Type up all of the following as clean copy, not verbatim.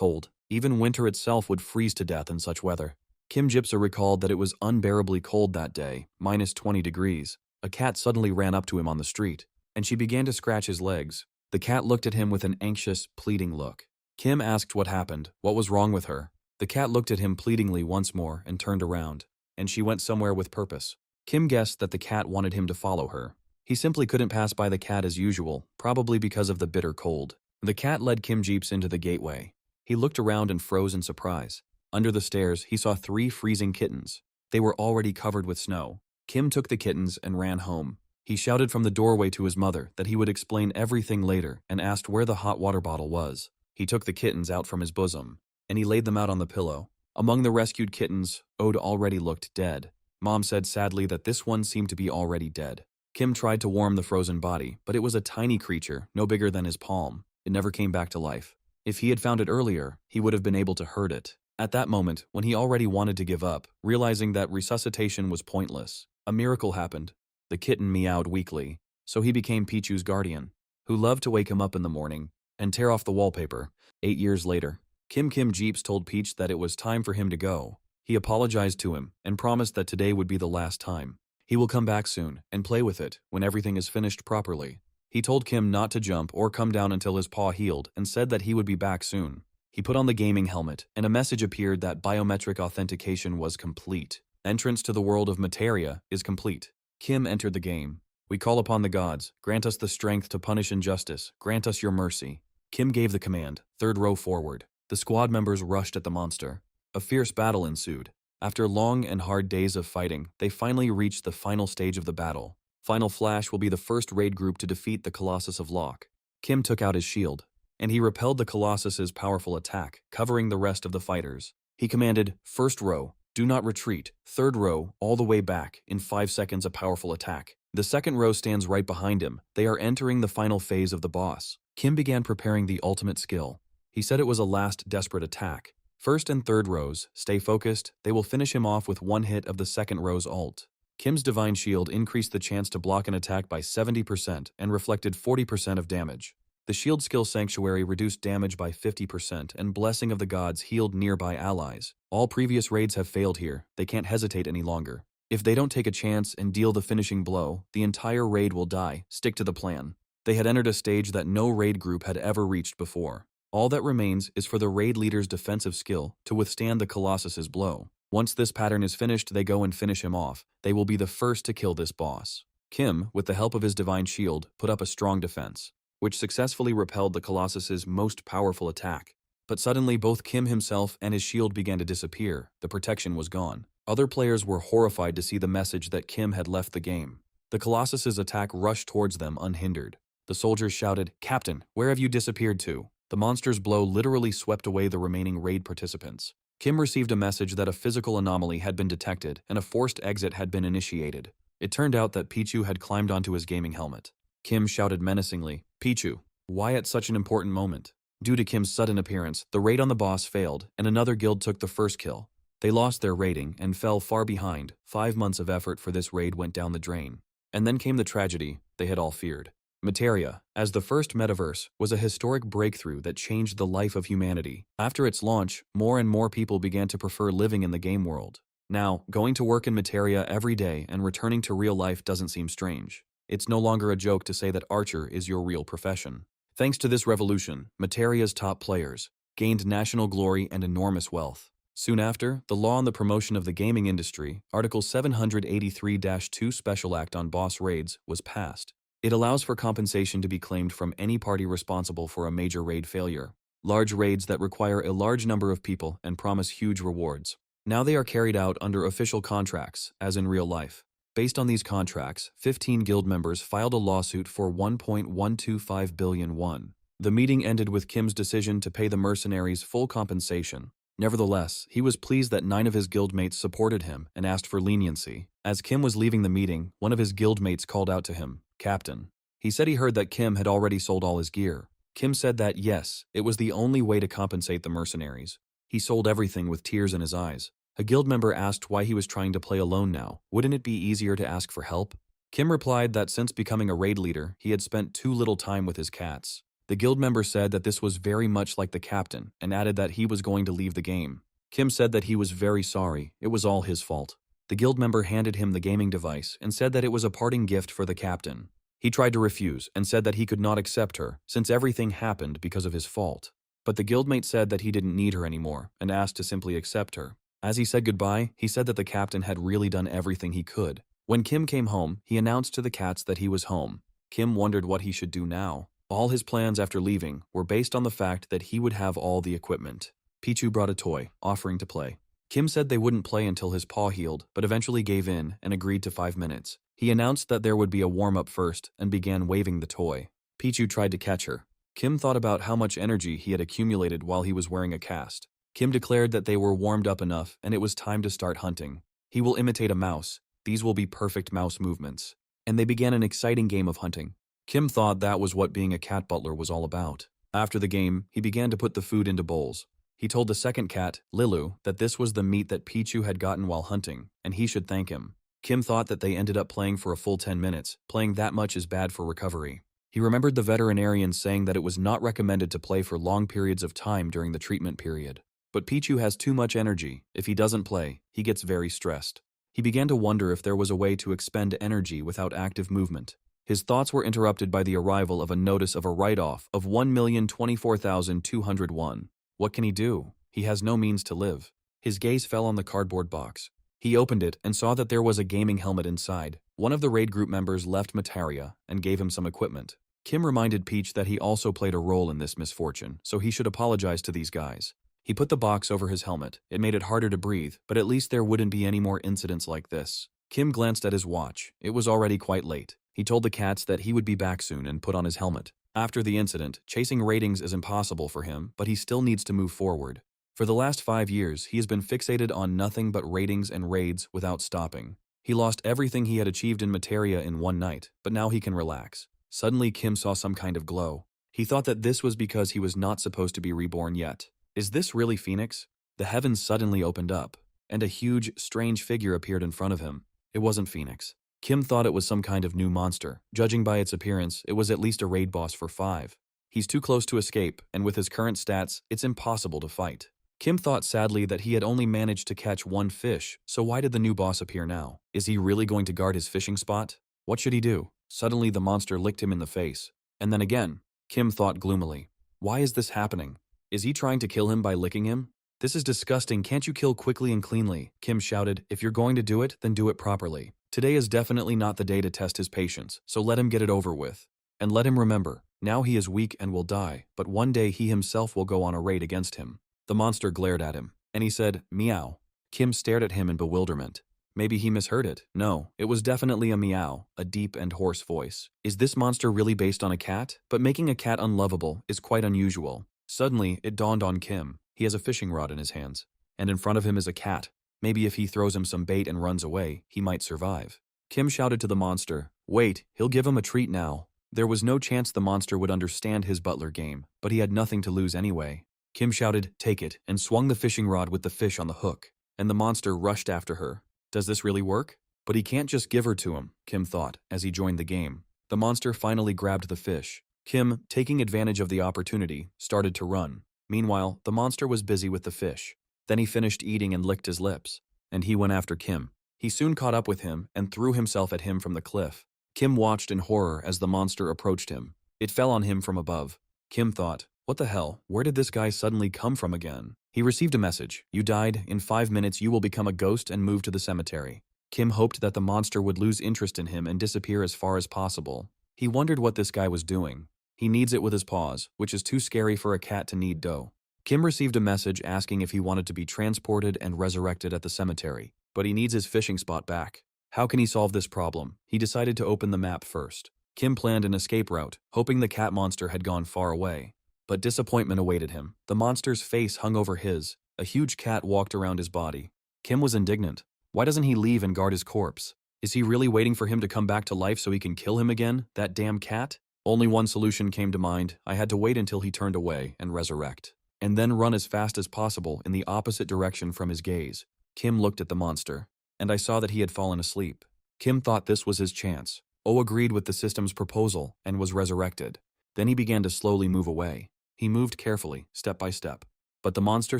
cold. Even winter itself would freeze to death in such weather. Kim Jipsa recalled that it was unbearably cold that day, -20 degrees. A cat suddenly ran up to him on the street, and she began to scratch his legs. The cat looked at him with an anxious, pleading look. Kim asked what happened, what was wrong with her. The cat looked at him pleadingly once more and turned around, and she went somewhere with purpose. Kim guessed that the cat wanted him to follow her. He simply couldn't pass by the cat as usual, probably because of the bitter cold. The cat led Kim Jeeps into the gateway. He looked around and froze in surprise. Under the stairs, he saw 3 freezing kittens. They were already covered with snow. Kim took the kittens and ran home. He shouted from the doorway to his mother that he would explain everything later and asked where the hot water bottle was. He took the kittens out from his bosom, and he laid them out on the pillow. Among the rescued kittens, Ode already looked dead. Mom said sadly that this one seemed to be already dead. Kim tried to warm the frozen body, but it was a tiny creature, no bigger than his palm. It never came back to life. If he had found it earlier, he would have been able to hurt it. At that moment, when he already wanted to give up, realizing that resuscitation was pointless, a miracle happened. The kitten meowed weakly, so he became Pichu's guardian, who loved to wake him up in the morning and tear off the wallpaper. 8 years later, Kim Jeeps told Peach that it was time for him to go. He apologized to him and promised that today would be the last time. He will come back soon and play with it when everything is finished properly. He told Kim not to jump or come down until his paw healed and said that he would be back soon. He put on the gaming helmet, and a message appeared that biometric authentication was complete. Entrance to the world of materia is complete. Kim entered the game. We call upon the gods. Grant us the strength to punish injustice. Grant us your mercy. Kim gave the command. 3rd row forward. The squad members rushed at the monster. A fierce battle ensued. After long and hard days of fighting, they finally reached the final stage of the battle. Final Flash will be the first raid group to defeat the Colossus of Locke. Kim took out his shield, and he repelled the Colossus's powerful attack, covering the rest of the fighters. He commanded, 1st row, do not retreat. 3rd row, all the way back. In 5 seconds, a powerful attack. The 2nd row stands right behind him. They are entering the final phase of the boss. Kim began preparing the ultimate skill. He said it was a last desperate attack. 1st and 3rd rows, stay focused. They will finish him off with 1 hit of the 2nd row's ult. Kim's Divine Shield increased the chance to block an attack by 70% and reflected 40% of damage. The shield skill Sanctuary reduced damage by 50% and Blessing of the Gods healed nearby allies. All previous raids have failed here. They can't hesitate any longer. If they don't take a chance and deal the finishing blow, the entire raid will die. Stick to the plan. They had entered a stage that no raid group had ever reached before. All that remains is for the raid leader's defensive skill to withstand the Colossus's blow. Once this pattern is finished, they go and finish him off. They will be the first to kill this boss. Kim, with the help of his Divine Shield, put up a strong defense, which successfully repelled the Colossus's most powerful attack. But suddenly both Kim himself and his shield began to disappear. The protection was gone. Other players were horrified to see the message that Kim had left the game. The Colossus's attack rushed towards them unhindered. The soldiers shouted, "Captain, where have you disappeared to?" The monster's blow literally swept away the remaining raid participants. Kim received a message that a physical anomaly had been detected and a forced exit had been initiated. It turned out that Pichu had climbed onto his gaming helmet. Kim shouted menacingly, "Pichu, why at such an important moment?" Due to Kim's sudden appearance, the raid on the boss failed, and another guild took the first kill. They lost their rating and fell far behind. 5 months of effort for this raid went down the drain. And then came the tragedy they had all feared. Materia, as the first metaverse, was a historic breakthrough that changed the life of humanity. After its launch, more and more people began to prefer living in the game world. Now, going to work in Materia every day and returning to real life doesn't seem strange. It's no longer a joke to say that Archer is your real profession. Thanks to this revolution, Materia's top players gained national glory and enormous wealth. Soon after, the law on the promotion of the gaming industry, Article 783-2 Special Act on Boss Raids, was passed. It allows for compensation to be claimed from any party responsible for a major raid failure. Large raids that require a large number of people and promise huge rewards. Now they are carried out under official contracts, as in real life. Based on these contracts, 15 guild members filed a lawsuit for 1.125 billion won. The meeting ended with Kim's decision to pay the mercenaries full compensation. Nevertheless, he was pleased that 9 of his guildmates supported him and asked for leniency. As Kim was leaving the meeting, one of his guildmates called out to him, "Captain." He said he heard that Kim had already sold all his gear. Kim said that yes, it was the only way to compensate the mercenaries. He sold everything with tears in his eyes. A guild member asked why he was trying to play alone now. Wouldn't it be easier to ask for help? Kim replied that since becoming a raid leader, he had spent too little time with his cats. The guild member said that this was very much like the captain and added that he was going to leave the game. Kim said that he was very sorry, it was all his fault. The guild member handed him the gaming device and said that it was a parting gift for the captain. He tried to refuse and said that he could not accept her since everything happened because of his fault. But the guildmate said that he didn't need her anymore and asked to simply accept her. As he said goodbye, he said that the captain had really done everything he could. When Kim came home, he announced to the cats that he was home. Kim wondered what he should do now. All his plans after leaving were based on the fact that he would have all the equipment. Pichu brought a toy, offering to play. Kim said they wouldn't play until his paw healed, but eventually gave in and agreed to 5 minutes. He announced that there would be a warm-up first and began waving the toy. Pichu tried to catch her. Kim thought about how much energy he had accumulated while he was wearing a cast. Kim declared that they were warmed up enough and it was time to start hunting. He will imitate a mouse. These will be perfect mouse movements. And they began an exciting game of hunting. Kim thought that was what being a cat butler was all about. After the game, he began to put the food into bowls. He told the second cat, Lilu, that this was the meat that Pichu had gotten while hunting, and he should thank him. Kim thought that they ended up playing for a full 10 minutes. Playing that much is bad for recovery. He remembered the veterinarian saying that it was not recommended to play for long periods of time during the treatment period. But Pichu has too much energy. If he doesn't play, he gets very stressed. He began to wonder if there was a way to expend energy without active movement. His thoughts were interrupted by the arrival of a notice of a write-off of 1,024,201. What can he do? He has no means to live. His gaze fell on the cardboard box. He opened it and saw that there was a gaming helmet inside. One of the raid group members left Materia and gave him some equipment. Kim reminded Peach that he also played a role in this misfortune, so he should apologize to these guys. He put the box over his helmet. It made it harder to breathe, but at least there wouldn't be any more incidents like this. Kim glanced at his watch. It was already quite late. He told the cats that he would be back soon and put on his helmet. After the incident, chasing ratings is impossible for him, but he still needs to move forward. For the last 5 years, he has been fixated on nothing but ratings and raids without stopping. He lost everything he had achieved in Materia in one night, but now he can relax. Suddenly, Kim saw some kind of glow. He thought that this was because he was not supposed to be reborn yet. Is this really Phoenix? The heavens suddenly opened up, and a huge, strange figure appeared in front of him. It wasn't Phoenix. Kim thought it was some kind of new monster. Judging by its appearance, it was at least a raid boss for 5. He's too close to escape, and with his current stats, it's impossible to fight. Kim thought sadly that he had only managed to catch 1 fish, so why did the new boss appear now? Is he really going to guard his fishing spot? What should he do? Suddenly the monster licked him in the face. And then again. Kim thought gloomily. Why is this happening? Is he trying to kill him by licking him? This is disgusting, can't you kill quickly and cleanly? Kim shouted. If you're going to do it, then do it properly. Today is definitely not the day to test his patience, so let him get it over with. And let him remember, now he is weak and will die, but one day he himself will go on a raid against him. The monster glared at him, and he said, meow. Kim stared at him in bewilderment. Maybe he misheard it. No, it was definitely a meow, a deep and hoarse voice. Is this monster really based on a cat? But making a cat unlovable is quite unusual. Suddenly, it dawned on Kim. He has a fishing rod in his hands, and in front of him is a cat. Maybe if he throws him some bait and runs away, he might survive. Kim shouted to the monster, wait, he'll give him a treat now. There was no chance the monster would understand his butler game, but he had nothing to lose anyway. Kim shouted, take it, and swung the fishing rod with the fish on the hook, and the monster rushed after her. Does this really work? But he can't just give her to him, Kim thought, as he joined the game. The monster finally grabbed the fish. Kim, taking advantage of the opportunity, started to run. Meanwhile, the monster was busy with the fish. Then he finished eating and licked his lips, and he went after Kim. He soon caught up with him and threw himself at him from the cliff. Kim watched in horror as the monster approached him. It fell on him from above. Kim thought, what the hell, where did this guy suddenly come from again? He received a message. You died. In 5 minutes you will become a ghost and move to the cemetery. Kim hoped that the monster would lose interest in him and disappear as far as possible. He wondered what this guy was doing. He needs it with his paws, which is too scary for a cat to need dough. Kim received a message asking if he wanted to be transported and resurrected at the cemetery, but he needs his fishing spot back. How can he solve this problem? He decided to open the map first. Kim planned an escape route, hoping the cat monster had gone far away. But disappointment awaited him. The monster's face hung over his. A huge cat walked around his body. Kim was indignant. Why doesn't he leave and guard his corpse? Is he really waiting for him to come back to life so he can kill him again, that damn cat? Only one solution came to mind. I had to wait until he turned away and resurrect, and then run as fast as possible in the opposite direction from his gaze. Kim looked at the monster, and I saw that he had fallen asleep. Kim thought this was his chance. O agreed with the system's proposal and was resurrected. Then he began to slowly move away. He moved carefully, step by step. But the monster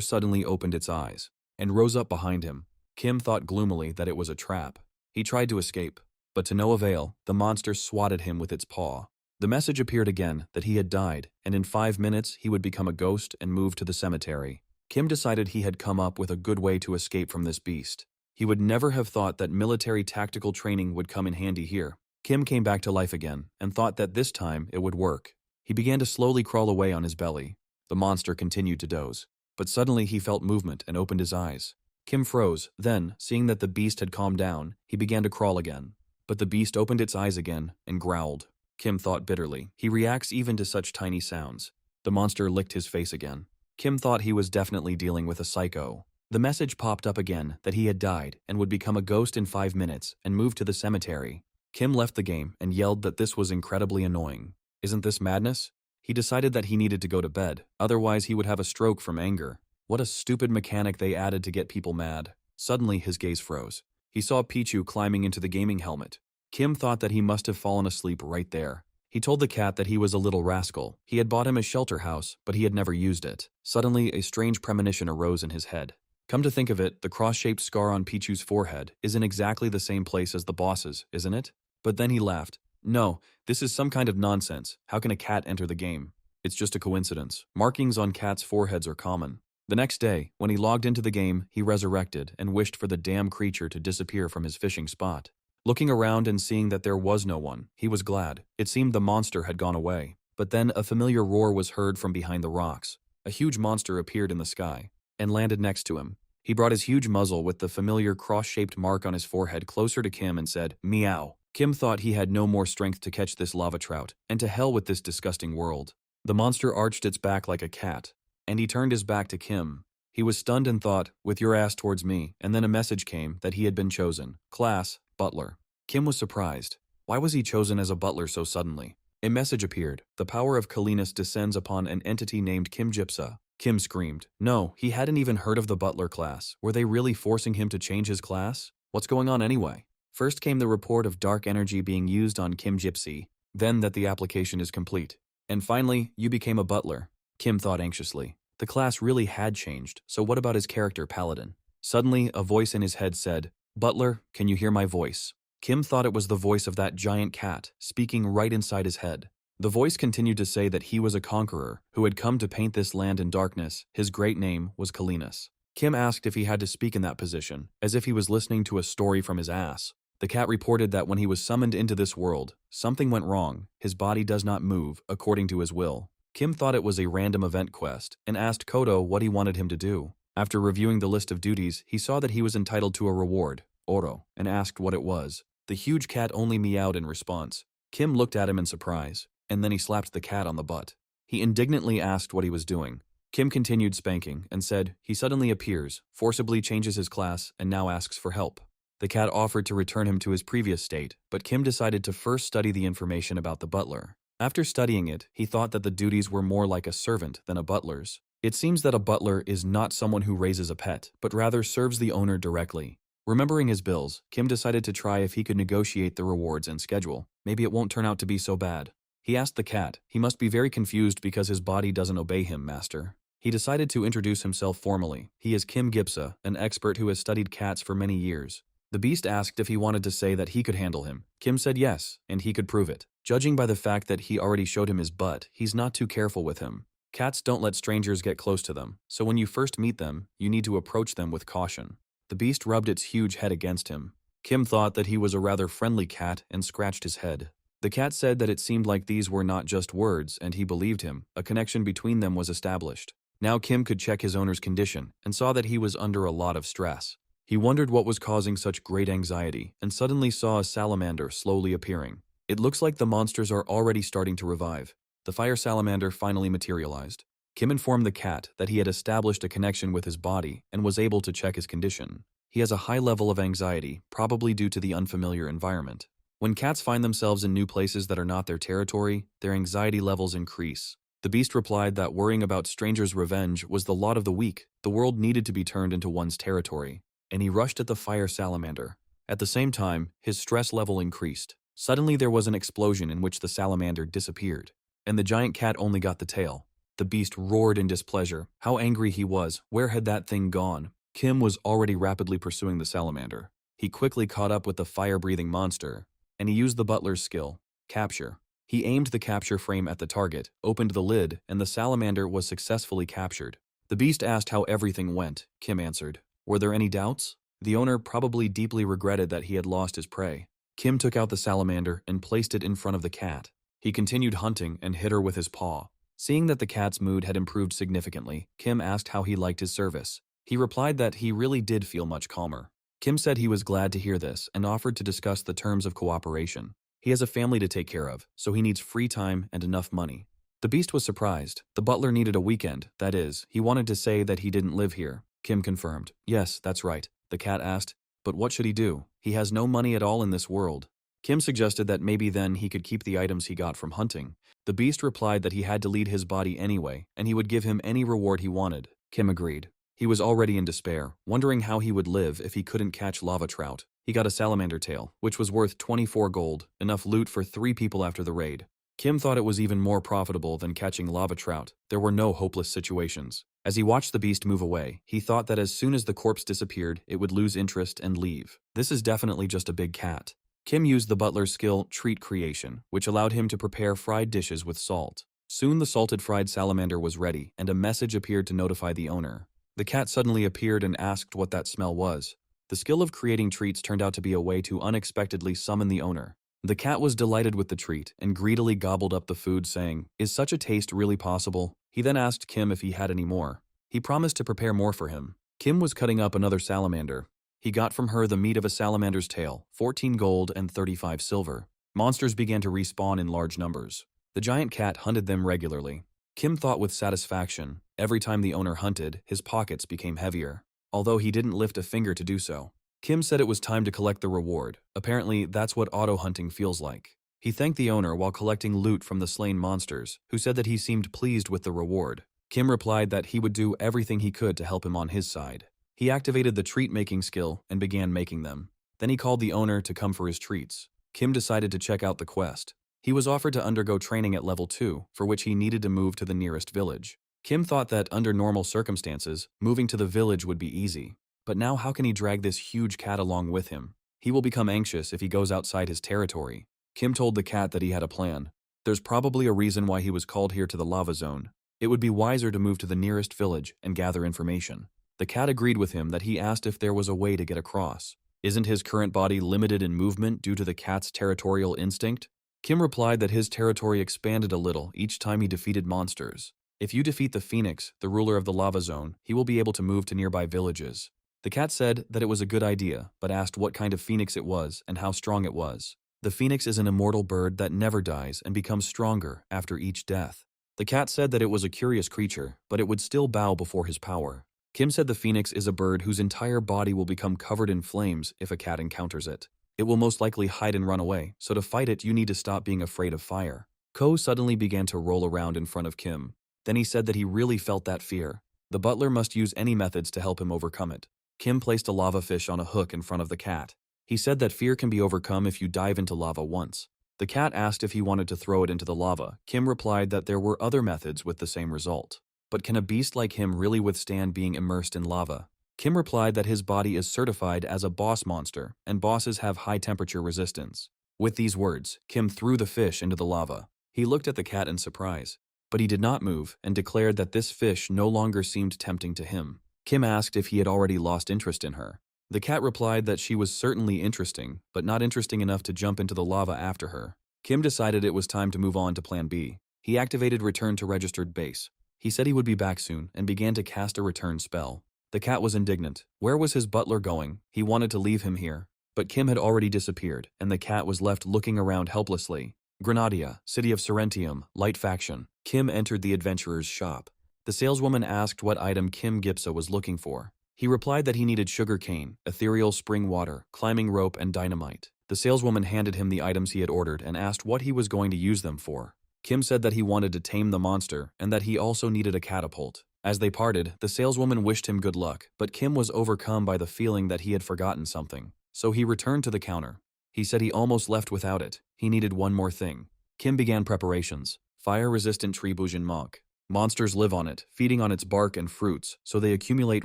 suddenly opened its eyes and rose up behind him. Kim thought gloomily that it was a trap. He tried to escape, but to no avail. The monster swatted him with its paw. The message appeared again that he had died, and in 5 minutes he would become a ghost and move to the cemetery. Kim decided he had come up with a good way to escape from this beast. He would never have thought that military tactical training would come in handy here. Kim came back to life again and thought that this time it would work. He began to slowly crawl away on his belly. The monster continued to doze, but suddenly he felt movement and opened his eyes. Kim froze. Then, seeing that the beast had calmed down, he began to crawl again. But the beast opened its eyes again and growled. Kim thought bitterly. He reacts even to such tiny sounds. The monster licked his face again. Kim thought he was definitely dealing with a psycho. The message popped up again that he had died and would become a ghost in 5 minutes and move to the cemetery. Kim left the game and yelled that this was incredibly annoying. Isn't this madness? He decided that he needed to go to bed, otherwise he would have a stroke from anger. What a stupid mechanic they added to get people mad. Suddenly his gaze froze. He saw Pichu climbing into the gaming helmet. Kim thought that he must have fallen asleep right there. He told the cat that he was a little rascal. He had bought him a shelter house, but he had never used it. Suddenly, a strange premonition arose in his head. Come to think of it, the cross-shaped scar on Pichu's forehead is in exactly the same place as the boss's, isn't it? But then he laughed. No, this is some kind of nonsense. How can a cat enter the game? It's just a coincidence. Markings on cats' foreheads are common. The next day, when he logged into the game, he resurrected and wished for the damn creature to disappear from his fishing spot. Looking around and seeing that there was no one, he was glad. It seemed the monster had gone away. But then a familiar roar was heard from behind the rocks. A huge monster appeared in the sky and landed next to him. He brought his huge muzzle with the familiar cross-shaped mark on his forehead closer to Kim and said, "Meow." Kim thought he had no more strength to catch this lava trout, and to hell with this disgusting world. The monster arched its back like a cat, and he turned his back to Kim. He was stunned and thought, "With your ass towards me," and then a message came that he had been chosen. Class, Butler. Kim was surprised. Why was he chosen as a butler so suddenly? A message appeared. The power of Kalinus descends upon an entity named Kim Gypsa. Kim screamed. No, he hadn't even heard of the butler class. Were they really forcing him to change his class? What's going on anyway? First came the report of dark energy being used on Kim Gypsy, then that the application is complete. And finally, you became a butler. Kim thought anxiously. The class really had changed, so what about his character, Paladin? Suddenly, a voice in his head said, "Butler, can you hear my voice?" Kim thought it was the voice of that giant cat, speaking right inside his head. The voice continued to say that he was a conqueror who had come to paint this land in darkness. His great name was Kalinus. Kim asked if he had to speak in that position, as if he was listening to a story from his ass. The cat reported that when he was summoned into this world, something went wrong. His body does not move according to his will. Kim thought it was a random event quest and asked Kodo what he wanted him to do. After reviewing the list of duties, he saw that he was entitled to a reward, Oro, and asked what it was. The huge cat only meowed in response. Kim looked at him in surprise, and then he slapped the cat on the butt. He indignantly asked what he was doing. Kim continued spanking and said, he suddenly appears, forcibly changes his class, and now asks for help. The cat offered to return him to his previous state, but Kim decided to first study the information about the butler. After studying it, he thought that the duties were more like a servant than a butler's. It seems that a butler is not someone who raises a pet, but rather serves the owner directly. Remembering his bills, Kim decided to try if he could negotiate the rewards and schedule. Maybe it won't turn out to be so bad. He asked the cat. He must be very confused because his body doesn't obey him, master. He decided to introduce himself formally. He is Kim Gypsa, an expert who has studied cats for many years. The beast asked if he wanted to say that he could handle him. Kim said yes, and he could prove it. Judging by the fact that he already showed him his butt, he's not too careful with him. Cats don't let strangers get close to them, so when you first meet them, you need to approach them with caution. The beast rubbed its huge head against him. Kim thought that he was a rather friendly cat and scratched his head. The cat said that it seemed like these were not just words, and he believed him. A connection between them was established. Now Kim could check his owner's condition and saw that he was under a lot of stress. He wondered what was causing such great anxiety and suddenly saw a salamander slowly appearing. It looks like the monsters are already starting to revive. The fire salamander finally materialized. Kim informed the cat that he had established a connection with his body and was able to check his condition. He has a high level of anxiety, probably due to the unfamiliar environment. When cats find themselves in new places that are not their territory, their anxiety levels increase. The beast replied that worrying about strangers' revenge was the lot of the weak. The world needed to be turned into one's territory, and he rushed at the fire salamander. At the same time, his stress level increased. Suddenly there was an explosion in which the salamander disappeared. and the giant cat only got the tail. The beast roared in displeasure. How angry he was. Where had that thing gone? Kim was already rapidly pursuing the salamander. He quickly caught up with the fire-breathing monster, and he used the butler's skill, capture. He aimed the capture frame at the target, opened the lid, and the salamander was successfully captured. The beast asked how everything went. Kim answered. Were there any doubts? The owner probably deeply regretted that he had lost his prey. Kim took out the salamander and placed it in front of the cat. He continued hunting and hit her with his paw. Seeing that the cat's mood had improved significantly, Kim asked how he liked his service. He replied that he really did feel much calmer. Kim said he was glad to hear this and offered to discuss the terms of cooperation. He has a family to take care of, so he needs free time and enough money. The beast was surprised. The butler needed a weekend, that is, he wanted to say that he didn't live here. Kim confirmed. Yes, that's right. The cat asked, but what should he do? He has no money at all in this world. Kim suggested that maybe then he could keep the items he got from hunting. The beast replied that he had to lead his body anyway, and he would give him any reward he wanted. Kim agreed. He was already in despair, wondering how he would live if he couldn't catch lava trout. He got a salamander tail, which was worth 24 gold, enough loot for 3 people after the raid. Kim thought it was even more profitable than catching lava trout. There were no hopeless situations. As he watched the beast move away, he thought that as soon as the corpse disappeared, it would lose interest and leave. This is definitely just a big cat. Kim used the butler's skill, treat creation, which allowed him to prepare fried dishes with salt. Soon the salted fried salamander was ready, and a message appeared to notify the owner. The cat suddenly appeared and asked what that smell was. The skill of creating treats turned out to be a way to unexpectedly summon the owner. The cat was delighted with the treat and greedily gobbled up the food, saying, "Is such a taste really possible?" He then asked Kim if he had any more. He promised to prepare more for him. Kim was cutting up another salamander. He got from her the meat of a salamander's tail, 14 gold and 35 silver. Monsters began to respawn in large numbers. The giant cat hunted them regularly. Kim thought with satisfaction. Every time the owner hunted, his pockets became heavier, although he didn't lift a finger to do so. Kim said it was time to collect the reward. Apparently, that's what auto-hunting feels like. He thanked the owner while collecting loot from the slain monsters, who said that he seemed pleased with the reward. Kim replied that he would do everything he could to help him on his side. He activated the treat-making skill and began making them. Then he called the owner to come for his treats. Kim decided to check out the quest. He was offered to undergo training at level 2, for which he needed to move to the nearest village. Kim thought that, under normal circumstances, moving to the village would be easy. But now how can he drag this huge cat along with him? He will become anxious if he goes outside his territory. Kim told the cat that he had a plan. There's probably a reason why he was called here to the lava zone. It would be wiser to move to the nearest village and gather information. The cat agreed with him that he asked if there was a way to get across. Isn't his current body limited in movement due to the cat's territorial instinct? Kim replied that his territory expanded a little each time he defeated monsters. If you defeat the Phoenix, the ruler of the lava zone, he will be able to move to nearby villages. The cat said that it was a good idea, but asked what kind of phoenix it was and how strong it was. The phoenix is an immortal bird that never dies and becomes stronger after each death. The cat said that it was a curious creature, but it would still bow before his power. Kim said the phoenix is a bird whose entire body will become covered in flames if a cat encounters it. It will most likely hide and run away, so to fight it you need to stop being afraid of fire. Ko suddenly began to roll around in front of Kim. Then he said that he really felt that fear. The butler must use any methods to help him overcome it. Kim placed a lava fish on a hook in front of the cat. He said that fear can be overcome if you dive into lava once. The cat asked if he wanted to throw it into the lava. Kim replied that there were other methods with the same result. But can a beast like him really withstand being immersed in lava? Kim replied that his body is certified as a boss monster, and bosses have high temperature resistance. With these words, Kim threw the fish into the lava. He looked at the cat in surprise, but he did not move and declared that this fish no longer seemed tempting to him. Kim asked if he had already lost interest in her. The cat replied that she was certainly interesting, but not interesting enough to jump into the lava after her. Kim decided it was time to move on to Plan B. He activated Return to Registered Base. He said he would be back soon and began to cast a return spell. The cat was indignant. Where was his butler going? He wanted to leave him here. But Kim had already disappeared, and the cat was left looking around helplessly. Granadia, City of Sorrentium, Light Faction. Kim entered the adventurer's shop. The saleswoman asked what item Kim Gipsa was looking for. He replied that he needed sugar cane, ethereal spring water, climbing rope, and dynamite. The saleswoman handed him the items he had ordered and asked what he was going to use them for. Kim said that he wanted to tame the monster and that he also needed a catapult. As they parted, the saleswoman wished him good luck, but Kim was overcome by the feeling that he had forgotten something. So he returned to the counter. He said he almost left without it. He needed one more thing. Kim began preparations. Fire-resistant tree bujin mok. Monsters live on it, feeding on its bark and fruits, so they accumulate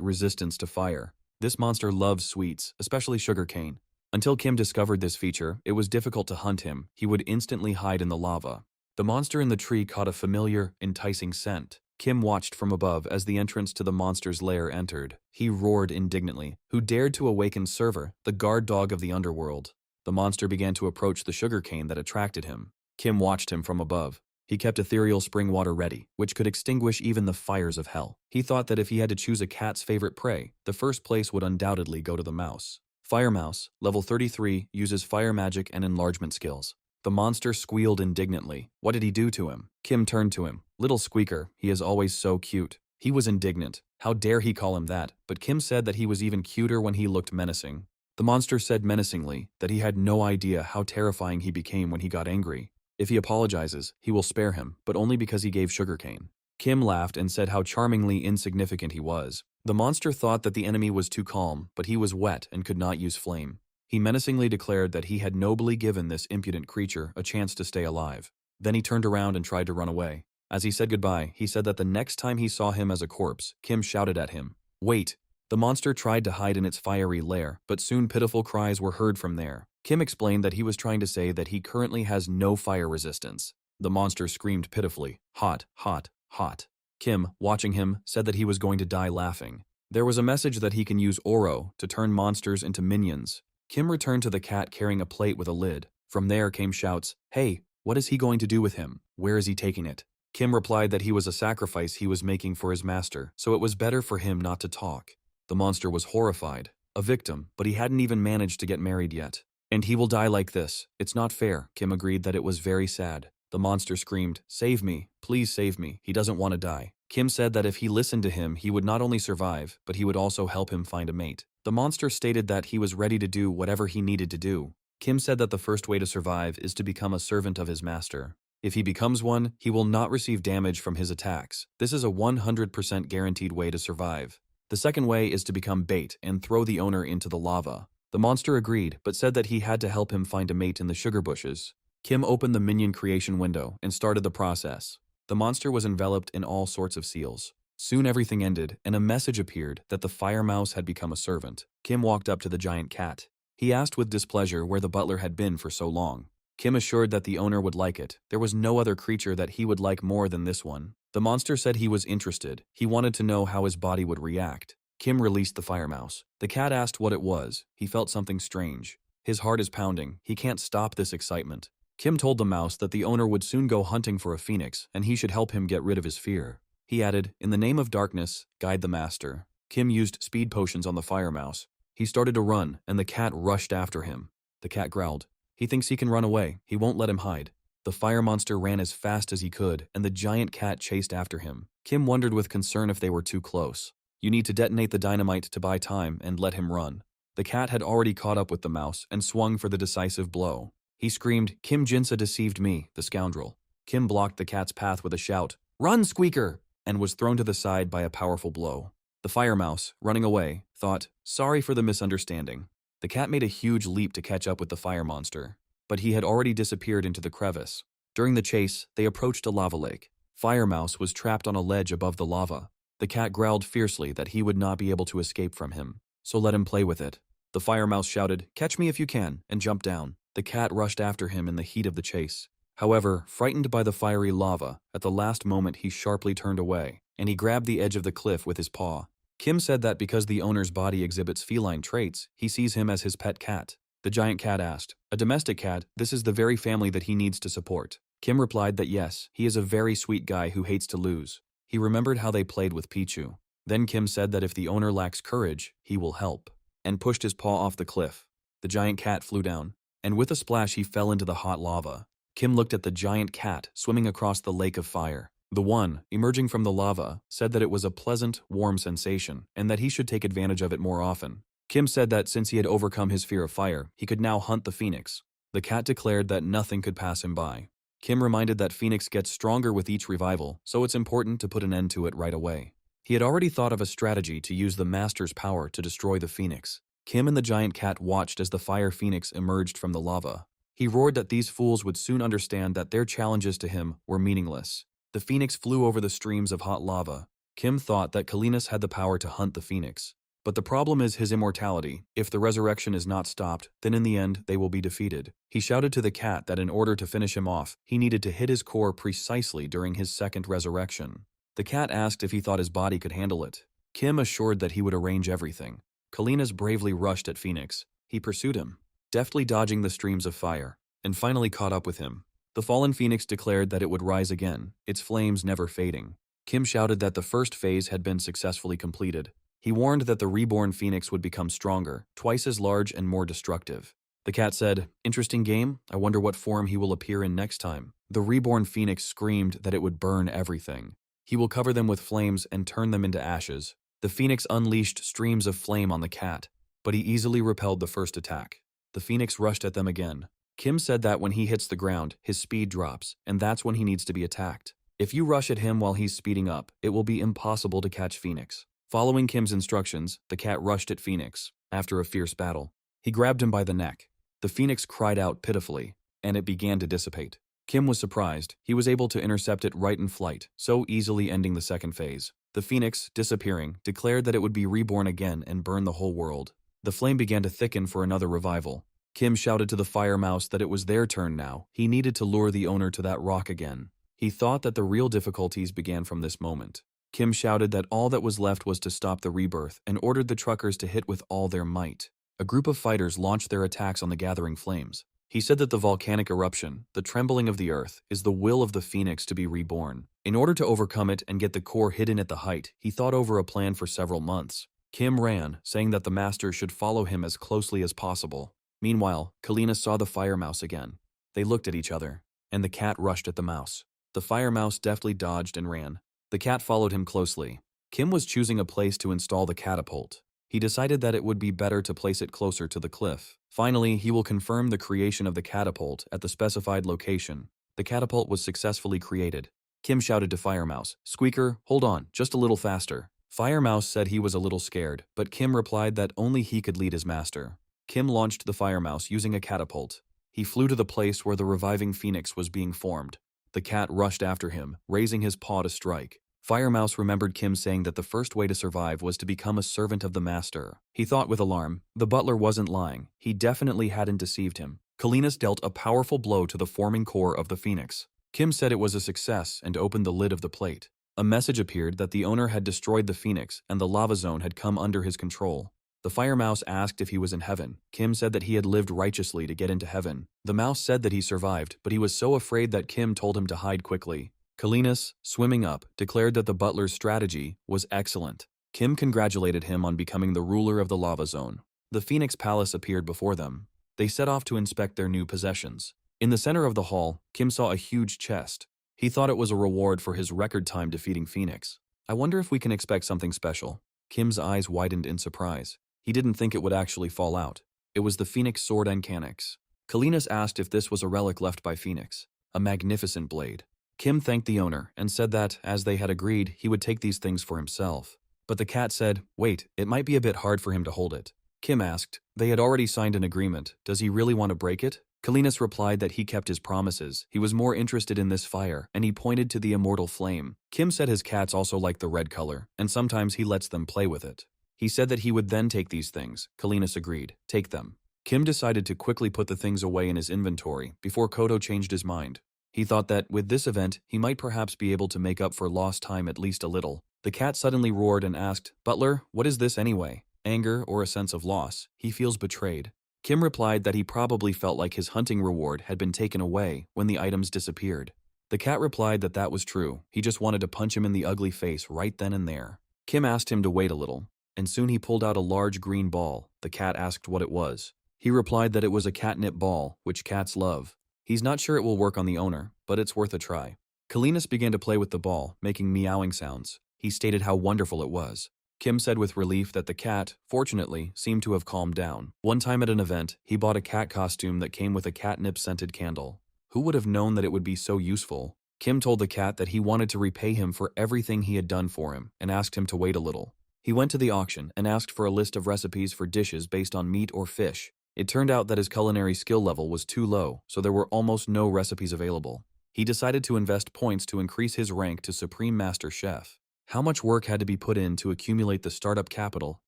resistance to fire. This monster loves sweets, especially sugarcane. Until Kim discovered this feature, it was difficult to hunt him. He would instantly hide in the lava. The monster in the tree caught a familiar, enticing scent. Kim watched from above as the entrance to the monster's lair entered. He roared indignantly. Who dared to awaken Server, the guard dog of the underworld? The monster began to approach the sugarcane that attracted him. Kim watched him from above. He kept ethereal spring water ready, which could extinguish even the fires of hell. He thought that if he had to choose a cat's favorite prey, the first place would undoubtedly go to the mouse. Fire Mouse, level 33, uses fire magic and enlargement skills. The monster squealed indignantly. What did he do to him? Kim turned to him. Little squeaker, he is always so cute. He was indignant. How dare he call him that? But Kim said that he was even cuter when he looked menacing. The monster said menacingly that he had no idea how terrifying he became when he got angry. If he apologizes, he will spare him, but only because he gave sugarcane. Kim laughed and said how charmingly insignificant he was. The monster thought that the enemy was too calm, but he was wet and could not use flame. He menacingly declared that he had nobly given this impudent creature a chance to stay alive. Then he turned around and tried to run away. As he said goodbye, he said that the next time he saw him as a corpse, Kim shouted at him, "Wait!" The monster tried to hide in its fiery lair, but soon pitiful cries were heard from there. Kim explained that he was trying to say that he currently has no fire resistance. The monster screamed pitifully, "Hot, hot, hot." Kim, watching him, said that he was going to die laughing. There was a message that he can use Oro to turn monsters into minions. Kim returned to the cat carrying a plate with a lid. From there came shouts, "Hey, what is he going to do with him? Where is he taking it?" Kim replied that he was a sacrifice he was making for his master, so it was better for him not to talk. The monster was horrified. A victim, but he hadn't even managed to get married yet. "And he will die like this. It's not fair." Kim agreed that it was very sad. The monster screamed, "Save me, please save me. He doesn't want to die." Kim said that if he listened to him, he would not only survive, but he would also help him find a mate. The monster stated that he was ready to do whatever he needed to do. Kim said that the first way to survive is to become a servant of his master. If he becomes one, he will not receive damage from his attacks. This is a 100% guaranteed way to survive. The second way is to become bait and throw the owner into the lava. The monster agreed, but said that he had to help him find a mate in the sugar bushes. Kim opened the minion creation window and started the process. The monster was enveloped in all sorts of seals. Soon everything ended, and a message appeared that the fire mouse had become a servant. Kim walked up to the giant cat. He asked with displeasure where the butler had been for so long. Kim assured that the owner would like it. There was no other creature that he would like more than this one. The monster said he was interested. He wanted to know how his body would react. Kim released the fire mouse. The cat asked what it was. He felt something strange. His heart is pounding. He can't stop this excitement. Kim told the mouse that the owner would soon go hunting for a phoenix, and he should help him get rid of his fear. He added, "In the name of darkness, guide the master." Kim used speed potions on the fire mouse. He started to run, and the cat rushed after him. The cat growled. He thinks he can run away. He won't let him hide. The fire monster ran as fast as he could, and the giant cat chased after him. Kim wondered with concern if they were too close. You need to detonate the dynamite to buy time and let him run. The cat had already caught up with the mouse and swung for the decisive blow. He screamed, "Kim Jinsa deceived me, the scoundrel." Kim blocked the cat's path with a shout, "Run, Squeaker!" and was thrown to the side by a powerful blow. The fire mouse, running away, thought, "Sorry for the misunderstanding." The cat made a huge leap to catch up with the fire monster, but he had already disappeared into the crevice. During the chase, they approached a lava lake. Fire Mouse was trapped on a ledge above the lava. The cat growled fiercely that he would not be able to escape from him, so let him play with it. The Fire Mouse shouted, "Catch me if you can," and jumped down. The cat rushed after him in the heat of the chase. However, frightened by the fiery lava, at the last moment he sharply turned away, and he grabbed the edge of the cliff with his paw. Kim said that because the owner's body exhibits feline traits, he sees him as his pet cat. The giant cat asked, "A domestic cat, this is the very family that he needs to support." Kim replied that yes, he is a very sweet guy who hates to lose. He remembered how they played with Pichu. Then Kim said that if the owner lacks courage, he will help, and pushed his paw off the cliff. The giant cat flew down, and with a splash he fell into the hot lava. Kim looked at the giant cat swimming across the lake of fire. The one, emerging from the lava, said that it was a pleasant, warm sensation, and that he should take advantage of it more often. Kim said that since he had overcome his fear of fire, he could now hunt the phoenix. The cat declared that nothing could pass him by. Kim reminded that phoenix gets stronger with each revival, so it's important to put an end to it right away. He had already thought of a strategy to use the master's power to destroy the phoenix. Kim and the giant cat watched as the fire phoenix emerged from the lava. He roared that these fools would soon understand that their challenges to him were meaningless. The phoenix flew over the streams of hot lava. Kim thought that Kalinas had the power to hunt the phoenix. But the problem is his immortality. If the resurrection is not stopped, then in the end, they will be defeated. He shouted to the cat that in order to finish him off, he needed to hit his core precisely during his second resurrection. The cat asked if he thought his body could handle it. Kim assured that he would arrange everything. Kalinas bravely rushed at Phoenix. He pursued him, deftly dodging the streams of fire, and finally caught up with him. The fallen phoenix declared that it would rise again, its flames never fading. Kim shouted that the first phase had been successfully completed. He warned that the reborn phoenix would become stronger, twice as large and more destructive. The cat said, "Interesting game, I wonder what form he will appear in next time." The reborn phoenix screamed that it would burn everything. He will cover them with flames and turn them into ashes. The phoenix unleashed streams of flame on the cat, but he easily repelled the first attack. The phoenix rushed at them again. Kim said that when he hits the ground, his speed drops, and that's when he needs to be attacked. If you rush at him while he's speeding up, it will be impossible to catch Phoenix. Following Kim's instructions, the cat rushed at Phoenix. After a fierce battle, he grabbed him by the neck. The Phoenix cried out pitifully, and it began to dissipate. Kim was surprised. He was able to intercept it right in flight, so easily ending the second phase. The Phoenix, disappearing, declared that it would be reborn again and burn the whole world. The flame began to thicken for another revival. Kim shouted to the fire mouse that it was their turn now. He needed to lure the owner to that rock again. He thought that the real difficulties began from this moment. Kim shouted that all that was left was to stop the rebirth and ordered the truckers to hit with all their might. A group of fighters launched their attacks on the gathering flames. He said that the volcanic eruption, the trembling of the earth, is the will of the phoenix to be reborn. In order to overcome it and get the core hidden at the height, he thought over a plan for several months. Kim ran, saying that the master should follow him as closely as possible. Meanwhile, Kalina saw the fire mouse again. They looked at each other, and the cat rushed at the mouse. The fire mouse deftly dodged and ran. The cat followed him closely. Kim was choosing a place to install the catapult. He decided that it would be better to place it closer to the cliff. Finally, he will confirm the creation of the catapult at the specified location. The catapult was successfully created. Kim shouted to Fire Mouse, "Squeaker, hold on, just a little faster." Fire Mouse said he was a little scared, but Kim replied that only he could lead his master. Kim launched the Fire Mouse using a catapult. He flew to the place where the reviving phoenix was being formed. The cat rushed after him, raising his paw to strike. Fire Mouse remembered Kim saying that the first way to survive was to become a servant of the master. He thought with alarm. The butler wasn't lying. He definitely hadn't deceived him. Kalinas dealt a powerful blow to the forming core of the phoenix. Kim said it was a success and opened the lid of the plate. A message appeared that the owner had destroyed the phoenix and the lava zone had come under his control. The Fire Mouse asked if he was in heaven. Kim said that he had lived righteously to get into heaven. The mouse said that he survived, but he was so afraid that Kim told him to hide quickly. Kalinas, swimming up, declared that the butler's strategy was excellent. Kim congratulated him on becoming the ruler of the lava zone. The Phoenix Palace appeared before them. They set off to inspect their new possessions. In the center of the hall, Kim saw a huge chest. He thought it was a reward for his record time defeating Phoenix. "I wonder if we can expect something special." Kim's eyes widened in surprise. He didn't think it would actually fall out. It was the Phoenix Sword Ancanix. Kalinas asked if this was a relic left by Phoenix. A magnificent blade. Kim thanked the owner and said that, as they had agreed, he would take these things for himself. But the cat said, "Wait, it might be a bit hard for him to hold it." Kim asked, "They had already signed an agreement. Does he really want to break it?" Kalinas replied that he kept his promises. He was more interested in this fire, and he pointed to the immortal flame. Kim said his cats also like the red color, and sometimes he lets them play with it. He said that he would then take these things. Kalinas agreed. Take them. Kim decided to quickly put the things away in his inventory before Kodo changed his mind. He thought that, with this event, he might perhaps be able to make up for lost time at least a little. The cat suddenly roared and asked, "Butler, what is this anyway?" Anger or a sense of loss. He feels betrayed. Kim replied that he probably felt like his hunting reward had been taken away when the items disappeared. The cat replied that that was true. He just wanted to punch him in the ugly face right then and there. Kim asked him to wait a little, and soon he pulled out a large green ball. The cat asked what it was. He replied that it was a catnip ball, which cats love. He's not sure it will work on the owner, but it's worth a try. Kalinas began to play with the ball, making meowing sounds. He stated how wonderful it was. Kim said with relief that the cat, fortunately, seemed to have calmed down. One time at an event, he bought a cat costume that came with a catnip-scented candle. Who would have known that it would be so useful? Kim told the cat that he wanted to repay him for everything he had done for him and asked him to wait a little. He went to the auction and asked for a list of recipes for dishes based on meat or fish. It turned out that his culinary skill level was too low, so there were almost no recipes available. He decided to invest points to increase his rank to Supreme Master Chef. How much work had to be put in to accumulate the startup capital,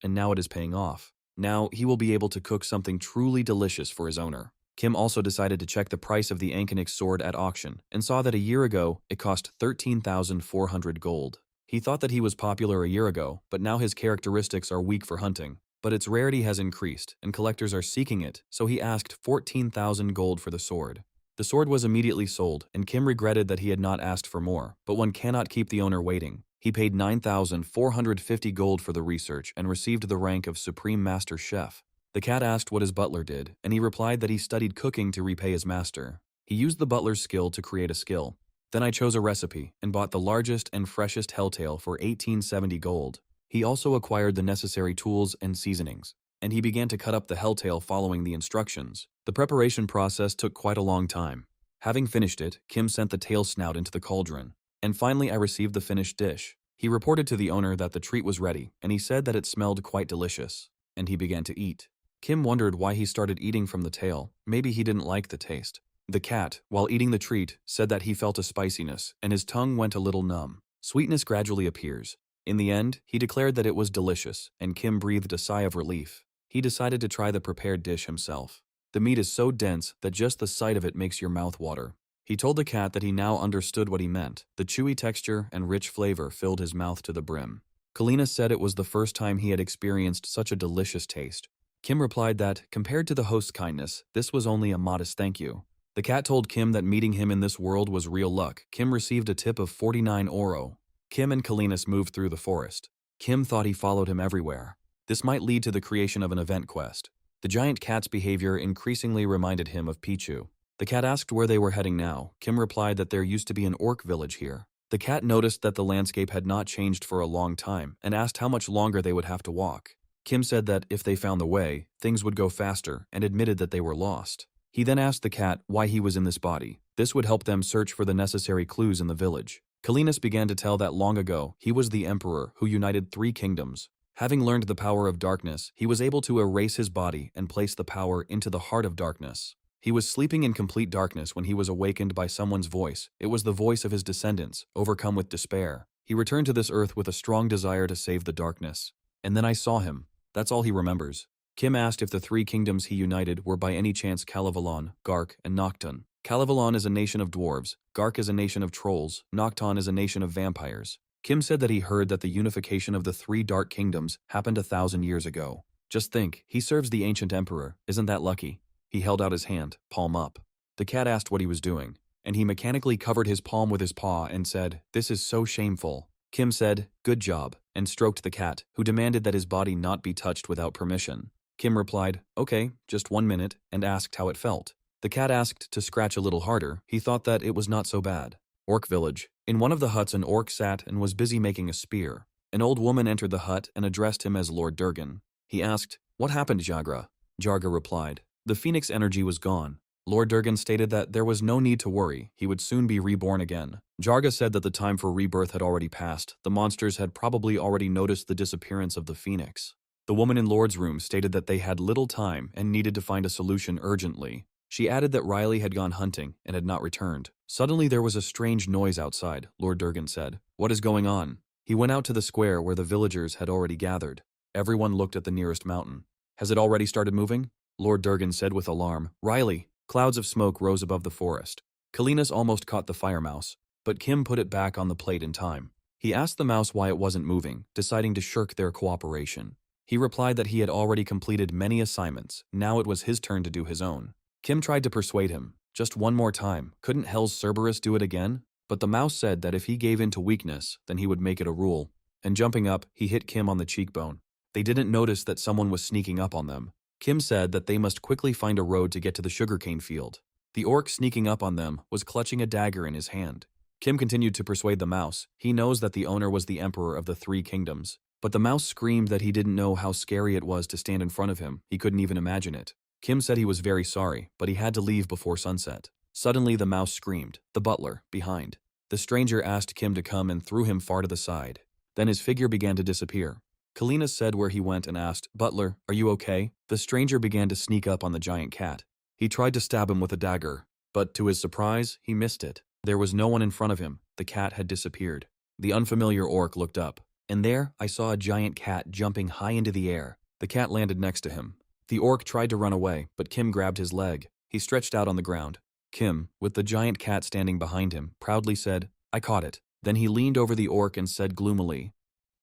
and now it is paying off. Now he will be able to cook something truly delicious for his owner. Kim also decided to check the price of the Ankinix sword at auction and saw that a year ago it cost 13,400 gold. He thought that he was popular a year ago, but now his characteristics are weak for hunting. But its rarity has increased, and collectors are seeking it, so he asked 14,000 gold for the sword. The sword was immediately sold, and Kim regretted that he had not asked for more, but one cannot keep the owner waiting. He paid 9,450 gold for the research and received the rank of Supreme Master Chef. The cat asked what his butler did, and he replied that he studied cooking to repay his master. He used the butler's skill to create a skill. Then I chose a recipe and bought the largest and freshest helltail for 1870 gold. He also acquired the necessary tools and seasonings, and he began to cut up the helltail following the instructions. The preparation process took quite a long time. Having finished it, Kim sent the tail snout into the cauldron. And finally I received the finished dish. He reported to the owner that the treat was ready, and he said that it smelled quite delicious. And he began to eat. Kim wondered why he started eating from the tail. Maybe he didn't like the taste. The cat, while eating the treat, said that he felt a spiciness, and his tongue went a little numb. Sweetness gradually appears. In the end, he declared that it was delicious, and Kim breathed a sigh of relief. He decided to try the prepared dish himself. The meat is so dense that just the sight of it makes your mouth water. He told the cat that he now understood what he meant. The chewy texture and rich flavor filled his mouth to the brim. Kalina said it was the first time he had experienced such a delicious taste. Kim replied that, compared to the host's kindness, this was only a modest thank you. The cat told Kim that meeting him in this world was real luck. Kim received a tip of 49 oro. Kim and Kalinas moved through the forest. Kim thought he followed him everywhere. This might lead to the creation of an event quest. The giant cat's behavior increasingly reminded him of Pichu. The cat asked where they were heading now. Kim replied that there used to be an orc village here. The cat noticed that the landscape had not changed for a long time and asked how much longer they would have to walk. Kim said that if they found the way, things would go faster and admitted that they were lost. He then asked the cat why he was in this body. This would help them search for the necessary clues in the village. Kalinas began to tell that long ago, he was the emperor who united 3 kingdoms. Having learned the power of darkness, he was able to erase his body and place the power into the heart of darkness. He was sleeping in complete darkness when he was awakened by someone's voice. It was the voice of his descendants, overcome with despair. He returned to this earth with a strong desire to save the darkness. And then I saw him. That's all he remembers. Kim asked if the 3 kingdoms he united were by any chance Kalevalon, Gark, and Nocton. Kalevalon is a nation of dwarves, Gark is a nation of trolls, Nocton is a nation of vampires. Kim said that he heard that the unification of the 3 dark kingdoms happened 1,000 years ago. Just think, he serves the ancient emperor, isn't that lucky? He held out his hand, palm up. The cat asked what he was doing, and he mechanically covered his palm with his paw and said, "This is so shameful." Kim said, "Good job," and stroked the cat, who demanded that his body not be touched without permission. Kim replied, "Okay, just 1 minute," and asked how it felt. The cat asked to scratch a little harder. He thought that it was not so bad. Orc village. In one of the huts an orc sat and was busy making a spear. An old woman entered the hut and addressed him as Lord Durgan. He asked, "What happened, Jagra?" Jarga replied, "The phoenix energy was gone." Lord Durgan stated that there was no need to worry, he would soon be reborn again. Jarga said that the time for rebirth had already passed. The monsters had probably already noticed the disappearance of the phoenix. The woman in Lord's room stated that they had little time and needed to find a solution urgently. She added that Riley had gone hunting and had not returned. Suddenly there was a strange noise outside, Lord Durgan said. "What is going on?" He went out to the square where the villagers had already gathered. Everyone looked at the nearest mountain. "Has it already started moving?" Lord Durgan said with alarm. "Riley!" Clouds of smoke rose above the forest. Kalinas almost caught the fire mouse, but Kim put it back on the plate in time. He asked the mouse why it wasn't moving, deciding to shirk their cooperation. He replied that he had already completed many assignments, now it was his turn to do his own. Kim tried to persuade him. Just one more time, couldn't Hell's Cerberus do it again? But the mouse said that if he gave in to weakness, then he would make it a rule. And jumping up, he hit Kim on the cheekbone. They didn't notice that someone was sneaking up on them. Kim said that they must quickly find a road to get to the sugarcane field. The orc sneaking up on them was clutching a dagger in his hand. Kim continued to persuade the mouse. He knows that the owner was the emperor of the 3 kingdoms. But the mouse screamed that he didn't know how scary it was to stand in front of him. He couldn't even imagine it. Kim said he was very sorry, but he had to leave before sunset. Suddenly the mouse screamed, the butler, behind. The stranger asked Kim to come and threw him far to the side. Then his figure began to disappear. Kalina said where he went and asked, "Butler, are you okay?" The stranger began to sneak up on the giant cat. He tried to stab him with a dagger, but to his surprise, he missed it. There was no one in front of him. The cat had disappeared. The unfamiliar orc looked up, and there I saw a giant cat jumping high into the air. The cat landed next to him. The orc tried to run away, but Kim grabbed his leg. He stretched out on the ground. Kim, with the giant cat standing behind him, proudly said, "I caught it." Then he leaned over the orc and said gloomily,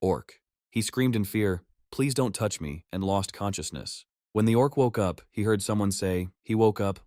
"Orc." He screamed in fear, "Please don't touch me," and lost consciousness. When the orc woke up, he heard someone say, he woke up,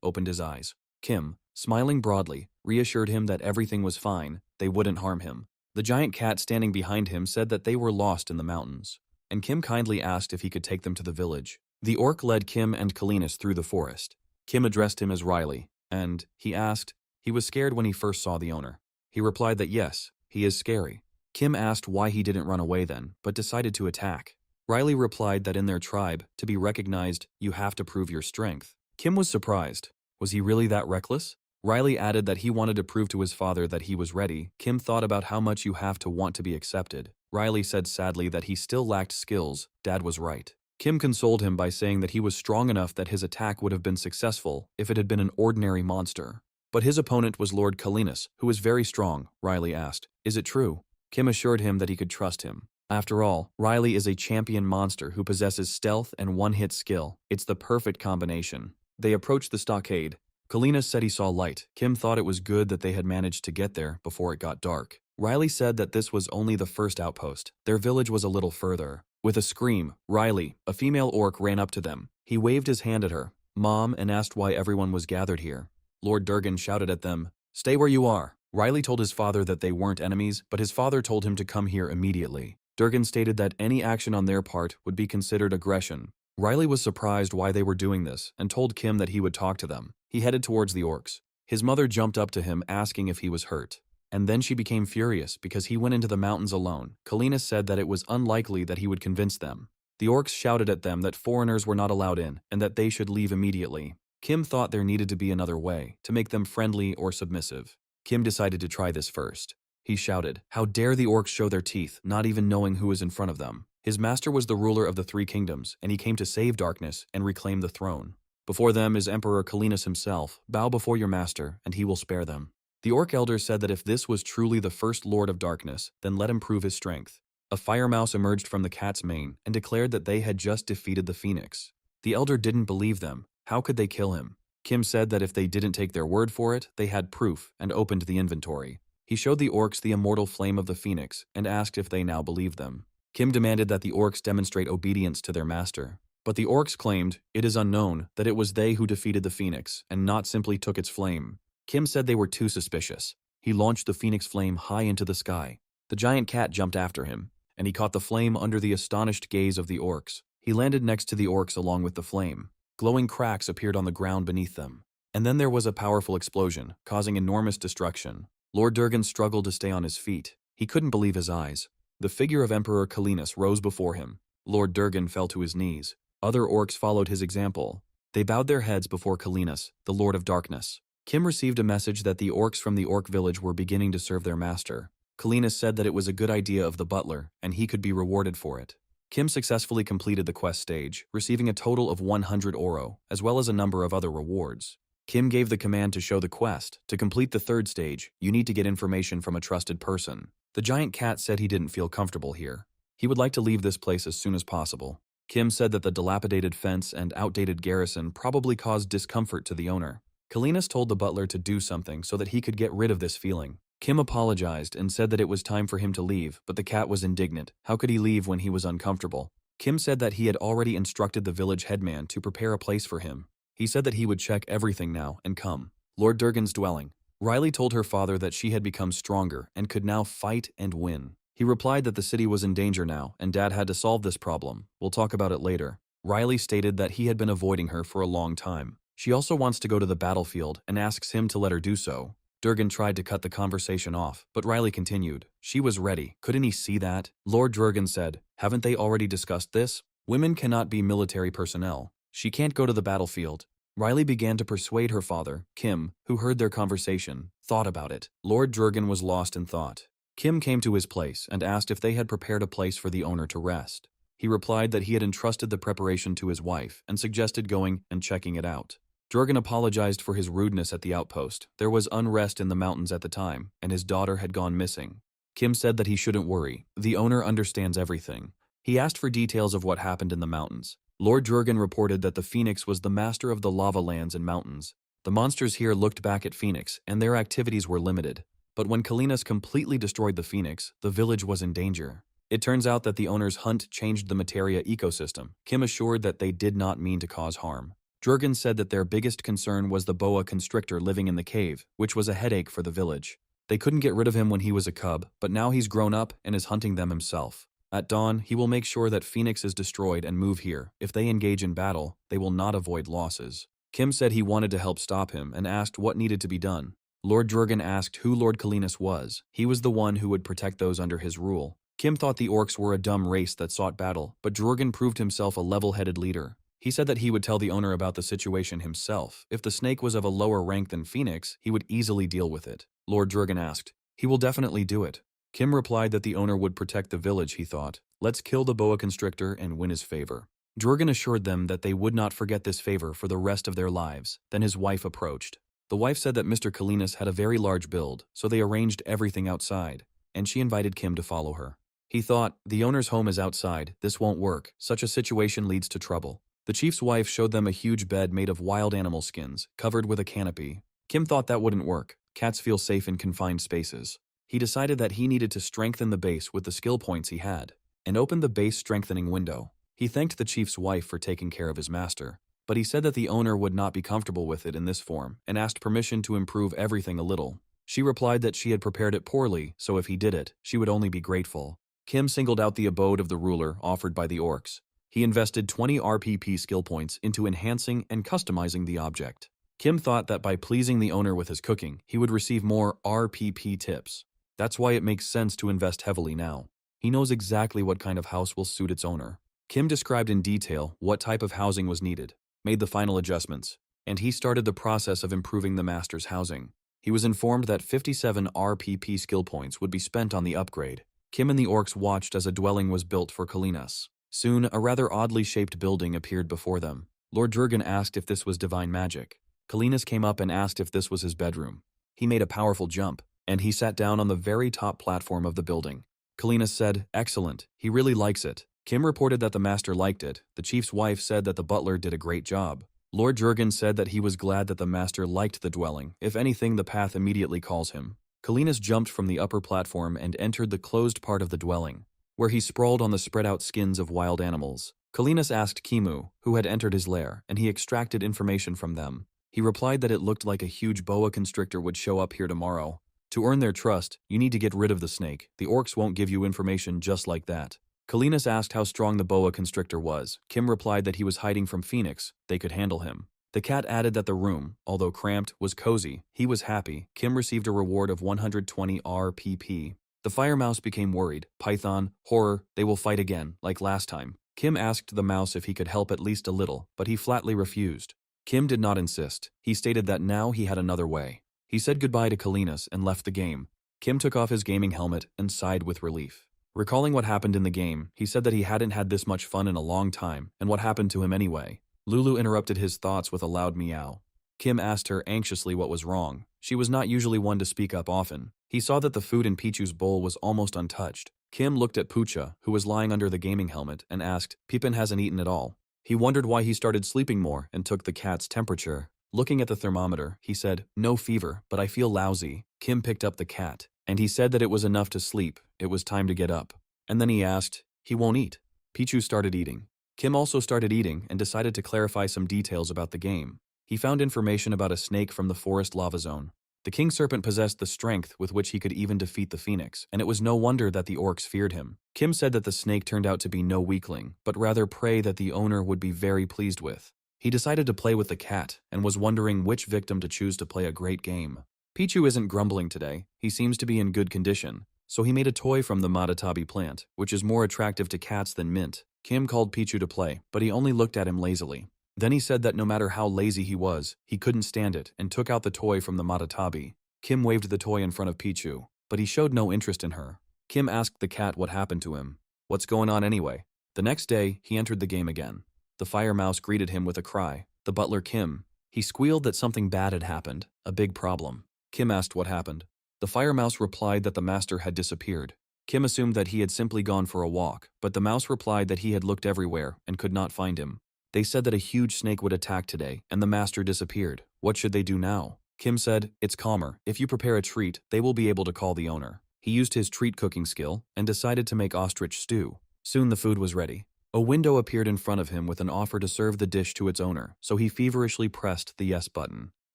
opened his eyes. Kim, smiling broadly, reassured him that everything was fine, they wouldn't harm him. The giant cat standing behind him said that they were lost in the mountains, and Kim kindly asked if he could take them to the village. The orc led Kim and Kalinas through the forest. Kim addressed him as Riley, and, he asked, he was scared when he first saw the owner. He replied that yes, he is scary. Kim asked why he didn't run away then, but decided to attack. Riley replied that in their tribe, to be recognized, you have to prove your strength. Kim was surprised. Was he really that reckless? Riley added that he wanted to prove to his father that he was ready. Kim thought about how much you have to want to be accepted. Riley said sadly that he still lacked skills. Dad was right. Kim consoled him by saying that he was strong enough that his attack would have been successful if it had been an ordinary monster. But his opponent was Lord Kalinas, who was very strong. Riley asked, "Is it true?" Kim assured him that he could trust him. After all, Riley is a champion monster who possesses stealth and one-hit skill. It's the perfect combination. They approached the stockade. Kalinas said he saw light. Kim thought it was good that they had managed to get there before it got dark. Riley said that this was only the first outpost. Their village was a little further. With a scream, Riley, a female orc, ran up to them. He waved his hand at her, "Mom," and asked why everyone was gathered here. Lord Durgan shouted at them, "Stay where you are." Riley told his father that they weren't enemies, but his father told him to come here immediately. Durgan stated that any action on their part would be considered aggression. Riley was surprised why they were doing this and told Kim that he would talk to them. He headed towards the orcs. His mother jumped up to him asking if he was hurt. And then she became furious because he went into the mountains alone. Kalina said that it was unlikely that he would convince them. The orcs shouted at them that foreigners were not allowed in and that they should leave immediately. Kim thought there needed to be another way to make them friendly or submissive. Kim decided to try this first. He shouted, "How dare the orcs show their teeth, not even knowing who is in front of them." His master was the ruler of the three kingdoms, and he came to save darkness and reclaim the throne. Before them is Emperor Kalinas himself. Bow before your master, and he will spare them. The orc elder said that if this was truly the first lord of darkness, then let him prove his strength. A fire mouse emerged from the cat's mane and declared that they had just defeated the phoenix. The elder didn't believe them. How could they kill him? Kim said that if they didn't take their word for it, they had proof, and opened the inventory. He showed the orcs the immortal flame of the phoenix and asked if they now believed them. Kim demanded that the orcs demonstrate obedience to their master. But the orcs claimed, it is unknown, that it was they who defeated the phoenix and not simply took its flame. Kim said they were too suspicious. He launched the phoenix flame high into the sky. The giant cat jumped after him, and he caught the flame under the astonished gaze of the orcs. He landed next to the orcs along with the flame. Glowing cracks appeared on the ground beneath them. And then there was a powerful explosion, causing enormous destruction. Lord Durgan struggled to stay on his feet. He couldn't believe his eyes. The figure of Emperor Kalinas rose before him. Lord Durgan fell to his knees. Other orcs followed his example. They bowed their heads before Kalinas, the Lord of Darkness. Kim received a message that the orcs from the orc village were beginning to serve their master. Kalinas said that it was a good idea of the butler, and he could be rewarded for it. Kim successfully completed the quest stage, receiving a total of 100 oro, as well as a number of other rewards. Kim gave the command to show the quest. To complete the third stage, you need to get information from a trusted person. The giant cat said he didn't feel comfortable here. He would like to leave this place as soon as possible. Kim said that the dilapidated fence and outdated garrison probably caused discomfort to the owner. Kalinas told the butler to do something so that he could get rid of this feeling. Kim apologized and said that it was time for him to leave, but the cat was indignant. How could he leave when he was uncomfortable? Kim said that he had already instructed the village headman to prepare a place for him. He said that he would check everything now and come. Lord Durgan's dwelling. Riley told her father that she had become stronger and could now fight and win. He replied that the city was in danger now and Dad had to solve this problem. We'll talk about it later. Riley stated that he had been avoiding her for a long time. She also wants to go to the battlefield and asks him to let her do so. Durgan tried to cut the conversation off, but Riley continued. She was ready. Couldn't he see that? Lord Durgan said, haven't they already discussed this? Women cannot be military personnel. She can't go to the battlefield. Riley began to persuade her father, Kim, who heard their conversation, thought about it. Lord Durgan was lost in thought. Kim came to his place and asked if they had prepared a place for the owner to rest. He replied that he had entrusted the preparation to his wife and suggested going and checking it out. Jurgen apologized for his rudeness at the outpost. There was unrest in the mountains at the time, and his daughter had gone missing. Kim said that he shouldn't worry. The owner understands everything. He asked for details of what happened in the mountains. Lord Jurgen reported that the Phoenix was the master of the lava lands and mountains. The monsters here looked back at Phoenix, and their activities were limited. But when Kalinas completely destroyed the Phoenix, the village was in danger. It turns out that the owner's hunt changed the materia ecosystem. Kim assured that they did not mean to cause harm. Jurgen said that their biggest concern was the boa constrictor living in the cave, which was a headache for the village. They couldn't get rid of him when he was a cub, but now he's grown up and is hunting them himself. At dawn, he will make sure that Phoenix is destroyed and move here. If they engage in battle, they will not avoid losses. Kim said he wanted to help stop him and asked what needed to be done. Lord Jurgen asked who Lord Kalinas was. He was the one who would protect those under his rule. Kim thought the orcs were a dumb race that sought battle, but Jurgen proved himself a level-headed leader. He said that he would tell the owner about the situation himself. If the snake was of a lower rank than Phoenix, he would easily deal with it. Lord Jurgen asked, "He will definitely do it." Kim replied that the owner would protect the village, he thought. Let's kill the boa constrictor and win his favor. Jurgen assured them that they would not forget this favor for the rest of their lives. Then his wife approached. The wife said that Mr. Kalinas had a very large build, so they arranged everything outside, and she invited Kim to follow her. He thought, the owner's home is outside, this won't work, such a situation leads to trouble. The chief's wife showed them a huge bed made of wild animal skins, covered with a canopy. Kim thought that wouldn't work. Cats feel safe in confined spaces. He decided that he needed to strengthen the base with the skill points he had, and opened the base strengthening window. He thanked the chief's wife for taking care of his master, but he said that the owner would not be comfortable with it in this form, and asked permission to improve everything a little. She replied that she had prepared it poorly, so if he did it, she would only be grateful. Kim singled out the abode of the ruler offered by the orcs. He invested 20 RPP skill points into enhancing and customizing the object. Kim thought that by pleasing the owner with his cooking, he would receive more RPP tips. That's why it makes sense to invest heavily now. He knows exactly what kind of house will suit its owner. Kim described in detail what type of housing was needed, made the final adjustments, and he started the process of improving the master's housing. He was informed that 57 RPP skill points would be spent on the upgrade. Kim and the orcs watched as a dwelling was built for Kalinas. Soon, a rather oddly shaped building appeared before them. Lord Jurgen asked if this was divine magic. Kalinas came up and asked if this was his bedroom. He made a powerful jump, and he sat down on the very top platform of the building. Kalinas said, "Excellent, he really likes it." Kim reported that the master liked it. The chief's wife said that the butler did a great job. Lord Jurgen said that he was glad that the master liked the dwelling. If anything, the path immediately calls him. Kalinas jumped from the upper platform and entered the closed part of the dwelling, where he sprawled on the spread-out skins of wild animals. Kalinas asked Kimu, who had entered his lair, and he extracted information from them. He replied that it looked like a huge boa constrictor would show up here tomorrow. To earn their trust, you need to get rid of the snake. The orcs won't give you information just like that. Kalinas asked how strong the boa constrictor was. Kim replied that he was hiding from Phoenix. They could handle him. The cat added that the room, although cramped, was cozy. He was happy. Kim received a reward of 120 RPP. The fire mouse became worried. Python, horror, they will fight again, like last time. Kim asked the mouse if he could help at least a little, but he flatly refused. Kim did not insist. He stated that now he had another way. He said goodbye to Kalinas and left the game. Kim took off his gaming helmet and sighed with relief. Recalling what happened in the game, he said that he hadn't had this much fun in a long time, and what happened to him anyway. Lulu interrupted his thoughts with a loud meow. Kim asked her anxiously what was wrong. She was not usually one to speak up often. He saw that the food in Pichu's bowl was almost untouched. Kim looked at Pucha, who was lying under the gaming helmet, and asked, "Pipin hasn't eaten at all." He wondered why he started sleeping more and took the cat's temperature. Looking at the thermometer, he said, "No fever, but I feel lousy." Kim picked up the cat, and he said that it was enough to sleep. It was time to get up. And then he asked, "He won't eat." Pichu started eating. Kim also started eating and decided to clarify some details about the game. He found information about a snake from the forest lava zone. The king serpent possessed the strength with which he could even defeat the phoenix, and it was no wonder that the orcs feared him. Kim said that the snake turned out to be no weakling, but rather prey that the owner would be very pleased with. He decided to play with the cat and was wondering which victim to choose to play a great game. Pichu isn't grumbling today. He seems to be in good condition. So he made a toy from the matatabi plant, which is more attractive to cats than mint. Kim called Pichu to play, but he only looked at him lazily. Then he said that no matter how lazy he was, he couldn't stand it and took out the toy from the matatabi. Kim waved the toy in front of Pichu. but he showed no interest in her. Kim asked the cat what happened to him. What's going on anyway? The next day, he entered the game again. The fire mouse greeted him with a cry. The butler Kim. He squealed that something bad had happened, a big problem. Kim asked what happened. The fire mouse replied that the master had disappeared. Kim assumed that he had simply gone for a walk, but the mouse replied that he had looked everywhere and could not find him. They said that a huge snake would attack today, and the master disappeared. What should they do now? Kim said, it's calmer. If you prepare a treat, they will be able to call the owner. He used his treat cooking skill and decided to make ostrich stew. Soon the food was ready. A window appeared in front of him with an offer to serve the dish to its owner, so he feverishly pressed the yes button.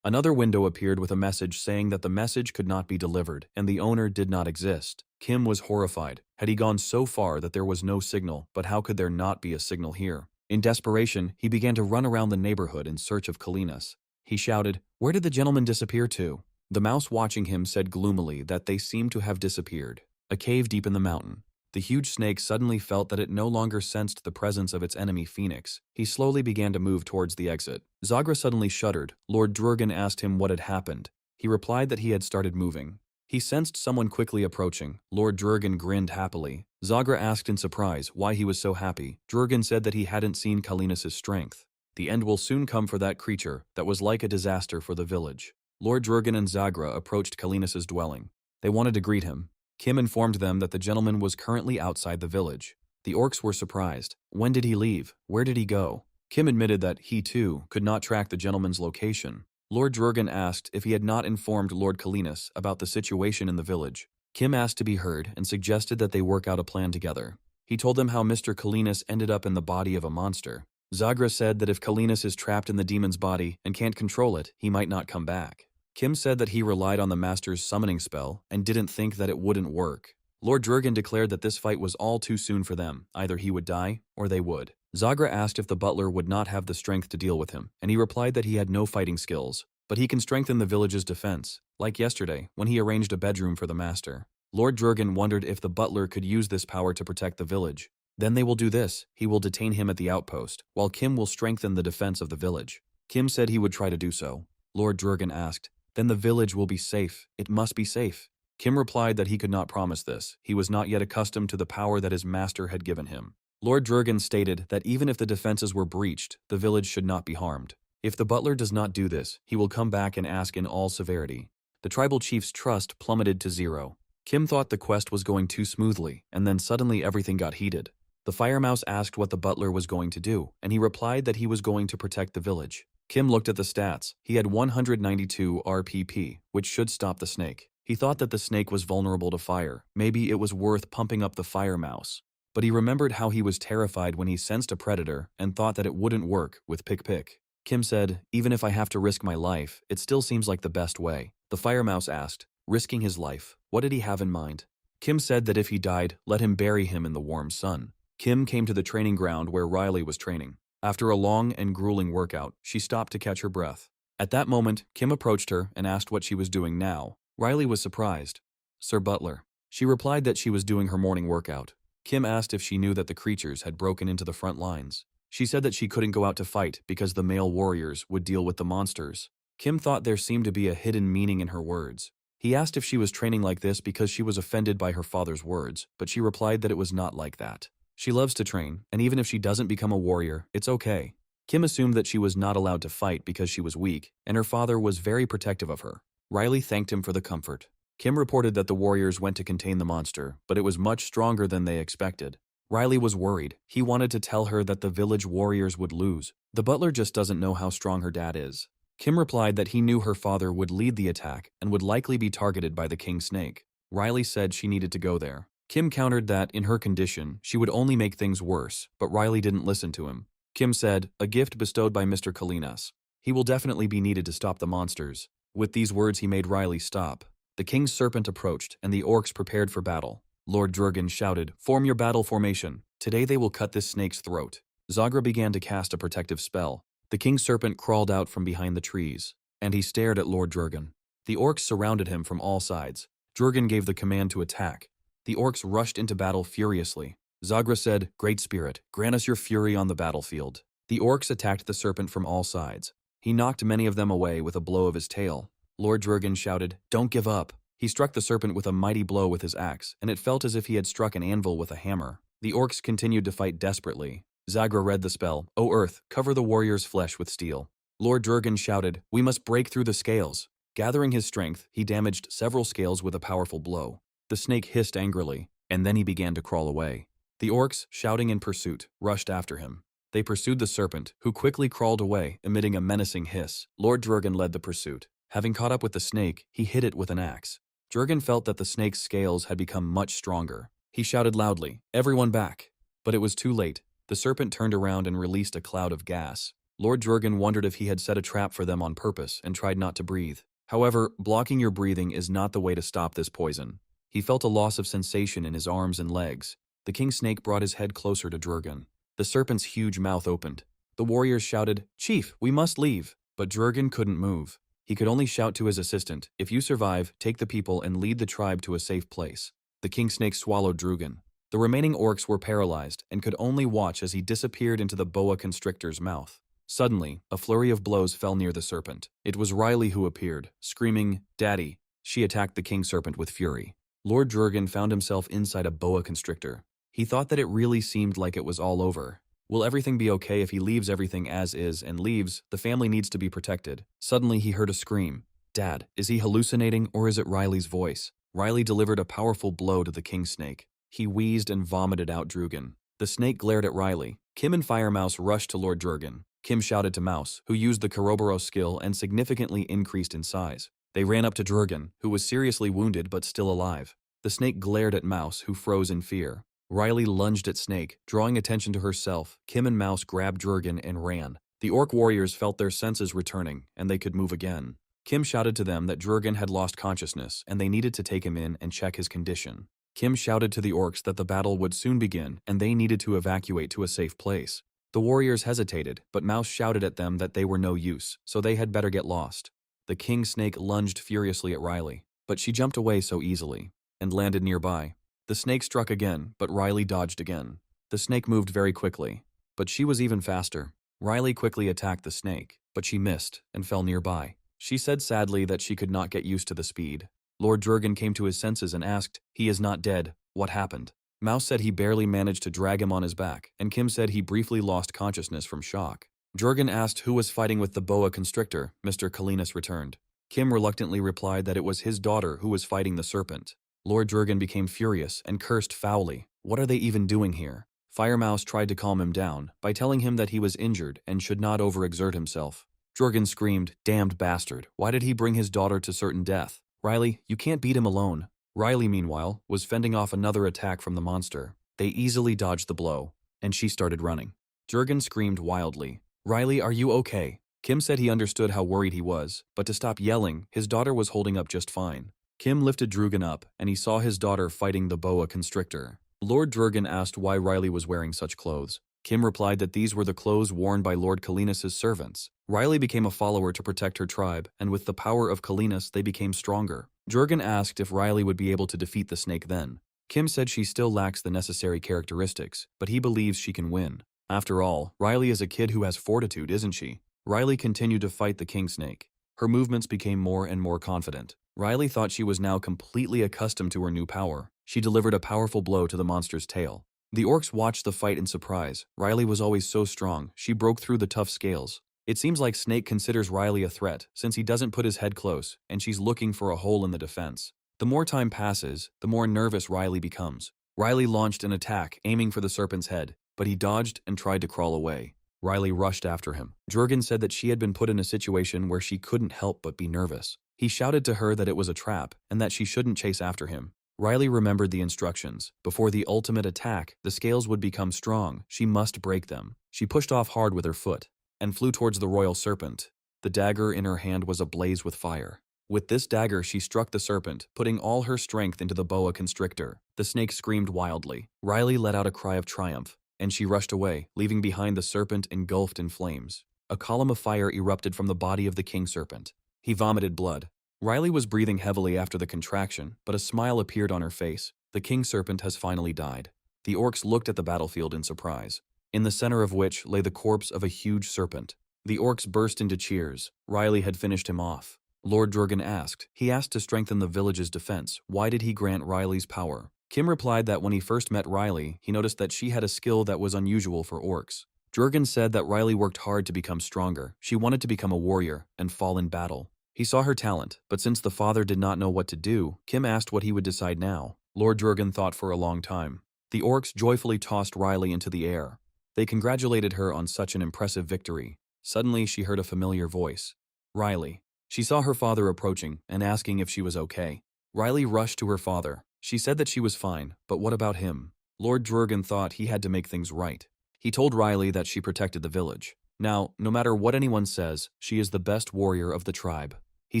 Another window appeared with a message saying that the message could not be delivered and the owner did not exist. Kim was horrified. Had he gone so far that there was no signal, but how could there not be a signal here? In desperation, he began to run around the neighborhood in search of Kalinas. He shouted, "Where did the gentleman disappear to?" The mouse watching him said gloomily that they seemed to have disappeared. A cave deep in the mountain. The huge snake suddenly felt that it no longer sensed the presence of its enemy Phoenix. He slowly began to move towards the exit. Zagra suddenly shuddered. Lord Drurgan asked him what had happened. He replied that he had started moving. He sensed someone quickly approaching. Lord Drurgan grinned happily. Zagra asked in surprise why he was so happy. Drurgan said that he hadn't seen Kalinas' strength. The end will soon come for that creature that was like a disaster for the village. Lord Drurgan and Zagra approached Kalinas' dwelling. They wanted to greet him. Kim informed them that the gentleman was currently outside the village. The orcs were surprised. When did he leave? Where did he go? Kim admitted that he, too, could not track the gentleman's location. Lord Drurgan asked if he had not informed Lord Kalinas about the situation in the village. Kim asked to be heard and suggested that they work out a plan together. He told them how Mr. Kalinas ended up in the body of a monster. Zagra said that if Kalinas is trapped in the demon's body and can't control it, he might not come back. Kim said that he relied on the master's summoning spell and didn't think that it wouldn't work. Lord Drurgan declared that this fight was all too soon for them. Either he would die, or they would. Zagra asked if the butler would not have the strength to deal with him, and he replied that he had no fighting skills, but he can strengthen the village's defense, like yesterday, when he arranged a bedroom for the master. Lord Drurgan wondered if the butler could use this power to protect the village. Then they will do this. He will detain him at the outpost, while Kim will strengthen the defense of the village. Kim said he would try to do so. Lord Drurgan asked, "Then the village will be safe. It must be safe." Kim replied that he could not promise this. He was not yet accustomed to the power that his master had given him. Lord Drurgan stated that even if the defenses were breached, the village should not be harmed. If the butler does not do this, he will come back and ask in all severity. The tribal chief's trust plummeted to zero. Kim thought the quest was going too smoothly, and then suddenly everything got heated. The fire mouse asked what the butler was going to do, and he replied that he was going to protect the village. Kim looked at the stats. He had 192 RPP, which should stop the snake. He thought that the snake was vulnerable to fire. Maybe it was worth pumping up the fire mouse. But he remembered how he was terrified when he sensed a predator and thought that it wouldn't work with Pick. Kim said, "Even if I have to risk my life, it still seems like the best way." The fire mouse asked, risking his life, what did he have in mind? Kim said that if he died, let him bury him in the warm sun. Kim came to the training ground where Riley was training. After a long and grueling workout, she stopped to catch her breath. At that moment, Kim approached her and asked what she was doing now. Riley was surprised. "Sir Butler." She replied that she was doing her morning workout. Kim asked if she knew that the creatures had broken into the front lines. She said that she couldn't go out to fight because the male warriors would deal with the monsters. Kim thought there seemed to be a hidden meaning in her words. He asked if she was training like this because she was offended by her father's words, but she replied that it was not like that. She loves to train, and even if she doesn't become a warrior, it's okay. Kim assumed that she was not allowed to fight because she was weak, and her father was very protective of her. Riley thanked him for the comfort. Kim reported that the warriors went to contain the monster, but it was much stronger than they expected. Riley was worried. He wanted to tell her that the village warriors would lose. The butler just doesn't know how strong her dad is. Kim replied that he knew her father would lead the attack and would likely be targeted by the king snake. Riley said she needed to go there. Kim countered that, in her condition, she would only make things worse, but Riley didn't listen to him. Kim said, "A gift bestowed by Mr. Kalinas. He will definitely be needed to stop the monsters." With these words he made Riley stop. The king's serpent approached, and the orcs prepared for battle. Lord Drurgan shouted, "Form your battle formation. Today they will cut this snake's throat." Zagra began to cast a protective spell. The king's serpent crawled out from behind the trees, and he stared at Lord Drurgan. The orcs surrounded him from all sides. Drurgan gave the command to attack. The orcs rushed into battle furiously. Zagra said, "Great Spirit, grant us your fury on the battlefield." The orcs attacked the serpent from all sides. He knocked many of them away with a blow of his tail. Lord Drurgan shouted, "Don't give up." He struck the serpent with a mighty blow with his axe, and it felt as if he had struck an anvil with a hammer. The orcs continued to fight desperately. Zagra read the spell, "O Earth, cover the warrior's flesh with steel." Lord Jurgen shouted, "We must break through the scales." Gathering his strength, he damaged several scales with a powerful blow. The snake hissed angrily, and then he began to crawl away. The orcs, shouting in pursuit, rushed after him. They pursued the serpent, who quickly crawled away, emitting a menacing hiss. Lord Jurgen led the pursuit. Having caught up with the snake, he hit it with an axe. Jurgen felt that the snake's scales had become much stronger. He shouted loudly, "Everyone back!" But it was too late. The serpent turned around and released a cloud of gas. Lord Jurgen wondered if he had set a trap for them on purpose and tried not to breathe. However, blocking your breathing is not the way to stop this poison. He felt a loss of sensation in his arms and legs. The king snake brought his head closer to Jurgen. The serpent's huge mouth opened. The warriors shouted, "Chief, we must leave!" But Jurgen couldn't move. He could only shout to his assistant, "If you survive, take the people and lead the tribe to a safe place." The king snake swallowed Jurgen. The remaining orcs were paralyzed and could only watch as he disappeared into the boa constrictor's mouth. Suddenly, a flurry of blows fell near the serpent. It was Riley who appeared, screaming, "Daddy!" She attacked the king serpent with fury. Lord Jurgen found himself inside a boa constrictor. He thought that it really seemed like it was all over. Will everything be okay if he leaves everything as is and leaves? The family needs to be protected. Suddenly he heard a scream. Dad, is he hallucinating or is it Riley's voice? Riley delivered a powerful blow to the king snake. He wheezed and vomited out Jurgen. The snake glared at Riley. Kim and Fire Mouse rushed to Lord Jurgen. Kim shouted to Mouse, who used the Koroboro skill and significantly increased in size. They ran up to Jurgen, who was seriously wounded but still alive. The snake glared at Mouse, who froze in fear. Riley lunged at Snake, drawing attention to herself. Kim and Mouse grabbed Jurgen and ran. The orc warriors felt their senses returning, and they could move again. Kim shouted to them that Jurgen had lost consciousness, and they needed to take him in and check his condition. Kim shouted to the orcs that the battle would soon begin, and they needed to evacuate to a safe place. The warriors hesitated, but Mouse shouted at them that they were no use, so they had better get lost. The king snake lunged furiously at Riley, but she jumped away so easily, and landed nearby. The snake struck again, but Riley dodged again. The snake moved very quickly, but she was even faster. Riley quickly attacked the snake, but she missed and fell nearby. She said sadly that she could not get used to the speed. Lord Jurgen came to his senses and asked, "He is not dead. What happened?" Mouse said he barely managed to drag him on his back, and Kim said he briefly lost consciousness from shock. Jurgen asked who was fighting with the boa constrictor. Mr. Kalinas returned. Kim reluctantly replied that it was his daughter who was fighting the serpent. Lord Jurgen became furious and cursed foully. What are they even doing here? Fire Mouse tried to calm him down by telling him that he was injured and should not overexert himself. Jurgen screamed, "Damned bastard, why did he bring his daughter to certain death? Riley, you can't beat him alone." Riley, meanwhile, was fending off another attack from the monster. They easily dodged the blow, and she started running. Jurgen screamed wildly, "Riley, are you okay?" Kim said he understood how worried he was, but to stop yelling, his daughter was holding up just fine. Kim lifted Jurgen up, and he saw his daughter fighting the boa constrictor. Lord Jurgen asked why Riley was wearing such clothes. Kim replied that these were the clothes worn by Lord Kalinas' servants. Riley became a follower to protect her tribe, and with the power of Kalinas, they became stronger. Jurgen asked if Riley would be able to defeat the snake then. Kim said she still lacks the necessary characteristics, but he believes she can win. After all, Riley is a kid who has fortitude, isn't she? Riley continued to fight the king snake. Her movements became more and more confident. Riley thought she was now completely accustomed to her new power. She delivered a powerful blow to the monster's tail. The orcs watched the fight in surprise. Riley was always so strong. She broke through the tough scales. It seems like Snake considers Riley a threat, since he doesn't put his head close, and she's looking for a hole in the defense. The more time passes, the more nervous Riley becomes. Riley launched an attack, aiming for the serpent's head, but he dodged and tried to crawl away. Riley rushed after him. Jurgen said that she had been put in a situation where she couldn't help but be nervous. He shouted to her that it was a trap, and that she shouldn't chase after him. Riley remembered the instructions. Before the ultimate attack, the scales would become strong. She must break them. She pushed off hard with her foot, and flew towards the royal serpent. The dagger in her hand was ablaze with fire. With this dagger, she struck the serpent, putting all her strength into the boa constrictor. The snake screamed wildly. Riley let out a cry of triumph, and she rushed away, leaving behind the serpent engulfed in flames. A column of fire erupted from the body of the king serpent. He vomited blood. Riley was breathing heavily after the contraction, but a smile appeared on her face. The king serpent has finally died. The orcs looked at the battlefield in surprise, in the center of which lay the corpse of a huge serpent. The orcs burst into cheers. Riley had finished him off. Lord Jurgen asked. He asked to strengthen the village's defense. Why did he grant Riley's power? Kim replied that when he first met Riley, he noticed that she had a skill that was unusual for orcs. Jurgen said that Riley worked hard to become stronger. She wanted to become a warrior and fall in battle. He saw her talent, but since the father did not know what to do, Kim asked what he would decide now. Lord Jurgen thought for a long time. The orcs joyfully tossed Riley into the air. They congratulated her on such an impressive victory. Suddenly, she heard a familiar voice. Riley. She saw her father approaching and asking if she was okay. Riley rushed to her father. She said that she was fine, but what about him? Lord Jurgen thought he had to make things right. He told Riley that she protected the village. Now, no matter what anyone says, she is the best warrior of the tribe. He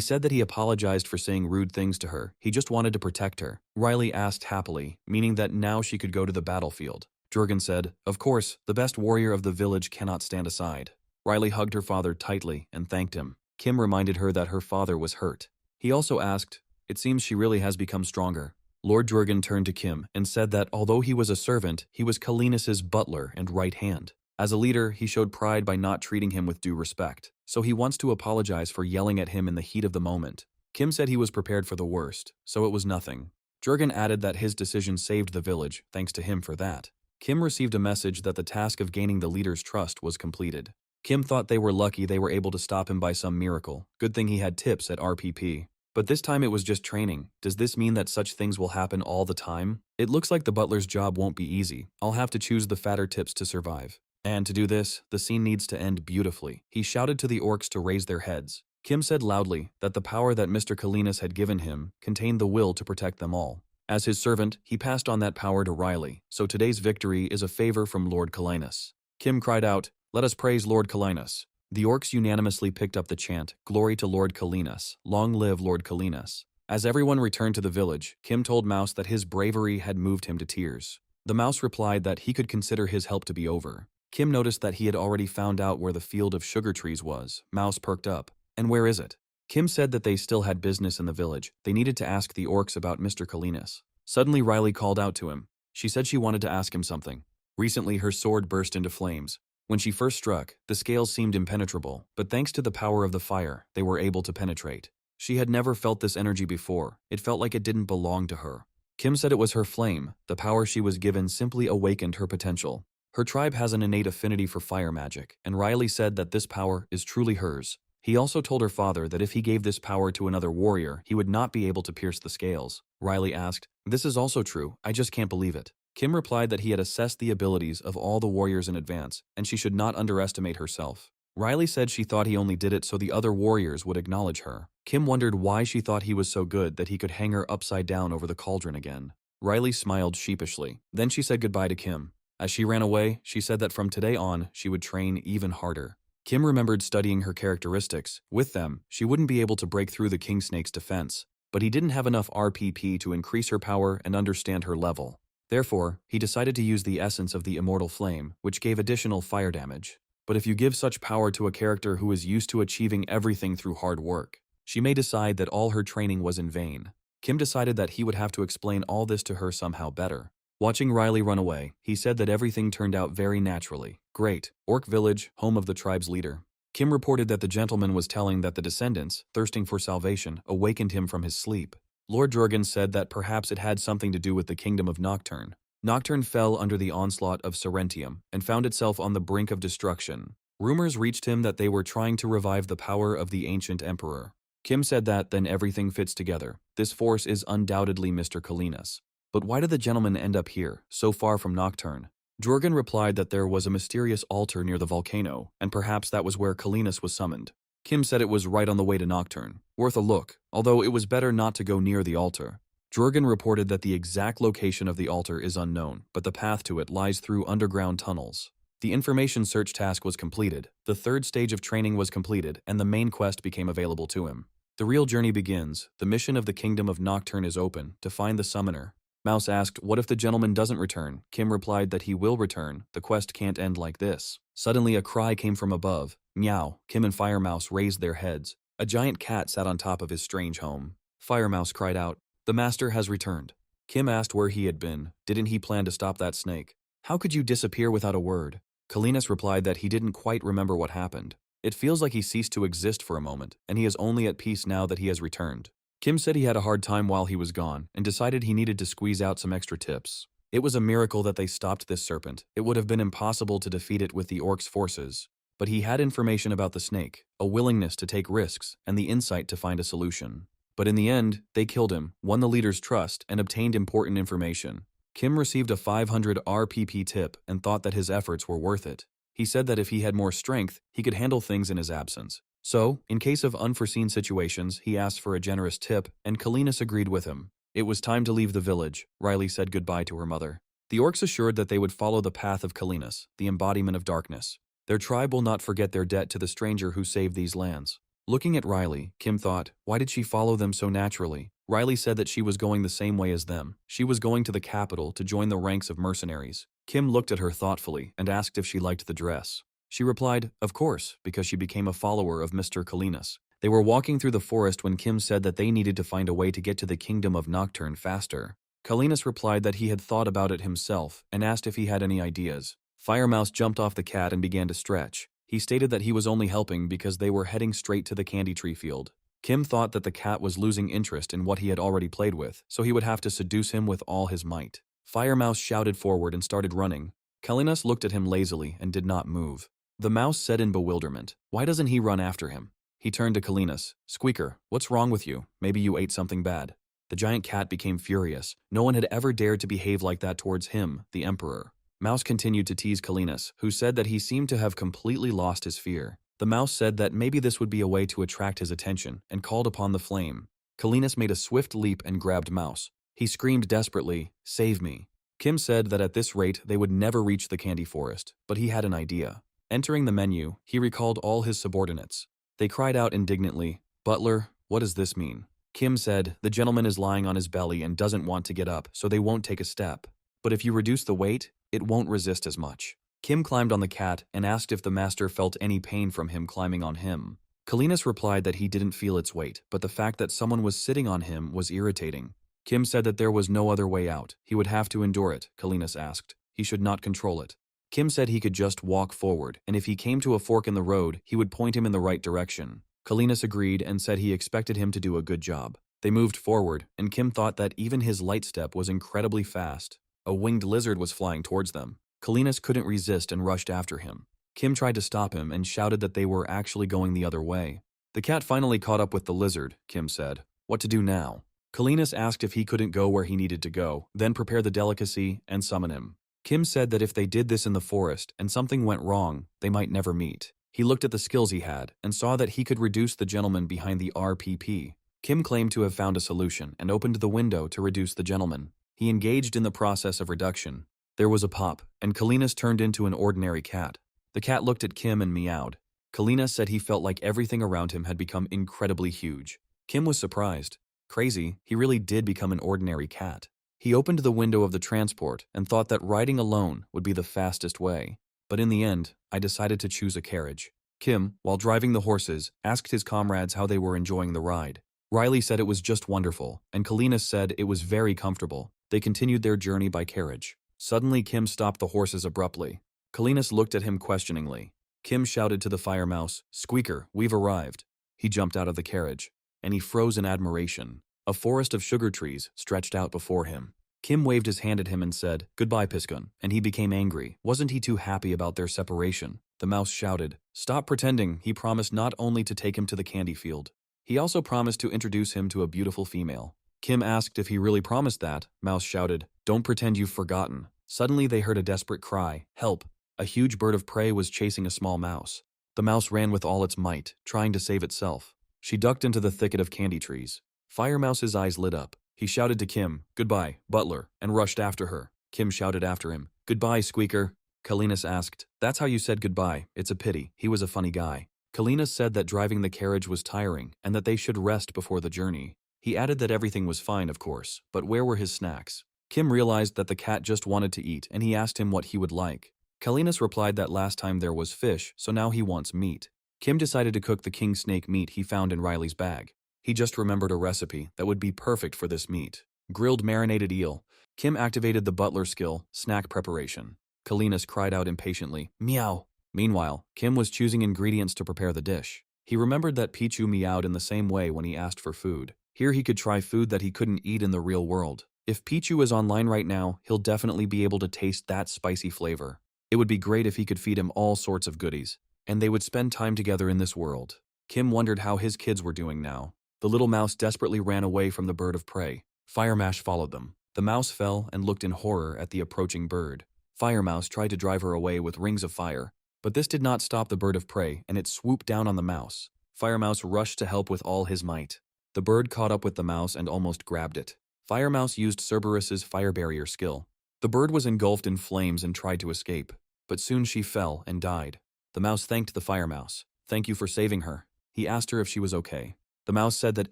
said that he apologized for saying rude things to her. He just wanted to protect her. Riley asked happily, meaning that now she could go to the battlefield. Jurgen said, "Of course, the best warrior of the village cannot stand aside." Riley hugged her father tightly and thanked him. Kim reminded her that her father was hurt. He also asked, "It seems she really has become stronger." Lord Jurgen turned to Kim and said that although he was a servant, he was Kalinas's butler and right hand. As a leader, he showed pride by not treating him with due respect, so he wants to apologize for yelling at him in the heat of the moment. Kim said he was prepared for the worst, so it was nothing. Jurgen added that his decision saved the village, thanks to him for that. Kim received a message that the task of gaining the leader's trust was completed. Kim thought they were lucky they were able to stop him by some miracle. Good thing he had tips at RPP. But this time it was just training. Does this mean that such things will happen all the time? It looks like the butler's job won't be easy. I'll have to choose the fatter tips to survive. And to do this, the scene needs to end beautifully. He shouted to the orcs to raise their heads. Kim said loudly that the power that Mr. Kalinas had given him contained the will to protect them all. As his servant, he passed on that power to Riley, so today's victory is a favor from Lord Kalinas. Kim cried out, "Let us praise Lord Kalinas." The orcs unanimously picked up the chant, "Glory to Lord Kalinas, long live Lord Kalinas." As everyone returned to the village, Kim told Mouse that his bravery had moved him to tears. The mouse replied that he could consider his help to be over. Kim noticed that he had already found out where the field of sugar trees was. Mouse perked up. "And where is it?" Kim said that they still had business in the village. They needed to ask the orcs about Mr. Kalinas. Suddenly Riley called out to him. She said she wanted to ask him something. Recently her sword burst into flames. When she first struck, the scales seemed impenetrable, but thanks to the power of the fire, they were able to penetrate. She had never felt this energy before. It felt like it didn't belong to her. Kim said it was her flame. The power she was given simply awakened her potential. Her tribe has an innate affinity for fire magic, and Riley said that this power is truly hers. He also told her father that if he gave this power to another warrior, he would not be able to pierce the scales. Riley asked, "This is also true, I just can't believe it." Kim replied that he had assessed the abilities of all the warriors in advance, and she should not underestimate herself. Riley said she thought he only did it so the other warriors would acknowledge her. Kim wondered why she thought he was so good that he could hang her upside down over the cauldron again. Riley smiled sheepishly. Then she said goodbye to Kim. As she ran away, she said that from today on, she would train even harder. Kim remembered studying her characteristics. With them, she wouldn't be able to break through the king snake's defense. But he didn't have enough RPP to increase her power and understand her level. Therefore, he decided to use the essence of the immortal flame, which gave additional fire damage. But if you give such power to a character who is used to achieving everything through hard work, she may decide that all her training was in vain. Kim decided that he would have to explain all this to her somehow better. Watching Riley run away, he said that everything turned out very naturally. Great. Orc village, home of the tribe's leader. Kim reported that the gentleman was telling that the descendants, thirsting for salvation, awakened him from his sleep. Lord Jurgen said that perhaps it had something to do with the kingdom of Nocturne. Nocturne fell under the onslaught of Serentium and found itself on the brink of destruction. Rumors reached him that they were trying to revive the power of the ancient emperor. Kim said that then everything fits together. This force is undoubtedly Mr. Kalinas. But why did the gentleman end up here, so far from Nocturne? Jurgen replied that there was a mysterious altar near the volcano, and perhaps that was where Kalinas was summoned. Kim said it was right on the way to Nocturne. Worth a look, although it was better not to go near the altar. Jurgen reported that the exact location of the altar is unknown, but the path to it lies through underground tunnels. The information search task was completed, the third stage of training was completed, and the main quest became available to him. The real journey begins. The mission of the Kingdom of Nocturne is open, to find the summoner. Mouse asked, "What if the gentleman doesn't return?" Kim replied that he will return. The quest can't end like this. Suddenly a cry came from above. Meow. Kim and Fire Mouse raised their heads. A giant cat sat on top of his strange home. Fire Mouse cried out, "The master has returned." Kim asked where he had been. Didn't he plan to stop that snake? How could you disappear without a word? Kalinas replied that he didn't quite remember what happened. It feels like he ceased to exist for a moment, and he is only at peace now that he has returned. Kim said he had a hard time while he was gone, and decided he needed to squeeze out some extra tips. It was a miracle that they stopped this serpent. It would have been impossible to defeat it with the orcs' forces. But he had information about the snake, a willingness to take risks, and the insight to find a solution. But in the end, they killed him, won the leader's trust, and obtained important information. Kim received a 500 RPP tip and thought that his efforts were worth it. He said that if he had more strength, he could handle things in his absence. So, in case of unforeseen situations, he asked for a generous tip, and Kalinas agreed with him. It was time to leave the village. Riley said goodbye to her mother. The orcs assured that they would follow the path of Kalinas, the embodiment of darkness. Their tribe will not forget their debt to the stranger who saved these lands. Looking at Riley, Kim thought, why did she follow them so naturally? Riley said that she was going the same way as them. She was going to the capital to join the ranks of mercenaries. Kim looked at her thoughtfully and asked if she liked the dress. She replied, of course, because she became a follower of Mr. Kalinas. They were walking through the forest when Kim said that they needed to find a way to get to the kingdom of Nocturne faster. Kalinas replied that he had thought about it himself and asked if he had any ideas. Firemouse jumped off the cat and began to stretch. He stated that he was only helping because they were heading straight to the candy tree field. Kim thought that the cat was losing interest in what he had already played with, so he would have to seduce him with all his might. Firemouse shouted forward and started running. Kalinas looked at him lazily and did not move. The mouse said in bewilderment, why doesn't he run after him? He turned to Kalinas. Squeaker, what's wrong with you? Maybe you ate something bad. The giant cat became furious. No one had ever dared to behave like that towards him, the emperor. Mouse continued to tease Kalinas, who said that he seemed to have completely lost his fear. The mouse said that maybe this would be a way to attract his attention, and called upon the flame. Kalinas made a swift leap and grabbed Mouse. He screamed desperately, save me. Kim said that at this rate they would never reach the candy forest, but he had an idea. Entering the menu, he recalled all his subordinates. They cried out indignantly, Butler, what does this mean? Kim said, the gentleman is lying on his belly and doesn't want to get up, so they won't take a step. But if you reduce the weight, it won't resist as much. Kim climbed on the cat and asked if the master felt any pain from him climbing on him. Kalinas replied that he didn't feel its weight, but the fact that someone was sitting on him was irritating. Kim said that there was no other way out. He would have to endure it, Kalinas asked. He should not control it. Kim said he could just walk forward, and if he came to a fork in the road, he would point him in the right direction. Kalinas agreed and said he expected him to do a good job. They moved forward, and Kim thought that even his light step was incredibly fast. A winged lizard was flying towards them. Kalinas couldn't resist and rushed after him. Kim tried to stop him and shouted that they were actually going the other way. The cat finally caught up with the lizard, Kim said. What to do now? Kalinas asked if he couldn't go where he needed to go, then prepare the delicacy and summon him. Kim said that if they did this in the forest and something went wrong, they might never meet. He looked at the skills he had and saw that he could reduce the gentleman behind the RPP. Kim claimed to have found a solution and opened the window to reduce the gentleman. He engaged in the process of reduction. There was a pop, and Kalinas turned into an ordinary cat. The cat looked at Kim and meowed. Kalinas said he felt like everything around him had become incredibly huge. Kim was surprised. Crazy, he really did become an ordinary cat. He opened the window of the transport and thought that riding alone would be the fastest way. But in the end, I decided to choose a carriage. Kim, while driving the horses, asked his comrades how they were enjoying the ride. Riley said it was just wonderful, and Kalinas said it was very comfortable. They continued their journey by carriage. Suddenly, Kim stopped the horses abruptly. Kalinas looked at him questioningly. Kim shouted to the fire mouse, Squeaker, we've arrived. He jumped out of the carriage, and he froze in admiration. A forest of sugar trees stretched out before him. Kim waved his hand at him and said, Goodbye, Piskun, and he became angry. Wasn't he too happy about their separation? The mouse shouted, Stop pretending. He promised not only to take him to the candy field. He also promised to introduce him to a beautiful female. Kim asked if he really promised that. Mouse shouted, Don't pretend you've forgotten. Suddenly they heard a desperate cry, Help! A huge bird of prey was chasing a small mouse. The mouse ran with all its might, trying to save itself. She ducked into the thicket of candy trees. Fire Mouse's eyes lit up. He shouted to Kim, Goodbye, Butler, and rushed after her. Kim shouted after him, Goodbye, Squeaker. Kalinas asked, That's how you said goodbye. It's a pity. He was a funny guy. Kalinas said that driving the carriage was tiring and that they should rest before the journey. He added that everything was fine, of course, but where were his snacks? Kim realized that the cat just wanted to eat, and he asked him what he would like. Kalinas replied that last time there was fish, so now he wants meat. Kim decided to cook the king snake meat he found in Riley's bag. He just remembered a recipe that would be perfect for this meat. Grilled marinated eel. Kim activated the butler skill, snack preparation. Kalinas cried out impatiently, Meow! Meanwhile, Kim was choosing ingredients to prepare the dish. He remembered that Pichu meowed in the same way when he asked for food. Here he could try food that he couldn't eat in the real world. If Pichu is online right now, he'll definitely be able to taste that spicy flavor. It would be great if he could feed him all sorts of goodies, and they would spend time together in this world. Kim wondered how his kids were doing now. The little mouse desperately ran away from the bird of prey. Fire Mash followed them. The mouse fell and looked in horror at the approaching bird. Fire Mouse tried to drive her away with rings of fire, but this did not stop the bird of prey, and it swooped down on the mouse. Fire Mouse rushed to help with all his might. The bird caught up with the mouse and almost grabbed it. Fire Mouse used Cerberus's fire barrier skill. The bird was engulfed in flames and tried to escape, but soon she fell and died. The mouse thanked the Fire Mouse. "Thank you for saving her." He asked her if she was okay. The mouse said that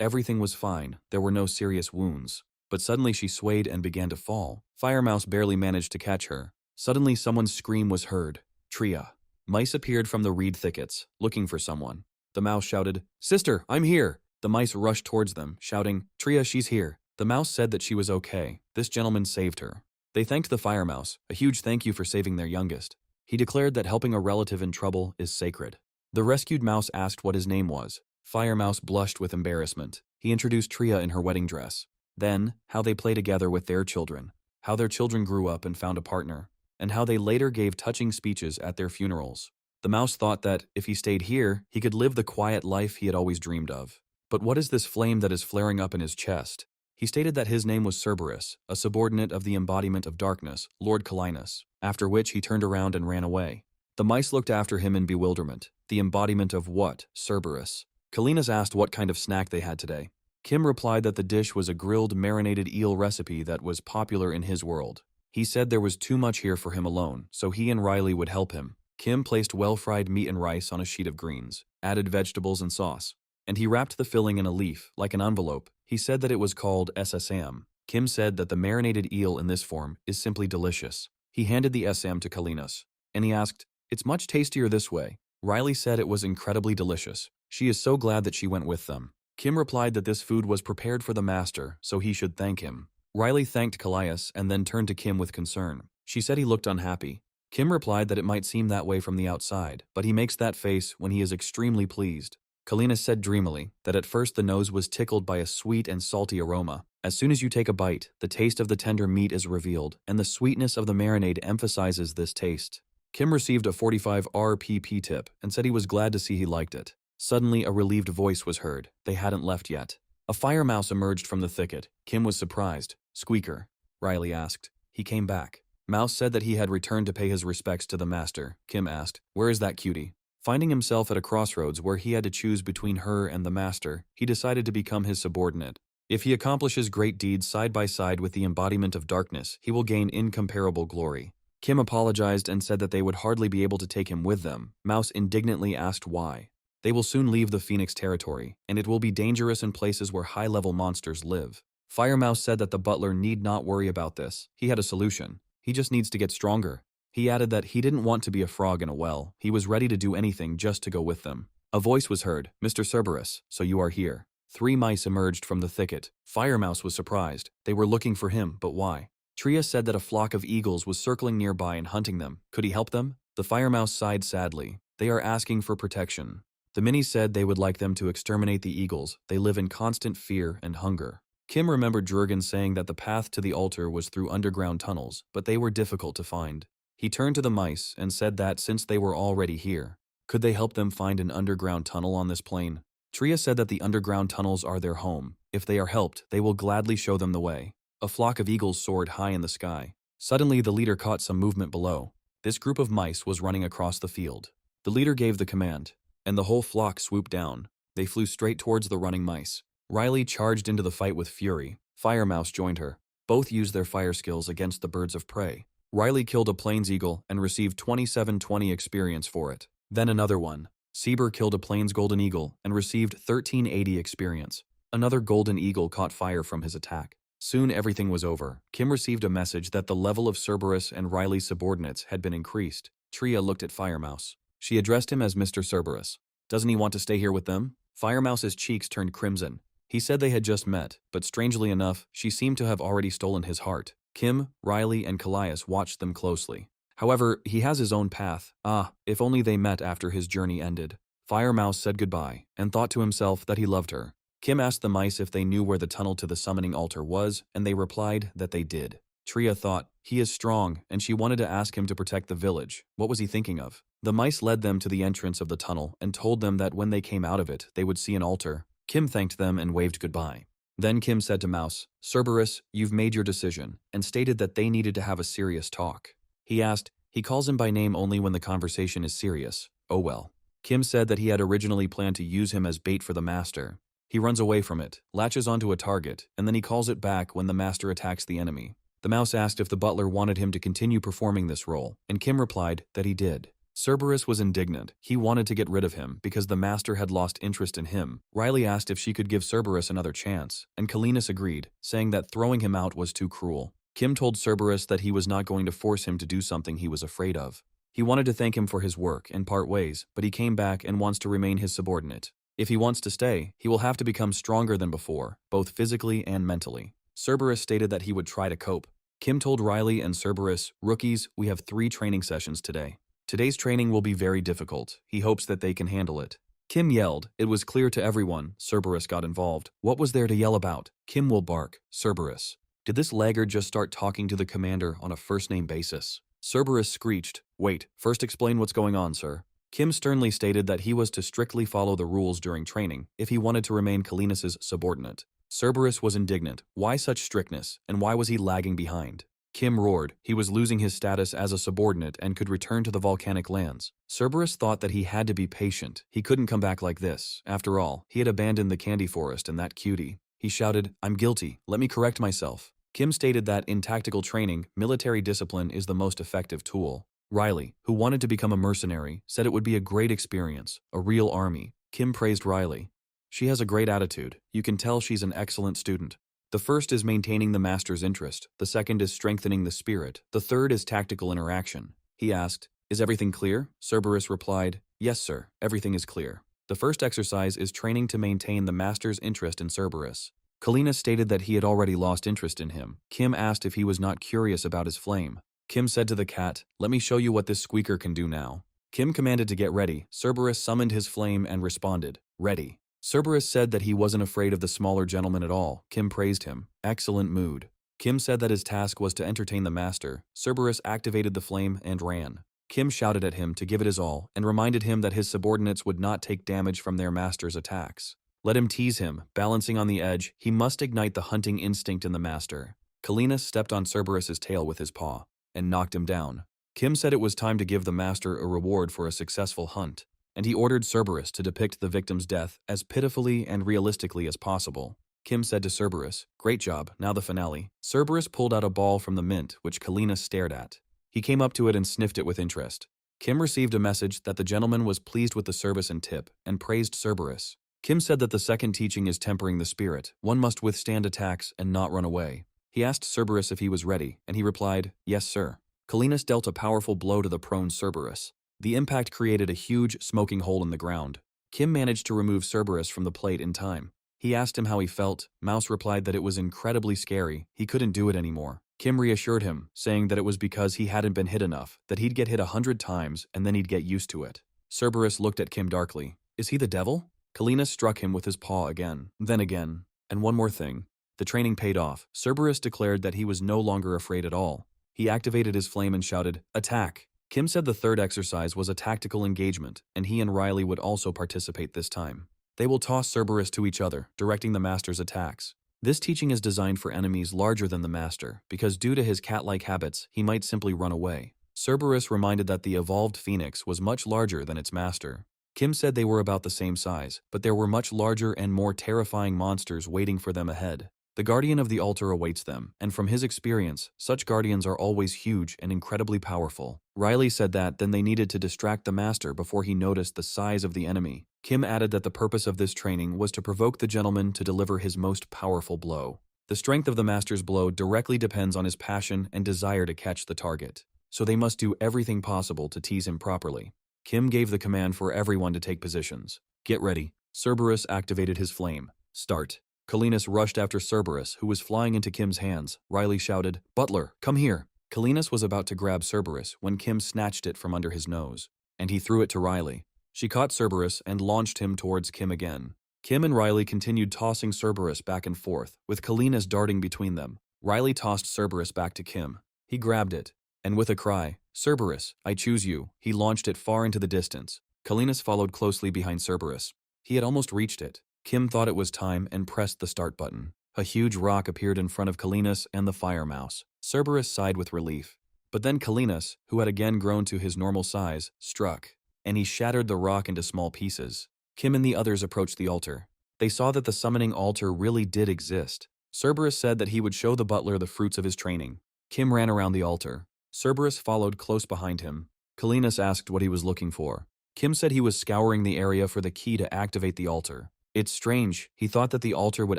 everything was fine, there were no serious wounds. But suddenly she swayed and began to fall. Fire Mouse barely managed to catch her. Suddenly someone's scream was heard. Tria. Mice appeared from the reed thickets, looking for someone. The mouse shouted, "Sister, I'm here!" The mice rushed towards them, shouting, "Tria, she's here." The mouse said that she was okay. This gentleman saved her. They thanked the Fire Mouse, a huge thank you for saving their youngest. He declared that helping a relative in trouble is sacred. The rescued mouse asked what his name was. Fire Mouse blushed with embarrassment. He introduced Tria in her wedding dress. Then, how they play together with their children, how their children grew up and found a partner, and how they later gave touching speeches at their funerals. The mouse thought that, if he stayed here, he could live the quiet life he had always dreamed of. But what is this flame that is flaring up in his chest? He stated that his name was Cerberus, a subordinate of the embodiment of darkness, Lord Calinus, after which he turned around and ran away. The mice looked after him in bewilderment. The embodiment of what, Cerberus? Calinus asked what kind of snack they had today. Kim replied that the dish was a grilled marinated eel recipe that was popular in his world. He said there was too much here for him alone, so he and Riley would help him. Kim placed well-fried meat and rice on a sheet of greens, added vegetables and sauce, and he wrapped the filling in a leaf, like an envelope. He said that it was called SSM. Kim said that the marinated eel in this form is simply delicious. He handed the SM to Calinus, and he asked, "It's much tastier this way." Riley said it was incredibly delicious. She is so glad that she went with them. Kim replied that this food was prepared for the master, so he should thank him. Riley thanked Callias and then turned to Kim with concern. She said he looked unhappy. Kim replied that it might seem that way from the outside, but he makes that face when he is extremely pleased. Kalina said dreamily that at first the nose was tickled by a sweet and salty aroma. As soon as you take a bite, the taste of the tender meat is revealed, and the sweetness of the marinade emphasizes this taste. Kim received a 45 RPP tip and said he was glad to see he liked it. Suddenly, a relieved voice was heard. They hadn't left yet. A fire mouse emerged from the thicket. Kim was surprised. "Squeaker?" Riley asked. He came back. Mouse said that he had returned to pay his respects to the master. Kim asked, "Where is that cutie?" Finding himself at a crossroads where he had to choose between her and the master, he decided to become his subordinate. If he accomplishes great deeds side by side with the embodiment of darkness, he will gain incomparable glory. Kim apologized and said that they would hardly be able to take him with them. Mouse indignantly asked why. They will soon leave the Phoenix territory, and it will be dangerous in places where high-level monsters live. Fire Mouse said that the butler need not worry about this. He had a solution. He just needs to get stronger. He added that he didn't want to be a frog in a well. He was ready to do anything just to go with them. A voice was heard. "Mr. Cerberus, so you are here." 3 mice emerged from the thicket. Fire Mouse was surprised. They were looking for him, but why? Tria said that a flock of eagles was circling nearby and hunting them. Could he help them? The Fire Mouse sighed sadly. They are asking for protection. The minis said they would like them to exterminate the eagles. They live in constant fear and hunger. Kim remembered Jurgen saying that the path to the altar was through underground tunnels, but they were difficult to find. He turned to the mice and said that since they were already here, could they help them find an underground tunnel on this plane? Tria said that the underground tunnels are their home. If they are helped, they will gladly show them the way. A flock of eagles soared high in the sky. Suddenly, the leader caught some movement below. This group of mice was running across the field. The leader gave the command, and the whole flock swooped down. They flew straight towards the running mice. Riley charged into the fight with fury. Fire Mouse joined her. Both used their fire skills against the birds of prey. Riley killed a plains eagle and received 2720 experience for it. Then another one. Sieber killed a plains golden eagle and received 1380 experience. Another golden eagle caught fire from his attack. Soon everything was over. Kim received a message that the level of Cerberus and Riley's subordinates had been increased. Tria looked at Fire Mouse. She addressed him as Mr. Cerberus. Doesn't he want to stay here with them? Fire Mouse's cheeks turned crimson. He said they had just met, but strangely enough, she seemed to have already stolen his heart. Kim, Riley, and Callias watched them closely. However, he has his own path. Ah, if only they met after his journey ended. Fire Mouse said goodbye, and thought to himself that he loved her. Kim asked the mice if they knew where the tunnel to the summoning altar was, and they replied that they did. Tria thought, he is strong, and she wanted to ask him to protect the village. What was he thinking of? The mice led them to the entrance of the tunnel and told them that when they came out of it, they would see an altar. Kim thanked them and waved goodbye. Then Kim said to Mouse, Cerberus, you've made your decision, and stated that they needed to have a serious talk. He asked, he calls him by name only when the conversation is serious. Oh well. Kim said that he had originally planned to use him as bait for the master. He runs away from it, latches onto a target, and then he calls it back when the master attacks the enemy. The mouse asked if the butler wanted him to continue performing this role, and Kim replied that he did. Cerberus was indignant. He wanted to get rid of him because the master had lost interest in him. Riley asked if she could give Cerberus another chance, and Kalinas agreed, saying that throwing him out was too cruel. Kim told Cerberus that he was not going to force him to do something he was afraid of. He wanted to thank him for his work and part ways, but he came back and wants to remain his subordinate. If he wants to stay, he will have to become stronger than before, both physically and mentally. Cerberus stated that he would try to cope. Kim told Riley and Cerberus, rookies, we have 3 training sessions today. Today's training will be very difficult. He hopes that they can handle it. Kim yelled. It was clear to everyone. Cerberus got involved. What was there to yell about? Kim will bark. Cerberus. Did this laggard just start talking to the commander on a first-name basis? Cerberus screeched. Wait, first explain what's going on, sir. Kim sternly stated that he was to strictly follow the rules during training if he wanted to remain Kalinas's subordinate. Cerberus was indignant. Why such strictness, and why was he lagging behind? Kim roared. He was losing his status as a subordinate and could return to the volcanic lands. Cerberus thought that he had to be patient. He couldn't come back like this. After all, he had abandoned the candy forest and that cutie. He shouted, I'm guilty. Let me correct myself. Kim stated that in tactical training, military discipline is the most effective tool. Riley, who wanted to become a mercenary, said it would be a great experience, a real army. Kim praised Riley. She has a great attitude. You can tell she's an excellent student. The first is maintaining the master's interest. The second is strengthening the spirit. The third is tactical interaction. He asked, is everything clear? Cerberus replied, yes, sir, everything is clear. The first exercise is training to maintain the master's interest in Cerberus. Kalinas stated that he had already lost interest in him. Kim asked if he was not curious about his flame. Kim said to the cat, let me show you what this squeaker can do now. Kim commanded to get ready. Cerberus summoned his flame and responded, ready. Cerberus said that he wasn't afraid of the smaller gentleman at all. Kim praised him. Excellent mood. Kim said that his task was to entertain the master. Cerberus activated the flame and ran. Kim shouted at him to give it his all and reminded him that his subordinates would not take damage from their master's attacks. Let him tease him. Balancing on the edge, he must ignite the hunting instinct in the master. Kalinas stepped on Cerberus's tail with his paw and knocked him down. Kim said it was time to give the master a reward for a successful hunt, and he ordered Cerberus to depict the victim's death as pitifully and realistically as possible. Kim said to Cerberus, great job, now the finale. Cerberus pulled out a ball from the mint, which Kalinas stared at. He came up to it and sniffed it with interest. Kim received a message that the gentleman was pleased with the service and tip, and praised Cerberus. Kim said that the second teaching is tempering the spirit. One must withstand attacks and not run away. He asked Cerberus if he was ready, and he replied, yes, sir. Kalinas dealt a powerful blow to the prone Cerberus. The impact created a huge, smoking hole in the ground. Kim managed to remove Cerberus from the plate in time. He asked him how he felt. Mouse replied that it was incredibly scary. He couldn't do it anymore. Kim reassured him, saying that it was because he hadn't been hit enough, that he'd get hit 100 times and then he'd get used to it. Cerberus looked at Kim darkly. Is he the devil? Kalinas struck him with his paw again, then again. And one more thing. The training paid off. Cerberus declared that he was no longer afraid at all. He activated his flame and shouted, attack! Kim said the third exercise was a tactical engagement, and he and Riley would also participate this time. They will toss Cerberus to each other, directing the master's attacks. This teaching is designed for enemies larger than the master, because due to his cat-like habits, he might simply run away. Cerberus reminded that the evolved phoenix was much larger than its master. Kim said they were about the same size, but there were much larger and more terrifying monsters waiting for them ahead. The guardian of the altar awaits them, and from his experience, such guardians are always huge and incredibly powerful. Riley said that then they needed to distract the master before he noticed the size of the enemy. Kim added that the purpose of this training was to provoke the gentleman to deliver his most powerful blow. The strength of the master's blow directly depends on his passion and desire to catch the target, so they must do everything possible to tease him properly. Kim gave the command for everyone to take positions. Get ready. Cerberus activated his flame. Start. Kalinas rushed after Cerberus, who was flying into Kim's hands. Riley shouted, Butler, come here. Kalinas was about to grab Cerberus when Kim snatched it from under his nose, and he threw it to Riley. She caught Cerberus and launched him towards Kim again. Kim and Riley continued tossing Cerberus back and forth, with Kalinas darting between them. Riley tossed Cerberus back to Kim. He grabbed it, and with a cry, "Cerberus, I choose you," he launched it far into the distance. Kalinas followed closely behind Cerberus. He had almost reached it. Kim thought it was time and pressed the start button. A huge rock appeared in front of Kalinas and the fire mouse. Cerberus sighed with relief. But then Kalinas, who had again grown to his normal size, struck, and he shattered the rock into small pieces. Kim and the others approached the altar. They saw that the summoning altar really did exist. Cerberus said that he would show the butler the fruits of his training. Kim ran around the altar. Cerberus followed close behind him. Kalinas asked what he was looking for. Kim said he was scouring the area for the key to activate the altar. It's strange, he thought that the altar would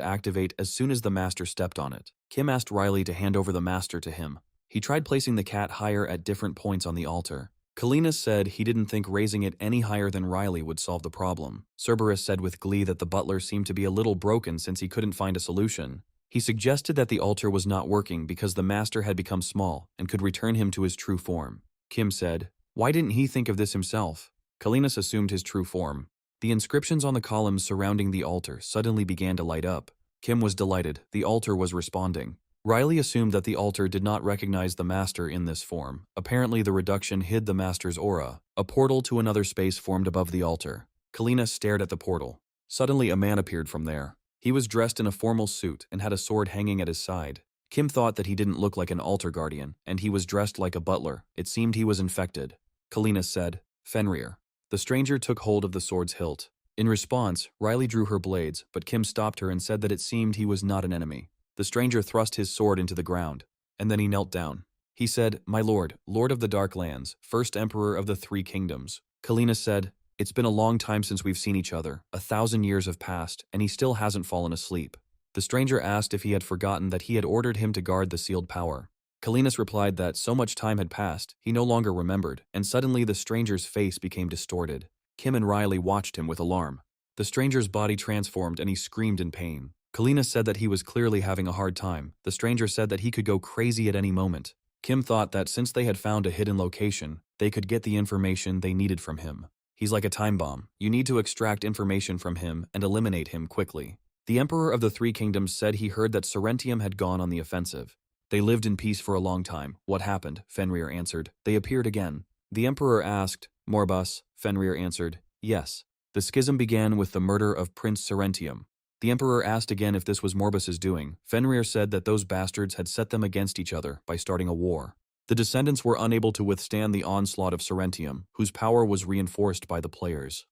activate as soon as the master stepped on it. Kim asked Riley to hand over the master to him. He tried placing the cat higher at different points on the altar. Kalinas said he didn't think raising it any higher than Riley would solve the problem. Cerberus said with glee that the butler seemed to be a little broken since he couldn't find a solution. He suggested that the altar was not working because the master had become small and could return him to his true form. Kim said, "Why didn't he think of this himself?" Kalinas assumed his true form. The inscriptions on the columns surrounding the altar suddenly began to light up. Kim was delighted. The altar was responding. Riley assumed that the altar did not recognize the master in this form. Apparently the reduction hid the master's aura. A portal to another space formed above the altar. Kalinas stared at the portal. Suddenly a man appeared from there. He was dressed in a formal suit and had a sword hanging at his side. Kim thought that he didn't look like an altar guardian, and he was dressed like a butler. It seemed he was infected. Kalinas said, "Fenrir." The stranger took hold of the sword's hilt. In response, Riley drew her blades, but Kim stopped her and said that it seemed he was not an enemy. The stranger thrust his sword into the ground, and then he knelt down. He said, "My lord, lord of the Dark Lands, first emperor of the Three Kingdoms." Kalinas said, "It's been a long time since we've seen each other. 1,000 years have passed, and he still hasn't fallen asleep." The stranger asked if he had forgotten that he had ordered him to guard the sealed power. Kalinas replied that so much time had passed, he no longer remembered, and suddenly the stranger's face became distorted. Kim and Riley watched him with alarm. The stranger's body transformed and he screamed in pain. Kalinas said that he was clearly having a hard time. The stranger said that he could go crazy at any moment. Kim thought that since they had found a hidden location, they could get the information they needed from him. He's like a time bomb. You need to extract information from him and eliminate him quickly. The Emperor of the Three Kingdoms said he heard that Serentium had gone on the offensive. They lived in peace for a long time. What happened? Fenrir answered. They appeared again. The Emperor asked, "Morbus?" Fenrir answered, "Yes." The schism began with the murder of Prince Serentium. The Emperor asked again if this was Morbus's doing. Fenrir said that those bastards had set them against each other by starting a war. The descendants were unable to withstand the onslaught of Serentium, whose power was reinforced by the players.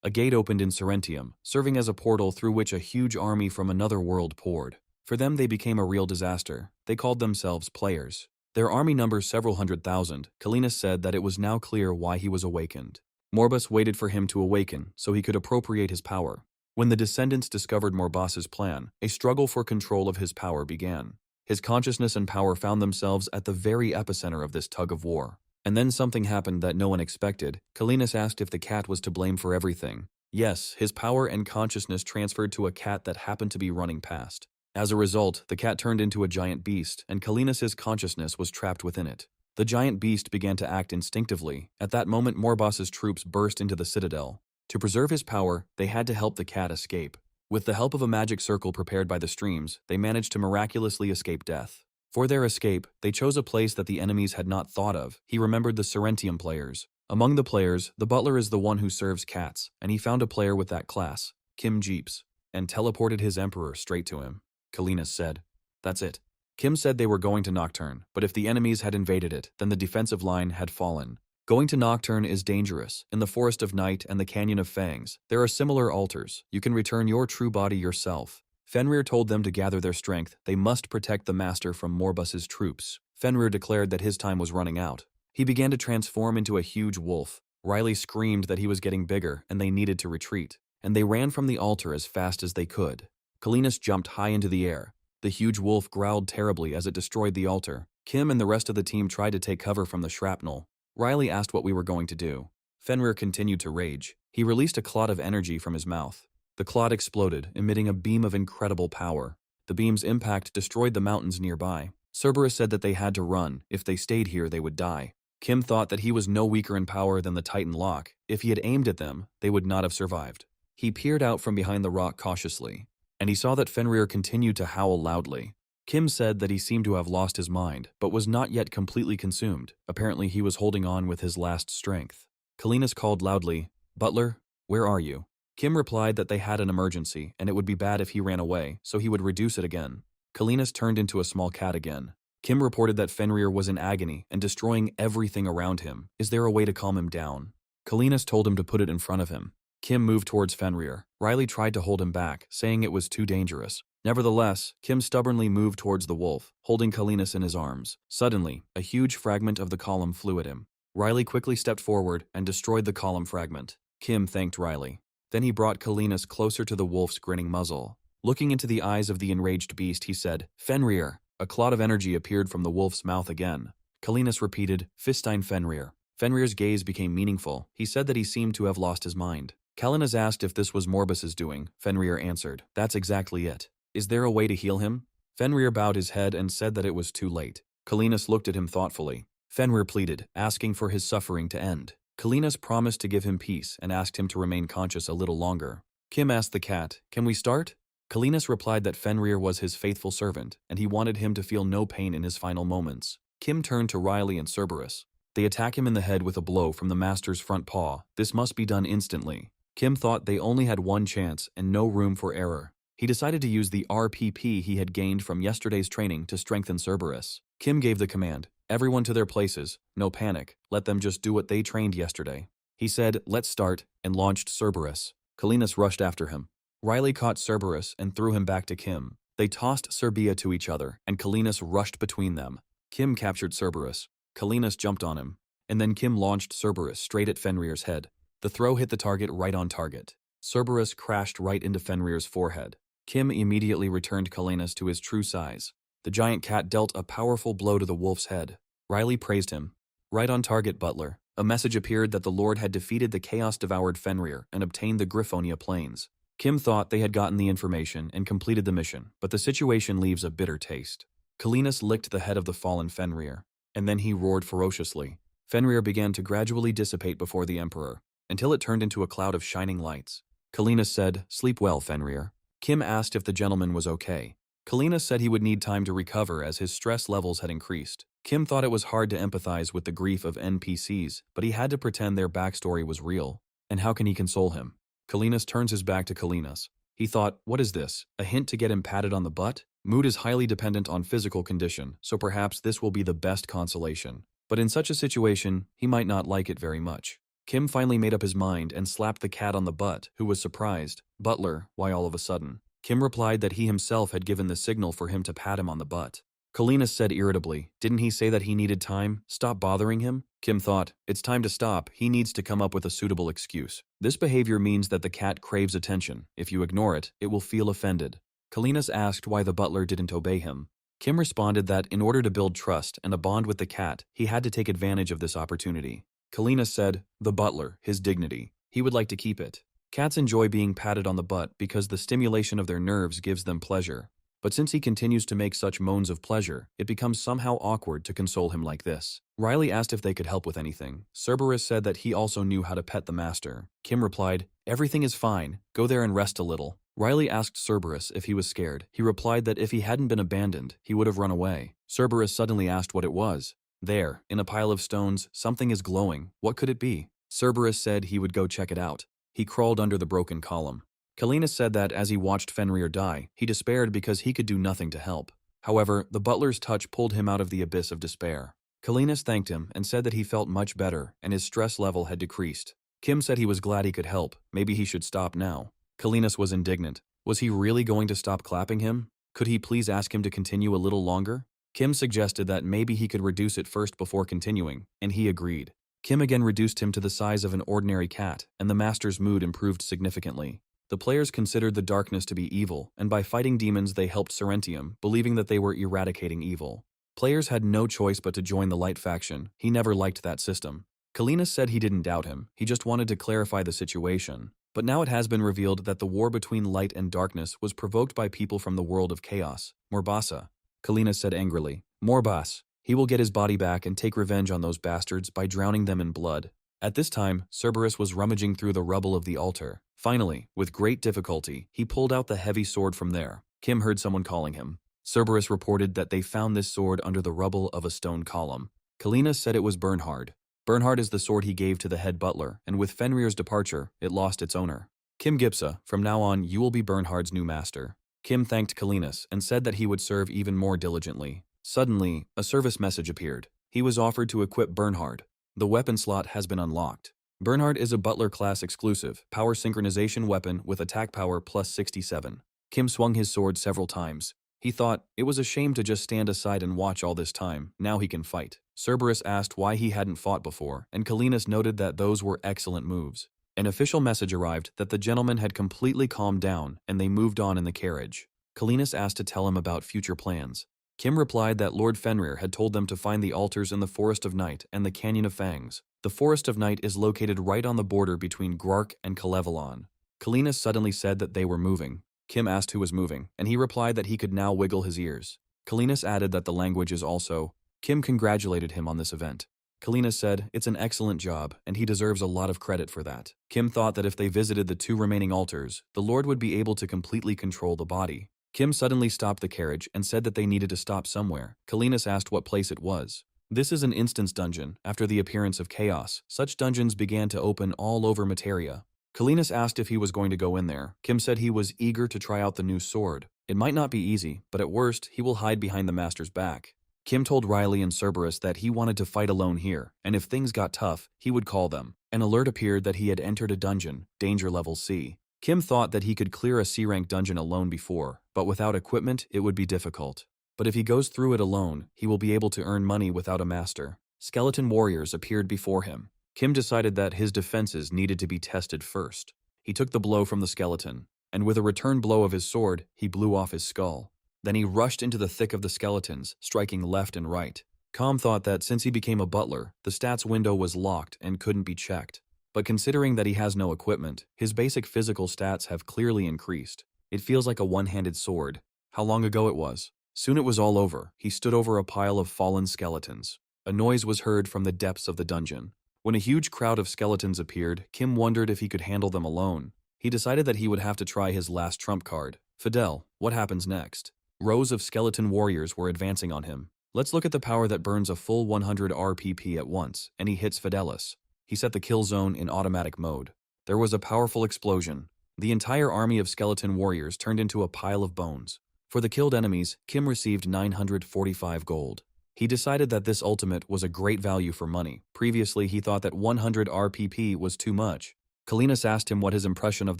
A gate opened in Serentium, serving as a portal through which a huge army from another world poured. For them they became a real disaster. They called themselves players. Their army numbers several 100,000. Kalinas said that it was now clear why he was awakened. Morbus waited for him to awaken so he could appropriate his power. When the descendants discovered Morbus's plan, a struggle for control of his power began. His consciousness and power found themselves at the very epicenter of this tug of war. And then something happened that no one expected. Kalinas asked if the cat was to blame for everything. Yes, his power and consciousness transferred to a cat that happened to be running past. As a result, the cat turned into a giant beast, and Kalinas's consciousness was trapped within it. The giant beast began to act instinctively. At that moment, Morbus's troops burst into the citadel. To preserve his power, they had to help the cat escape. With the help of a magic circle prepared by the streams, they managed to miraculously escape death. For their escape, they chose a place that the enemies had not thought of. He remembered the Serentium players. Among the players, the butler is the one who serves cats, and he found a player with that class, Kim Jeeps, and teleported his emperor straight to him. Kalinas said, "That's it." Kim said they were going to Nocturne, but if the enemies had invaded it, then the defensive line had fallen. Going to Nocturne is dangerous. In the Forest of Night and the Canyon of Fangs, there are similar altars. You can return your true body yourself. Fenrir told them to gather their strength. They must protect the master from Morbus's troops. Fenrir declared that his time was running out. He began to transform into a huge wolf. Riley screamed that he was getting bigger and they needed to retreat, and they ran from the altar as fast as they could. Kalinas jumped high into the air. The huge wolf growled terribly as it destroyed the altar. Kim and the rest of the team tried to take cover from the shrapnel. Riley asked what we were going to do. Fenrir continued to rage. He released a clot of energy from his mouth. The clot exploded, emitting a beam of incredible power. The beam's impact destroyed the mountains nearby. Cerberus said that they had to run. If they stayed here, they would die. Kim thought that he was no weaker in power than the Titan Lock. If he had aimed at them, they would not have survived. He peered out from behind the rock cautiously, and he saw that Fenrir continued to howl loudly. Kim said that he seemed to have lost his mind, but was not yet completely consumed. Apparently he was holding on with his last strength. Kalinas called loudly, "Butler, where are you?" Kim replied that they had an emergency, and it would be bad if he ran away, so he would reduce it again. Kalinas turned into a small cat again. Kim reported that Fenrir was in agony and destroying everything around him. Is there a way to calm him down? Kalinas told him to put it in front of him. Kim moved towards Fenrir. Riley tried to hold him back, saying it was too dangerous. Nevertheless, Kim stubbornly moved towards the wolf, holding Kalinas in his arms. Suddenly, a huge fragment of the column flew at him. Riley quickly stepped forward and destroyed the column fragment. Kim thanked Riley. Then he brought Kalinas closer to the wolf's grinning muzzle. Looking into the eyes of the enraged beast, he said, "Fenrir." A cloud of energy appeared from the wolf's mouth again. Kalinas repeated, "Fistine Fenrir." Fenrir's gaze became meaningful. He said that he seemed to have lost his mind. Kalinas asked if this was Morbus's doing. Fenrir answered, "That's exactly it. Is there a way to heal him?" Fenrir bowed his head and said that it was too late. Kalinas looked at him thoughtfully. Fenrir pleaded, asking for his suffering to end. Kalinas promised to give him peace and asked him to remain conscious a little longer. Kim asked the cat, "Can we start?" Kalinas replied that Fenrir was his faithful servant, and he wanted him to feel no pain in his final moments. Kim turned to Riley and Cerberus. They attack him in the head with a blow from the master's front paw. This must be done instantly. Kim thought they only had one chance and no room for error. He decided to use the RPP he had gained from yesterday's training to strengthen Cerberus. Kim gave the command, "Everyone to their places, no panic, let them just do what they trained yesterday." He said, "Let's start," and launched Cerberus. Kalinas rushed after him. Riley caught Cerberus and threw him back to Kim. They tossed Serbia to each other, and Kalinas rushed between them. Kim captured Cerberus. Kalinas jumped on him, and then Kim launched Cerberus straight at Fenrir's head. The throw hit the target right on target. Cerberus crashed right into Fenrir's forehead. Kim immediately returned Kalinas to his true size. The giant cat dealt a powerful blow to the wolf's head. Riley praised him. "Right on target, Butler." A message appeared that the Lord had defeated the chaos-devoured Fenrir and obtained the Griffonia Plains. Kim thought they had gotten the information and completed the mission, but the situation leaves a bitter taste. Kalinas licked the head of the fallen Fenrir, and then he roared ferociously. Fenrir began to gradually dissipate before the Emperor, until it turned into a cloud of shining lights. Kalinas said, "Sleep well, Fenrir." Kim asked if the gentleman was okay. Kalinas said he would need time to recover as his stress levels had increased. Kim thought it was hard to empathize with the grief of NPCs, but he had to pretend their backstory was real. And how can he console him? Kalinas turns his back to Kalinas. He thought, what is this? A hint to get him patted on the butt? Mood is highly dependent on physical condition, so perhaps this will be the best consolation. But in such a situation, he might not like it very much. Kim finally made up his mind and slapped the cat on the butt, who was surprised. "Butler, why all of a sudden?" Kim replied that he himself had given the signal for him to pat him on the butt. Kalinas said irritably, "Didn't he say that he needed time? Stop bothering him?" Kim thought, it's time to stop. He needs to come up with a suitable excuse. This behavior means that the cat craves attention. If you ignore it, it will feel offended. Kalinas asked why the butler didn't obey him. Kim responded that in order to build trust and a bond with the cat, he had to take advantage of this opportunity. Kalinas said, "The butler, his dignity. He would like to keep it." Cats enjoy being patted on the butt because the stimulation of their nerves gives them pleasure. But since he continues to make such moans of pleasure, it becomes somehow awkward to console him like this. Riley asked if they could help with anything. Cerberus said that he also knew how to pet the master. Kim replied, "Everything is fine. Go there and rest a little." Riley asked Cerberus if he was scared. He replied that if he hadn't been abandoned, he would have run away. Cerberus suddenly asked what it was. There, in a pile of stones, something is glowing. What could it be? Cerberus said he would go check it out. He crawled under the broken column. Kalinas said that as he watched Fenrir die, he despaired because he could do nothing to help. However, the butler's touch pulled him out of the abyss of despair. Kalinas thanked him and said that he felt much better and his stress level had decreased. Kim said he was glad he could help. Maybe he should stop now. Kalinas was indignant. Was he really going to stop clapping him? Could he please ask him to continue a little longer? Kim suggested that maybe he could reduce it first before continuing, and he agreed. Kim again reduced him to the size of an ordinary cat, and the master's mood improved significantly. The players considered the darkness to be evil, and by fighting demons they helped Serentium, believing that they were eradicating evil. Players had no choice but to join the light faction. He never liked that system. Kalinas said he didn't doubt him, he just wanted to clarify the situation. But now it has been revealed that the war between light and darkness was provoked by people from the world of chaos, Morbasa. Kalinas said angrily, More boss. He will get his body back and take revenge on those bastards by drowning them in blood. At this time, Cerberus was rummaging through the rubble of the altar. Finally, with great difficulty, he pulled out the heavy sword from there. Kim heard someone calling him. Cerberus reported that they found this sword under the rubble of a stone column. Kalina said it was Bernhard. Bernhard is the sword he gave to the head butler, and with Fenrir's departure, it lost its owner. Kim Gipsa, from now on you will be Bernhard's new master. Kim thanked Kalinas and said that he would serve even more diligently. Suddenly, a service message appeared. He was offered to equip Bernhard. The weapon slot has been unlocked. Bernhard is a Butler class exclusive, power synchronization weapon with attack power plus 67. Kim swung his sword several times. He thought, it was a shame to just stand aside and watch all this time, now he can fight. Cerberus asked why he hadn't fought before, and Kalinas noted that those were excellent moves. An official message arrived that the gentleman had completely calmed down and they moved on in the carriage. Kalinas asked to tell him about future plans. Kim replied that Lord Fenrir had told them to find the altars in the Forest of Night and the Canyon of Fangs. The Forest of Night is located right on the border between Grark and Kalevalon. Kalinas suddenly said that they were moving. Kim asked who was moving, and he replied that he could now wiggle his ears. Kalinas added that the language is also. Kim congratulated him on this event. Kalinas said, it's an excellent job, and he deserves a lot of credit for that. Kim thought that if they visited the 2 remaining altars, the Lord would be able to completely control the body. Kim suddenly stopped the carriage and said that they needed to stop somewhere. Kalinas asked what place it was. This is an instance dungeon. After the appearance of chaos, such dungeons began to open all over Materia. Kalinas asked if he was going to go in there. Kim said he was eager to try out the new sword. It might not be easy, but at worst, he will hide behind the master's back. Kim told Riley and Cerberus that he wanted to fight alone here, and if things got tough, he would call them. An alert appeared that he had entered a dungeon, danger level C. Kim thought that he could clear a C-rank dungeon alone before, but without equipment, it would be difficult. But if he goes through it alone, he will be able to earn money without a master. Skeleton warriors appeared before him. Kim decided that his defenses needed to be tested first. He took the blow from the skeleton, and with a return blow of his sword, he blew off his skull. Then he rushed into the thick of the skeletons, striking left and right. Com thought that since he became a butler, the stats window was locked and couldn't be checked. But considering that he has no equipment, his basic physical stats have clearly increased. It feels like a one-handed sword. How long ago it was. Soon it was all over. He stood over a pile of fallen skeletons. A noise was heard from the depths of the dungeon. When a huge crowd of skeletons appeared, Kim wondered if he could handle them alone. He decided that he would have to try his last trump card. Fidel, what happens next? Rows of skeleton warriors were advancing on him. Let's look at the power that burns a full 100 RPP at once, and he hits Fidelis. He set the kill zone in automatic mode. There was a powerful explosion. The entire army of skeleton warriors turned into a pile of bones. For the killed enemies, Kim received 945 gold. He decided that this ultimate was a great value for money. Previously, he thought that 100 RPP was too much. Kalinas asked him what his impression of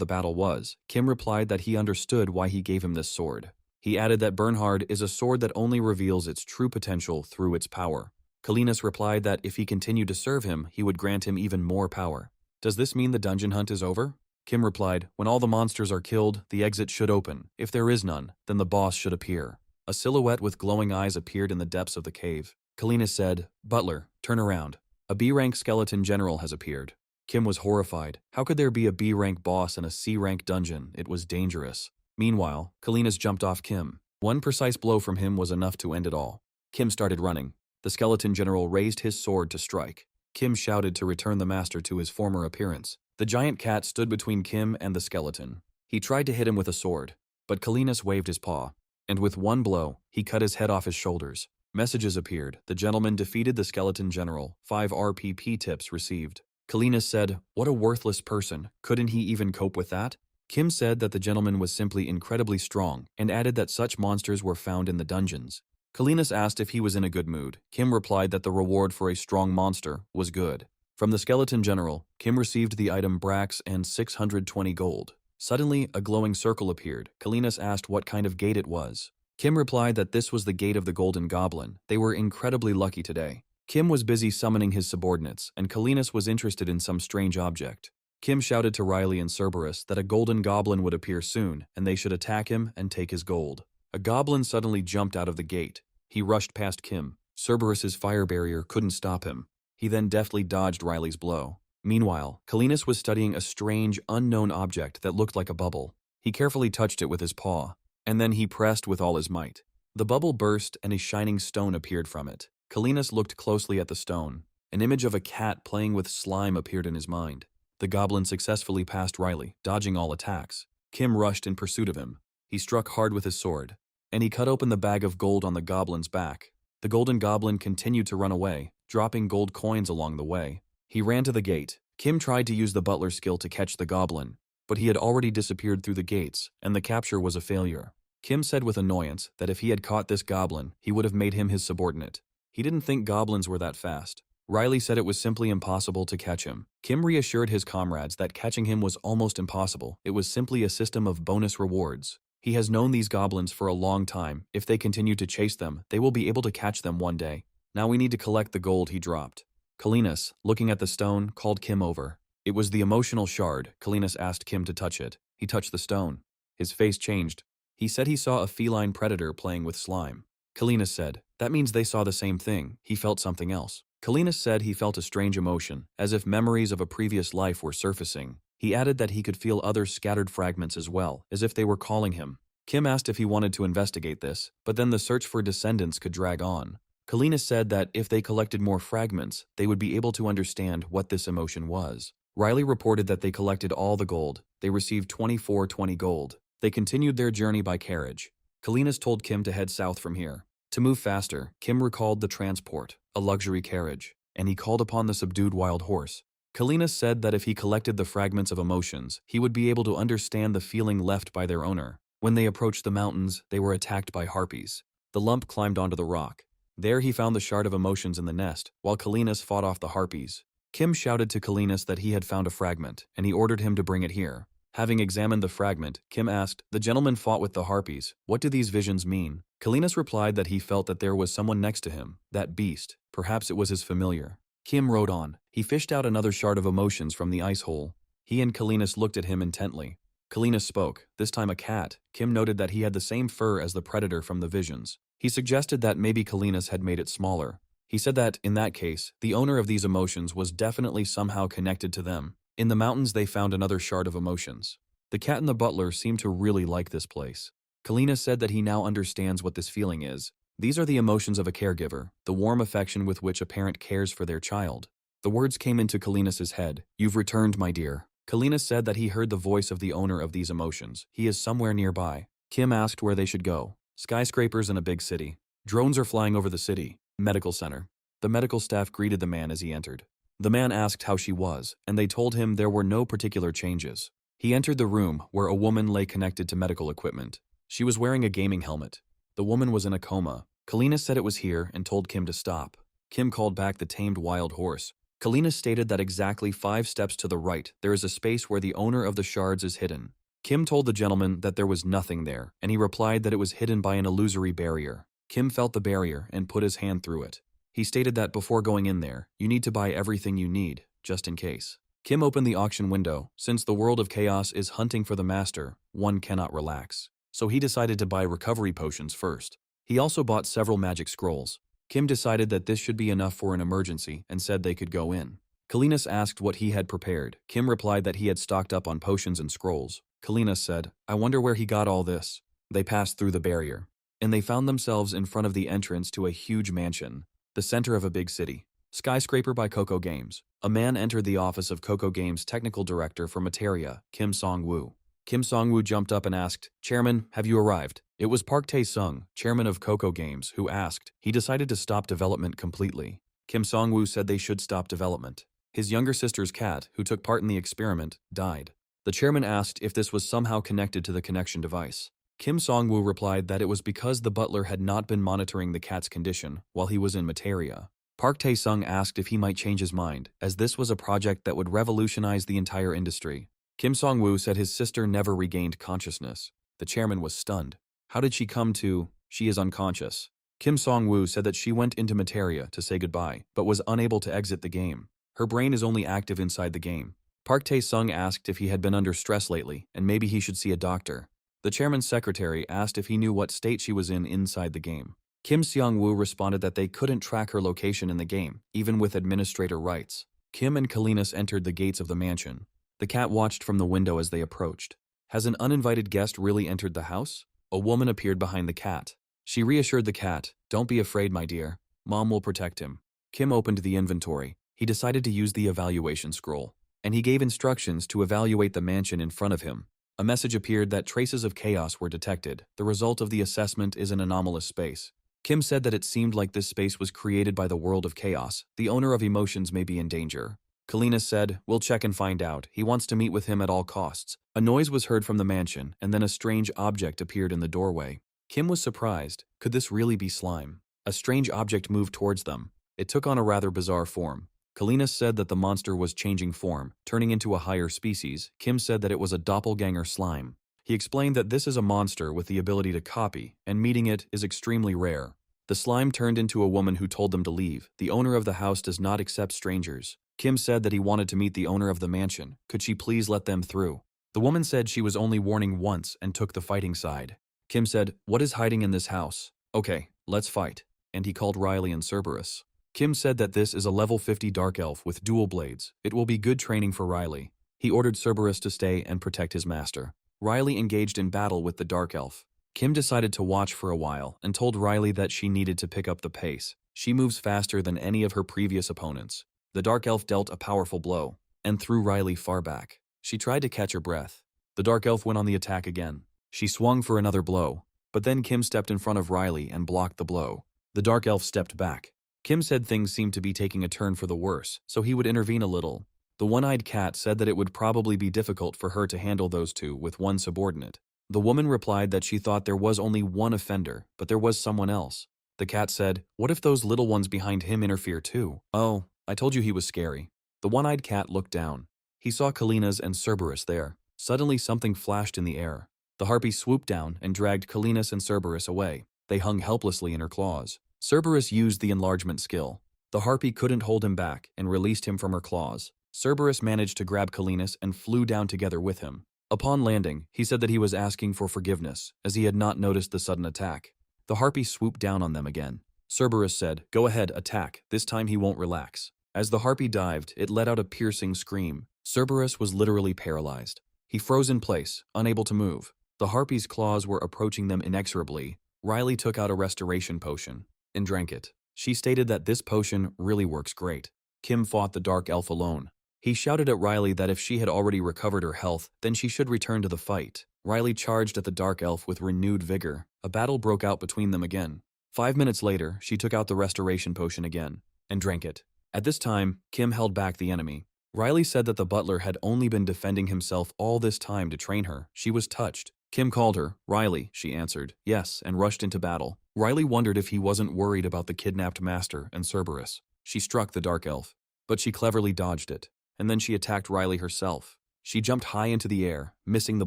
the battle was. Kim replied that he understood why he gave him this sword. He added that Bernhard is a sword that only reveals its true potential through its power. Kalinas replied that if he continued to serve him, he would grant him even more power. Does this mean the dungeon hunt is over? Kim replied, when all the monsters are killed, the exit should open. If there is none, then the boss should appear. A silhouette with glowing eyes appeared in the depths of the cave. Kalinas said, Butler, turn around. A B-rank skeleton general has appeared. Kim was horrified. How could there be a B-rank boss in a C-rank dungeon? It was dangerous. Meanwhile, Kalinas jumped off Kim. One precise blow from him was enough to end it all. Kim started running. The skeleton general raised his sword to strike. Kim shouted to return the master to his former appearance. The giant cat stood between Kim and the skeleton. He tried to hit him with a sword, but Kalinas waved his paw, and with one blow, he cut his head off his shoulders. Messages appeared. The gentleman defeated the skeleton general. 5 RPP tips received. Kalinas said, what a worthless person. Couldn't he even cope with that? Kim said that the gentleman was simply incredibly strong, and added that such monsters were found in the dungeons. Kalinas asked if he was in a good mood. Kim replied that the reward for a strong monster was good. From the skeleton general, Kim received the item Brax and 620 gold. Suddenly, a glowing circle appeared. Kalinas asked what kind of gate it was. Kim replied that this was the gate of the Golden Goblin. They were incredibly lucky today. Kim was busy summoning his subordinates, and Kalinas was interested in some strange object. Kim shouted to Riley and Cerberus that a golden goblin would appear soon, and they should attack him and take his gold. A goblin suddenly jumped out of the gate. He rushed past Kim. Cerberus's fire barrier couldn't stop him. He then deftly dodged Riley's blow. Meanwhile, Kalinas was studying a strange, unknown object that looked like a bubble. He carefully touched it with his paw, and then he pressed with all his might. The bubble burst and a shining stone appeared from it. Kalinas looked closely at the stone. An image of a cat playing with slime appeared in his mind. The goblin successfully passed Riley, dodging all attacks. Kim rushed in pursuit of him. He struck hard with his sword, and he cut open the bag of gold on the goblin's back. The golden goblin continued to run away, dropping gold coins along the way. He ran to the gate. Kim tried to use the butler skill to catch the goblin, but he had already disappeared through the gates, and the capture was a failure. Kim said with annoyance that if he had caught this goblin, he would have made him his subordinate. He didn't think goblins were that fast. Riley said it was simply impossible to catch him. Kim reassured his comrades that catching him was almost impossible. It was simply a system of bonus rewards. He has known these goblins for a long time. If they continue to chase them, they will be able to catch them one day. Now we need to collect the gold he dropped. Kalinas, looking at the stone, called Kim over. It was the emotional shard. Kalinas asked Kim to touch it. He touched the stone. His face changed. He said he saw a feline predator playing with slime. Kalinas said, that means they saw the same thing. He felt something else. Kalinas said he felt a strange emotion, as if memories of a previous life were surfacing. He added that he could feel other scattered fragments as well, as if they were calling him. Kim asked if he wanted to investigate this, but then the search for descendants could drag on. Kalinas said that if they collected more fragments, they would be able to understand what this emotion was. Riley reported that they collected all the gold. They received 2420 gold. They continued their journey by carriage. Kalinas told Kim to head south from here. To move faster, Kim recalled the transport, a luxury carriage, and he called upon the subdued wild horse. Kalinas said that if he collected the fragments of emotions, he would be able to understand the feeling left by their owner. When they approached the mountains, they were attacked by harpies. The lump climbed onto the rock. There he found the shard of emotions in the nest, while Kalinas fought off the harpies. Kim shouted to Kalinas that he had found a fragment, and he ordered him to bring it here. Having examined the fragment, Kim asked, the gentleman fought with the harpies. What do these visions mean? Kalinas replied that he felt that there was someone next to him, that beast. Perhaps it was his familiar. Kim rode on. He fished out another shard of emotions from the ice hole. He and Kalinas looked at him intently. Kalinas spoke, this time a cat. Kim noted that he had the same fur as the predator from the visions. He suggested that maybe Kalinas had made it smaller. He said that, in that case, the owner of these emotions was definitely somehow connected to them. In the mountains they found another shard of emotions. The cat and the butler seemed to really like this place. Kalinas said that he now understands what this feeling is. These are the emotions of a caregiver, the warm affection with which a parent cares for their child. The words came into Kalinas's head. You've returned, my dear. Kalinas said that he heard the voice of the owner of these emotions. He is somewhere nearby. Kim asked where they should go. Skyscrapers in a big city. Drones are flying over the city. Medical center. The medical staff greeted the man as he entered. The man asked how she was, and they told him there were no particular changes. He entered the room, where a woman lay connected to medical equipment. She was wearing a gaming helmet. The woman was in a coma. Kalinas said it was here and told Kim to stop. Kim called back the tamed wild horse. Kalinas stated that exactly 5 steps to the right, there is a space where the owner of the shards is hidden. Kim told the gentleman that there was nothing there, and he replied that it was hidden by an illusory barrier. Kim felt the barrier and put his hand through it. He stated that before going in there, you need to buy everything you need, just in case. Kim opened the auction window. Since the world of chaos is hunting for the master, one cannot relax. So he decided to buy recovery potions first. He also bought several magic scrolls. Kim decided that this should be enough for an emergency and said they could go in. Kalinas asked what he had prepared. Kim replied that he had stocked up on potions and scrolls. Kalinas said, I wonder where he got all this. They passed through the barrier, and they found themselves in front of the entrance to a huge mansion, the center of a big city. Skyscraper by Coco Games. A man entered the office of Coco Games' technical director for Materia, Kim Song-woo. Kim Song-woo jumped up and asked, Chairman, have you arrived? It was Park Tae-sung, chairman of Coco Games, who asked. He decided to stop development completely. Kim Song-woo said they should stop development. His younger sister's cat, who took part in the experiment, died. The chairman asked if this was somehow connected to the connection device. Kim Song-woo replied that it was because the butler had not been monitoring the cat's condition while he was in Materia. Park Tae-sung asked if he might change his mind, as this was a project that would revolutionize the entire industry. Kim Song-woo said his sister never regained consciousness. The chairman was stunned. How did she come to? She is unconscious. Kim Song-woo said that she went into Materia to say goodbye, but was unable to exit the game. Her brain is only active inside the game. Park Tae-sung asked if he had been under stress lately, and maybe he should see a doctor. The chairman's secretary asked if he knew what state she was in inside the game. Kim Seong-woo responded that they couldn't track her location in the game, even with administrator rights. Kim and Kalinas entered the gates of the mansion. The cat watched from the window as they approached. Has an uninvited guest really entered the house? A woman appeared behind the cat. She reassured the cat, "Don't be afraid, my dear. Mom will protect him." Kim opened the inventory. He decided to use the evaluation scroll, and he gave instructions to evaluate the mansion in front of him. A message appeared that traces of chaos were detected. The result of the assessment is an anomalous space. Kim said that it seemed like this space was created by the world of chaos. The owner of emotions may be in danger. Kalina said, "We'll check and find out. He wants to meet with him at all costs." A noise was heard from the mansion, and then a strange object appeared in the doorway. Kim was surprised. Could this really be slime? A strange object moved towards them. It took on a rather bizarre form. Kalina said that the monster was changing form, turning into a higher species. Kim said that it was a doppelganger slime. He explained that this is a monster with the ability to copy, and meeting it is extremely rare. The slime turned into a woman who told them to leave. The owner of the house does not accept strangers. Kim said that he wanted to meet the owner of the mansion. Could she please let them through? The woman said she was only warning once and took the fighting side. Kim said, "What is hiding in this house?" "Okay, let's fight." And he called Riley and Cerberus. Kim said that this is a level 50 Dark Elf with dual blades. It will be good training for Riley. He ordered Cerberus to stay and protect his master. Riley engaged in battle with the Dark Elf. Kim decided to watch for a while and told Riley that she needed to pick up the pace. She moves faster than any of her previous opponents. The Dark Elf dealt a powerful blow and threw Riley far back. She tried to catch her breath. The Dark Elf went on the attack again. She swung for another blow, but then Kim stepped in front of Riley and blocked the blow. The Dark Elf stepped back. Kim said things seemed to be taking a turn for the worse, so he would intervene a little. The one-eyed cat said that it would probably be difficult for her to handle those two with one subordinate. The woman replied that she thought there was only one offender, but there was someone else. The cat said, "What if those little ones behind him interfere too?" "Oh, I told you he was scary." The one-eyed cat looked down. He saw Kalina's and Cerberus there. Suddenly something flashed in the air. The harpy swooped down and dragged Kalina and Cerberus away. They hung helplessly in her claws. Cerberus used the enlargement skill. The harpy couldn't hold him back and released him from her claws. Cerberus managed to grab Kalina and flew down together with him. Upon landing, he said that he was asking for forgiveness, as he had not noticed the sudden attack. The harpy swooped down on them again. Cerberus said, "Go ahead, attack. This time he won't relax." As the harpy dived, it let out a piercing scream. Cerberus was literally paralyzed. He froze in place, unable to move. The harpy's claws were approaching them inexorably. Riley took out a restoration potion and drank it. She stated that this potion really works great. Kim fought the Dark Elf alone. He shouted at Riley that if she had already recovered her health, then she should return to the fight. Riley charged at the Dark Elf with renewed vigor. A battle broke out between them again. 5 minutes later, she took out the restoration potion again and drank it. At this time, Kim held back the enemy. Riley said that the butler had only been defending himself all this time to train her. She was touched. Kim called her. "Riley," she answered. "Yes," and rushed into battle. Riley wondered if he wasn't worried about the kidnapped master and Cerberus. She struck the Dark Elf, but she cleverly dodged it, and then she attacked Riley herself. She jumped high into the air, missing the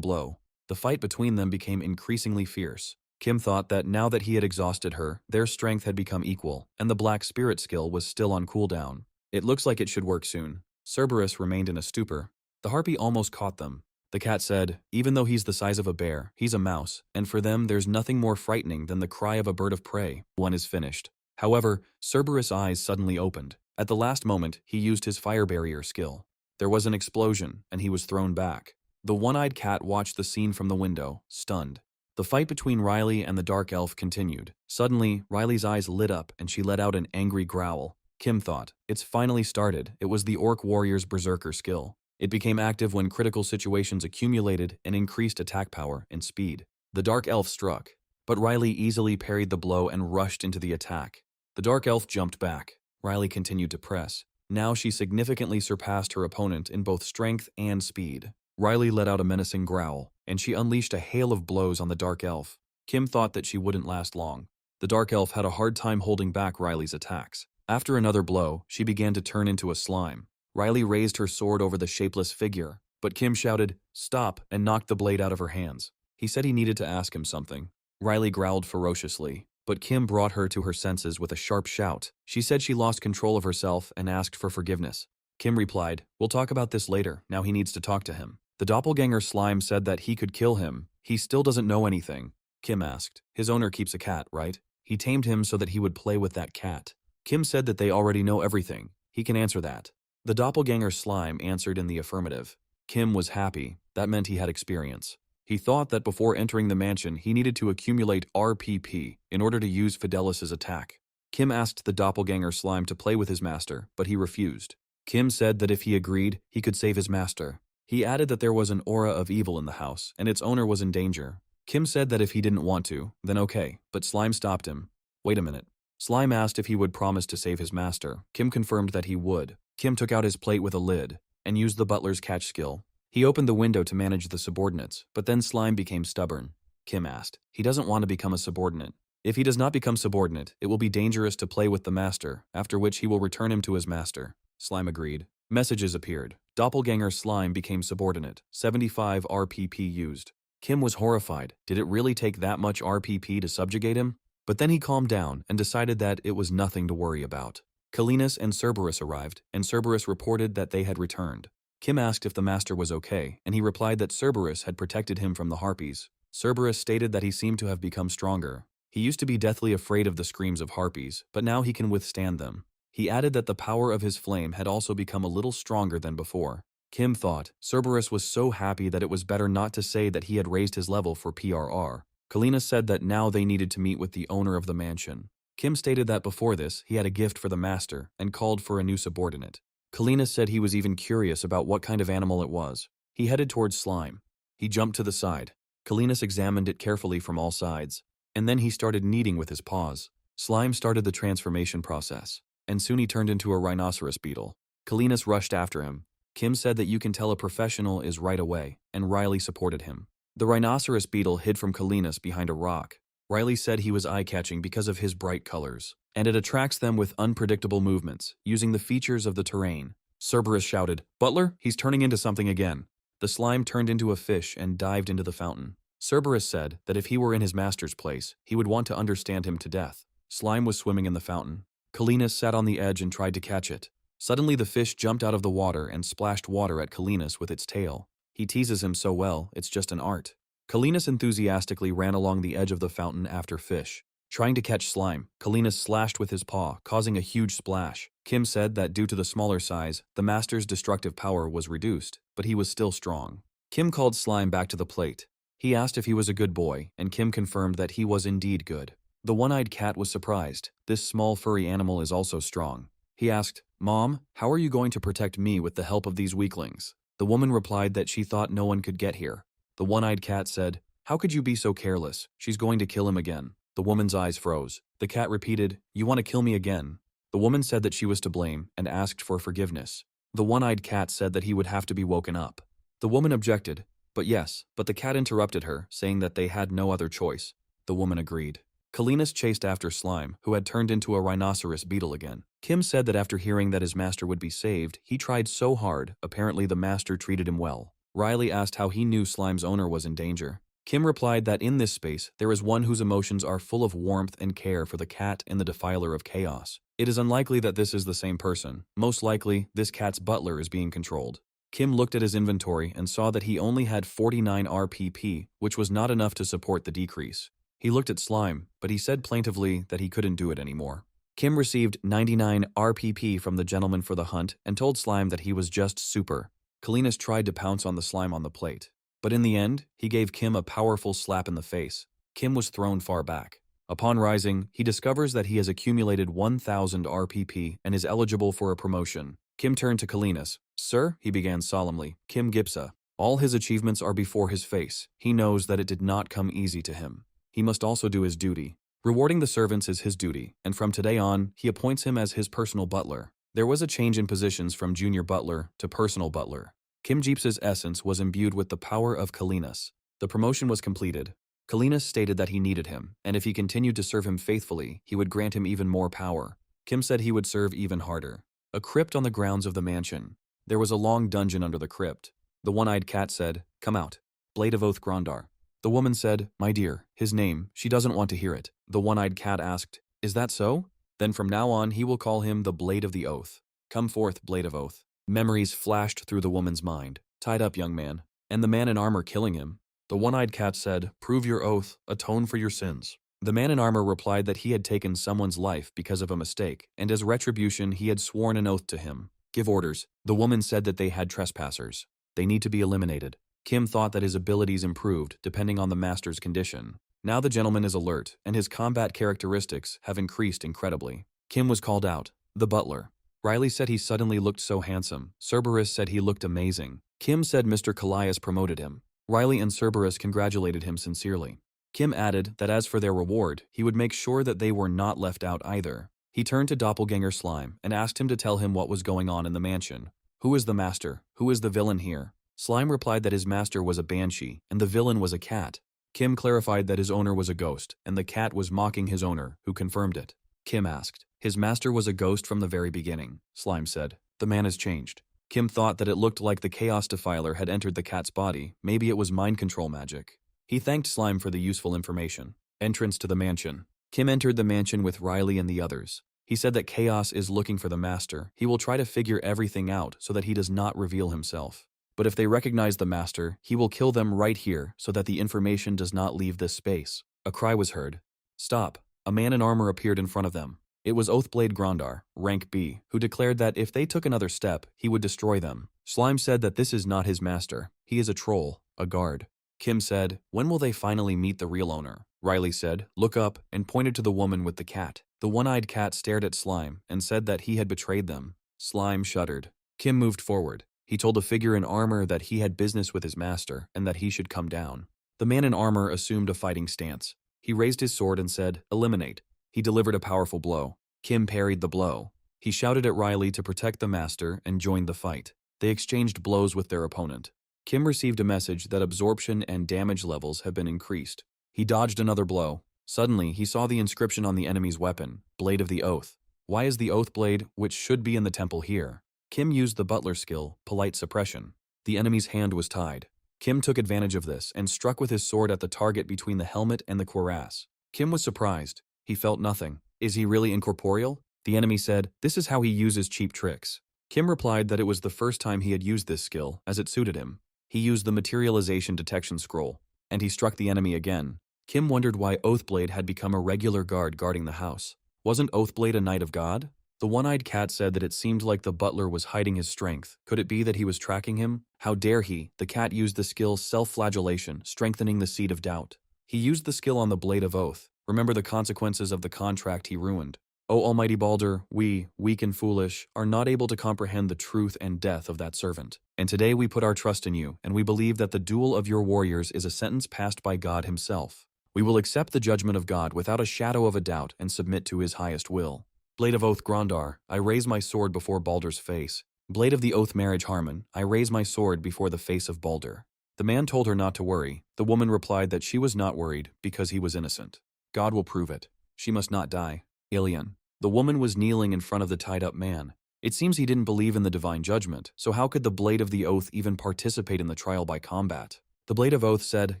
blow. The fight between them became increasingly fierce. Kim thought that now that he had exhausted her, their strength had become equal, and the Black Spirit skill was still on cooldown. It looks like it should work soon. Cerberus remained in a stupor. The harpy almost caught them. The cat said, "Even though he's the size of a bear, he's a mouse, and for them there's nothing more frightening than the cry of a bird of prey." One is finished. However, Cerberus' eyes suddenly opened. At the last moment, he used his fire barrier skill. There was an explosion, and he was thrown back. The one-eyed cat watched the scene from the window, stunned. The fight between Riley and the Dark Elf continued. Suddenly, Riley's eyes lit up and she let out an angry growl. Kim thought, "It's finally started." It was the Orc Warrior's Berserker skill. It became active when critical situations accumulated and increased attack power and speed. The Dark Elf struck, but Riley easily parried the blow and rushed into the attack. The Dark Elf jumped back. Riley continued to press. Now she significantly surpassed her opponent in both strength and speed. Riley let out a menacing growl, and she unleashed a hail of blows on the Dark Elf. Kim thought that she wouldn't last long. The Dark Elf had a hard time holding back Riley's attacks. After another blow, she began to turn into a slime. Riley raised her sword over the shapeless figure, but Kim shouted, "Stop," and knocked the blade out of her hands. He said he needed to ask him something. Riley growled ferociously, but Kim brought her to her senses with a sharp shout. She said she lost control of herself and asked for forgiveness. Kim replied, "We'll talk about this later. Now he needs to talk to him." The doppelganger slime said that he could kill him. He still doesn't know anything. Kim asked, "His owner keeps a cat, right? He tamed him so that he would play with that cat." Kim said that they already know everything. He can answer that. The doppelganger slime answered in the affirmative. Kim was happy. That meant he had experience. He thought that before entering the mansion he needed to accumulate RPP in order to use Fidelis's attack. Kim asked the doppelganger slime to play with his master, but he refused. Kim said that if he agreed, he could save his master. He added that there was an aura of evil in the house, and its owner was in danger. Kim said that if he didn't want to, then okay, but Slime stopped him. Wait a minute. Slime asked if he would promise to save his master. Kim confirmed that he would. Kim took out his plate with a lid and used the butler's catch skill. He opened the window to manage the subordinates, but then Slime became stubborn. Kim asked. He doesn't want to become a subordinate. If he does not become subordinate, it will be dangerous to play with the master, after which he will return him to his master. Slime agreed. Messages appeared. Doppelganger Slime became subordinate. 75 RPP used. Kim was horrified. Did it really take that much RPP to subjugate him? But then he calmed down and decided that it was nothing to worry about. Kalinas and Cerberus arrived, and Cerberus reported that they had returned. Kim asked if the master was okay, and he replied that Cerberus had protected him from the harpies. Cerberus stated that he seemed to have become stronger. He used to be deathly afraid of the screams of harpies, but now he can withstand them. He added that the power of his flame had also become a little stronger than before. Kim thought Cerberus was so happy that it was better not to say that he had raised his level for PRR. Kalina said that now they needed to meet with the owner of the mansion. Kim stated that before this, he had a gift for the master and called for a new subordinate. Kalina said he was even curious about what kind of animal it was. He headed towards Slime. He jumped to the side. Kalinas examined it carefully from all sides, and then he started kneading with his paws. Slime started the transformation process, and soon he turned into a rhinoceros beetle. Kalinas rushed after him. Kim said that you can tell a professional is right away, and Riley supported him. The rhinoceros beetle hid from Kalinas behind a rock. Riley said he was eye-catching because of his bright colors, and it attracts them with unpredictable movements, using the features of the terrain. Cerberus shouted, "Butler, he's turning into something again." The slime turned into a fish and dived into the fountain. Cerberus said that if he were in his master's place, he would want to understand him to death. Slime was swimming in the fountain. Kalinas sat on the edge and tried to catch it. Suddenly the fish jumped out of the water and splashed water at Kalinas with its tail. He teases him so well, it's just an art. Kalinas enthusiastically ran along the edge of the fountain after fish. Trying to catch slime, Kalinas slashed with his paw, causing a huge splash. Kim said that due to the smaller size, the master's destructive power was reduced, but he was still strong. Kim called Slime back to the plate. He asked if he was a good boy, and Kim confirmed that he was indeed good. The one-eyed cat was surprised. This small furry animal is also strong. He asked, "Mom, how are you going to protect me with the help of these weaklings?" The woman replied that she thought no one could get here. The one-eyed cat said, "How could you be so careless? She's going to kill him again." The woman's eyes froze. The cat repeated, "You want to kill me again?" The woman said that she was to blame and asked for forgiveness. The one-eyed cat said that he would have to be woken up. The woman objected, but the cat interrupted her, saying that they had no other choice. The woman agreed. Kalinas chased after Slime, who had turned into a rhinoceros beetle again. Kim said that after hearing that his master would be saved, he tried so hard, apparently the master treated him well. Riley asked how he knew Slime's owner was in danger. Kim replied that in this space, there is one whose emotions are full of warmth and care for the cat and the defiler of chaos. It is unlikely that this is the same person. Most likely, this cat's butler is being controlled. Kim looked at his inventory and saw that he only had 49 RPP, which was not enough to support the decrease. He looked at Slime, but he said plaintively that he couldn't do it anymore. Kim received 99 RPP from the gentleman for the hunt and told Slime that he was just super. Kalinas tried to pounce on the slime on the plate, but in the end, he gave Kim a powerful slap in the face. Kim was thrown far back. Upon rising, he discovers that he has accumulated 1,000 RPP and is eligible for a promotion. Kim turned to Kalinas. "Sir," he began solemnly, "Kim Gipsa. All his achievements are before his face. He knows that it did not come easy to him. He must also do his duty. Rewarding the servants is his duty, and from today on, he appoints him as his personal butler." There was a change in positions from junior butler to personal butler. Kim Jeeps's essence was imbued with the power of Kalinas. The promotion was completed. Kalinas stated that he needed him, and if he continued to serve him faithfully, he would grant him even more power. Kim said he would serve even harder. A crypt on the grounds of the mansion. There was a long dungeon under the crypt. The one-eyed cat said, "Come out. Blade of Oath Grandar." The woman said, "My dear, his name, she doesn't want to hear it." The one-eyed cat asked, "Is that so? Then from now on he will call him the Blade of the Oath. Come forth, Blade of Oath." Memories flashed through the woman's mind. "Tied up, young man. And the man in armor killing him." The one-eyed cat said, "Prove your oath, atone for your sins." The man in armor replied that he had taken someone's life because of a mistake, and as retribution he had sworn an oath to him. "Give orders." The woman said that they had trespassers. They need to be eliminated. Kim thought that his abilities improved depending on the master's condition. Now the gentleman is alert, and his combat characteristics have increased incredibly. Kim was called out. The butler. Riley said he suddenly looked so handsome. Cerberus said he looked amazing. Kim said Mr. Callias promoted him. Riley and Cerberus congratulated him sincerely. Kim added that as for their reward, he would make sure that they were not left out either. He turned to Doppelganger Slime and asked him to tell him what was going on in the mansion. Who is the master? Who is the villain here? Slime replied that his master was a banshee and the villain was a cat. Kim clarified that his owner was a ghost and the cat was mocking his owner, who confirmed it. Kim asked. His master was a ghost from the very beginning, Slime said. The man has changed. Kim thought that it looked like the Chaos Defiler had entered the cat's body. Maybe it was mind control magic. He thanked Slime for the useful information. Entrance to the mansion. Kim entered the mansion with Riley and the others. He said that Chaos is looking for the master. He will try to figure everything out so that he does not reveal himself. But if they recognize the master, he will kill them right here so that the information does not leave this space. A cry was heard. Stop. A man in armor appeared in front of them. It was Oathblade Grondar, rank B, who declared that if they took another step, he would destroy them. Slime said that this is not his master. He is a troll, a guard. Kim said, when will they finally meet the real owner? Riley said, look up, and pointed to the woman with the cat. The one-eyed cat stared at Slime and said that he had betrayed them. Slime shuddered. Kim moved forward. He told a figure in armor that he had business with his master and that he should come down. The man in armor assumed a fighting stance. He raised his sword and said, eliminate. He delivered a powerful blow. Kim parried the blow. He shouted at Riley to protect the master and joined the fight. They exchanged blows with their opponent. Kim received a message that absorption and damage levels have been increased. He dodged another blow. Suddenly, he saw the inscription on the enemy's weapon, Blade of the Oath. Why is the Oath Blade, which should be in the temple, here? Kim used the butler skill, Polite Suppression. The enemy's hand was tied. Kim took advantage of this and struck with his sword at the target between the helmet and the cuirass. Kim was surprised. He felt nothing. Is he really incorporeal? The enemy said, this is how he uses cheap tricks. Kim replied that it was the first time he had used this skill, as it suited him. He used the materialization detection scroll, and he struck the enemy again. Kim wondered why Oathblade had become a regular guard guarding the house. Wasn't Oathblade a knight of God? The one-eyed cat said that it seemed like the butler was hiding his strength. Could it be that he was tracking him? How dare he? The cat used the skill Self-Flagellation, strengthening the seed of doubt. He used the skill on the Blade of Oath. Remember the consequences of the contract he ruined. O Almighty Baldur, we, weak and foolish, are not able to comprehend the truth and death of that servant. And today we put our trust in you, and we believe that the duel of your warriors is a sentence passed by God himself. We will accept the judgment of God without a shadow of a doubt and submit to his highest will. Blade of Oath Grondar, I raise my sword before Baldur's face. Blade of the Oath Marriage Harmon, I raise my sword before the face of Baldur. The man told her not to worry. The woman replied that she was not worried because he was innocent. God will prove it. She must not die. Alien. The woman was kneeling in front of the tied-up man. It seems he didn't believe in the divine judgment, so how could the Blade of the Oath even participate in the trial by combat? The Blade of Oath said,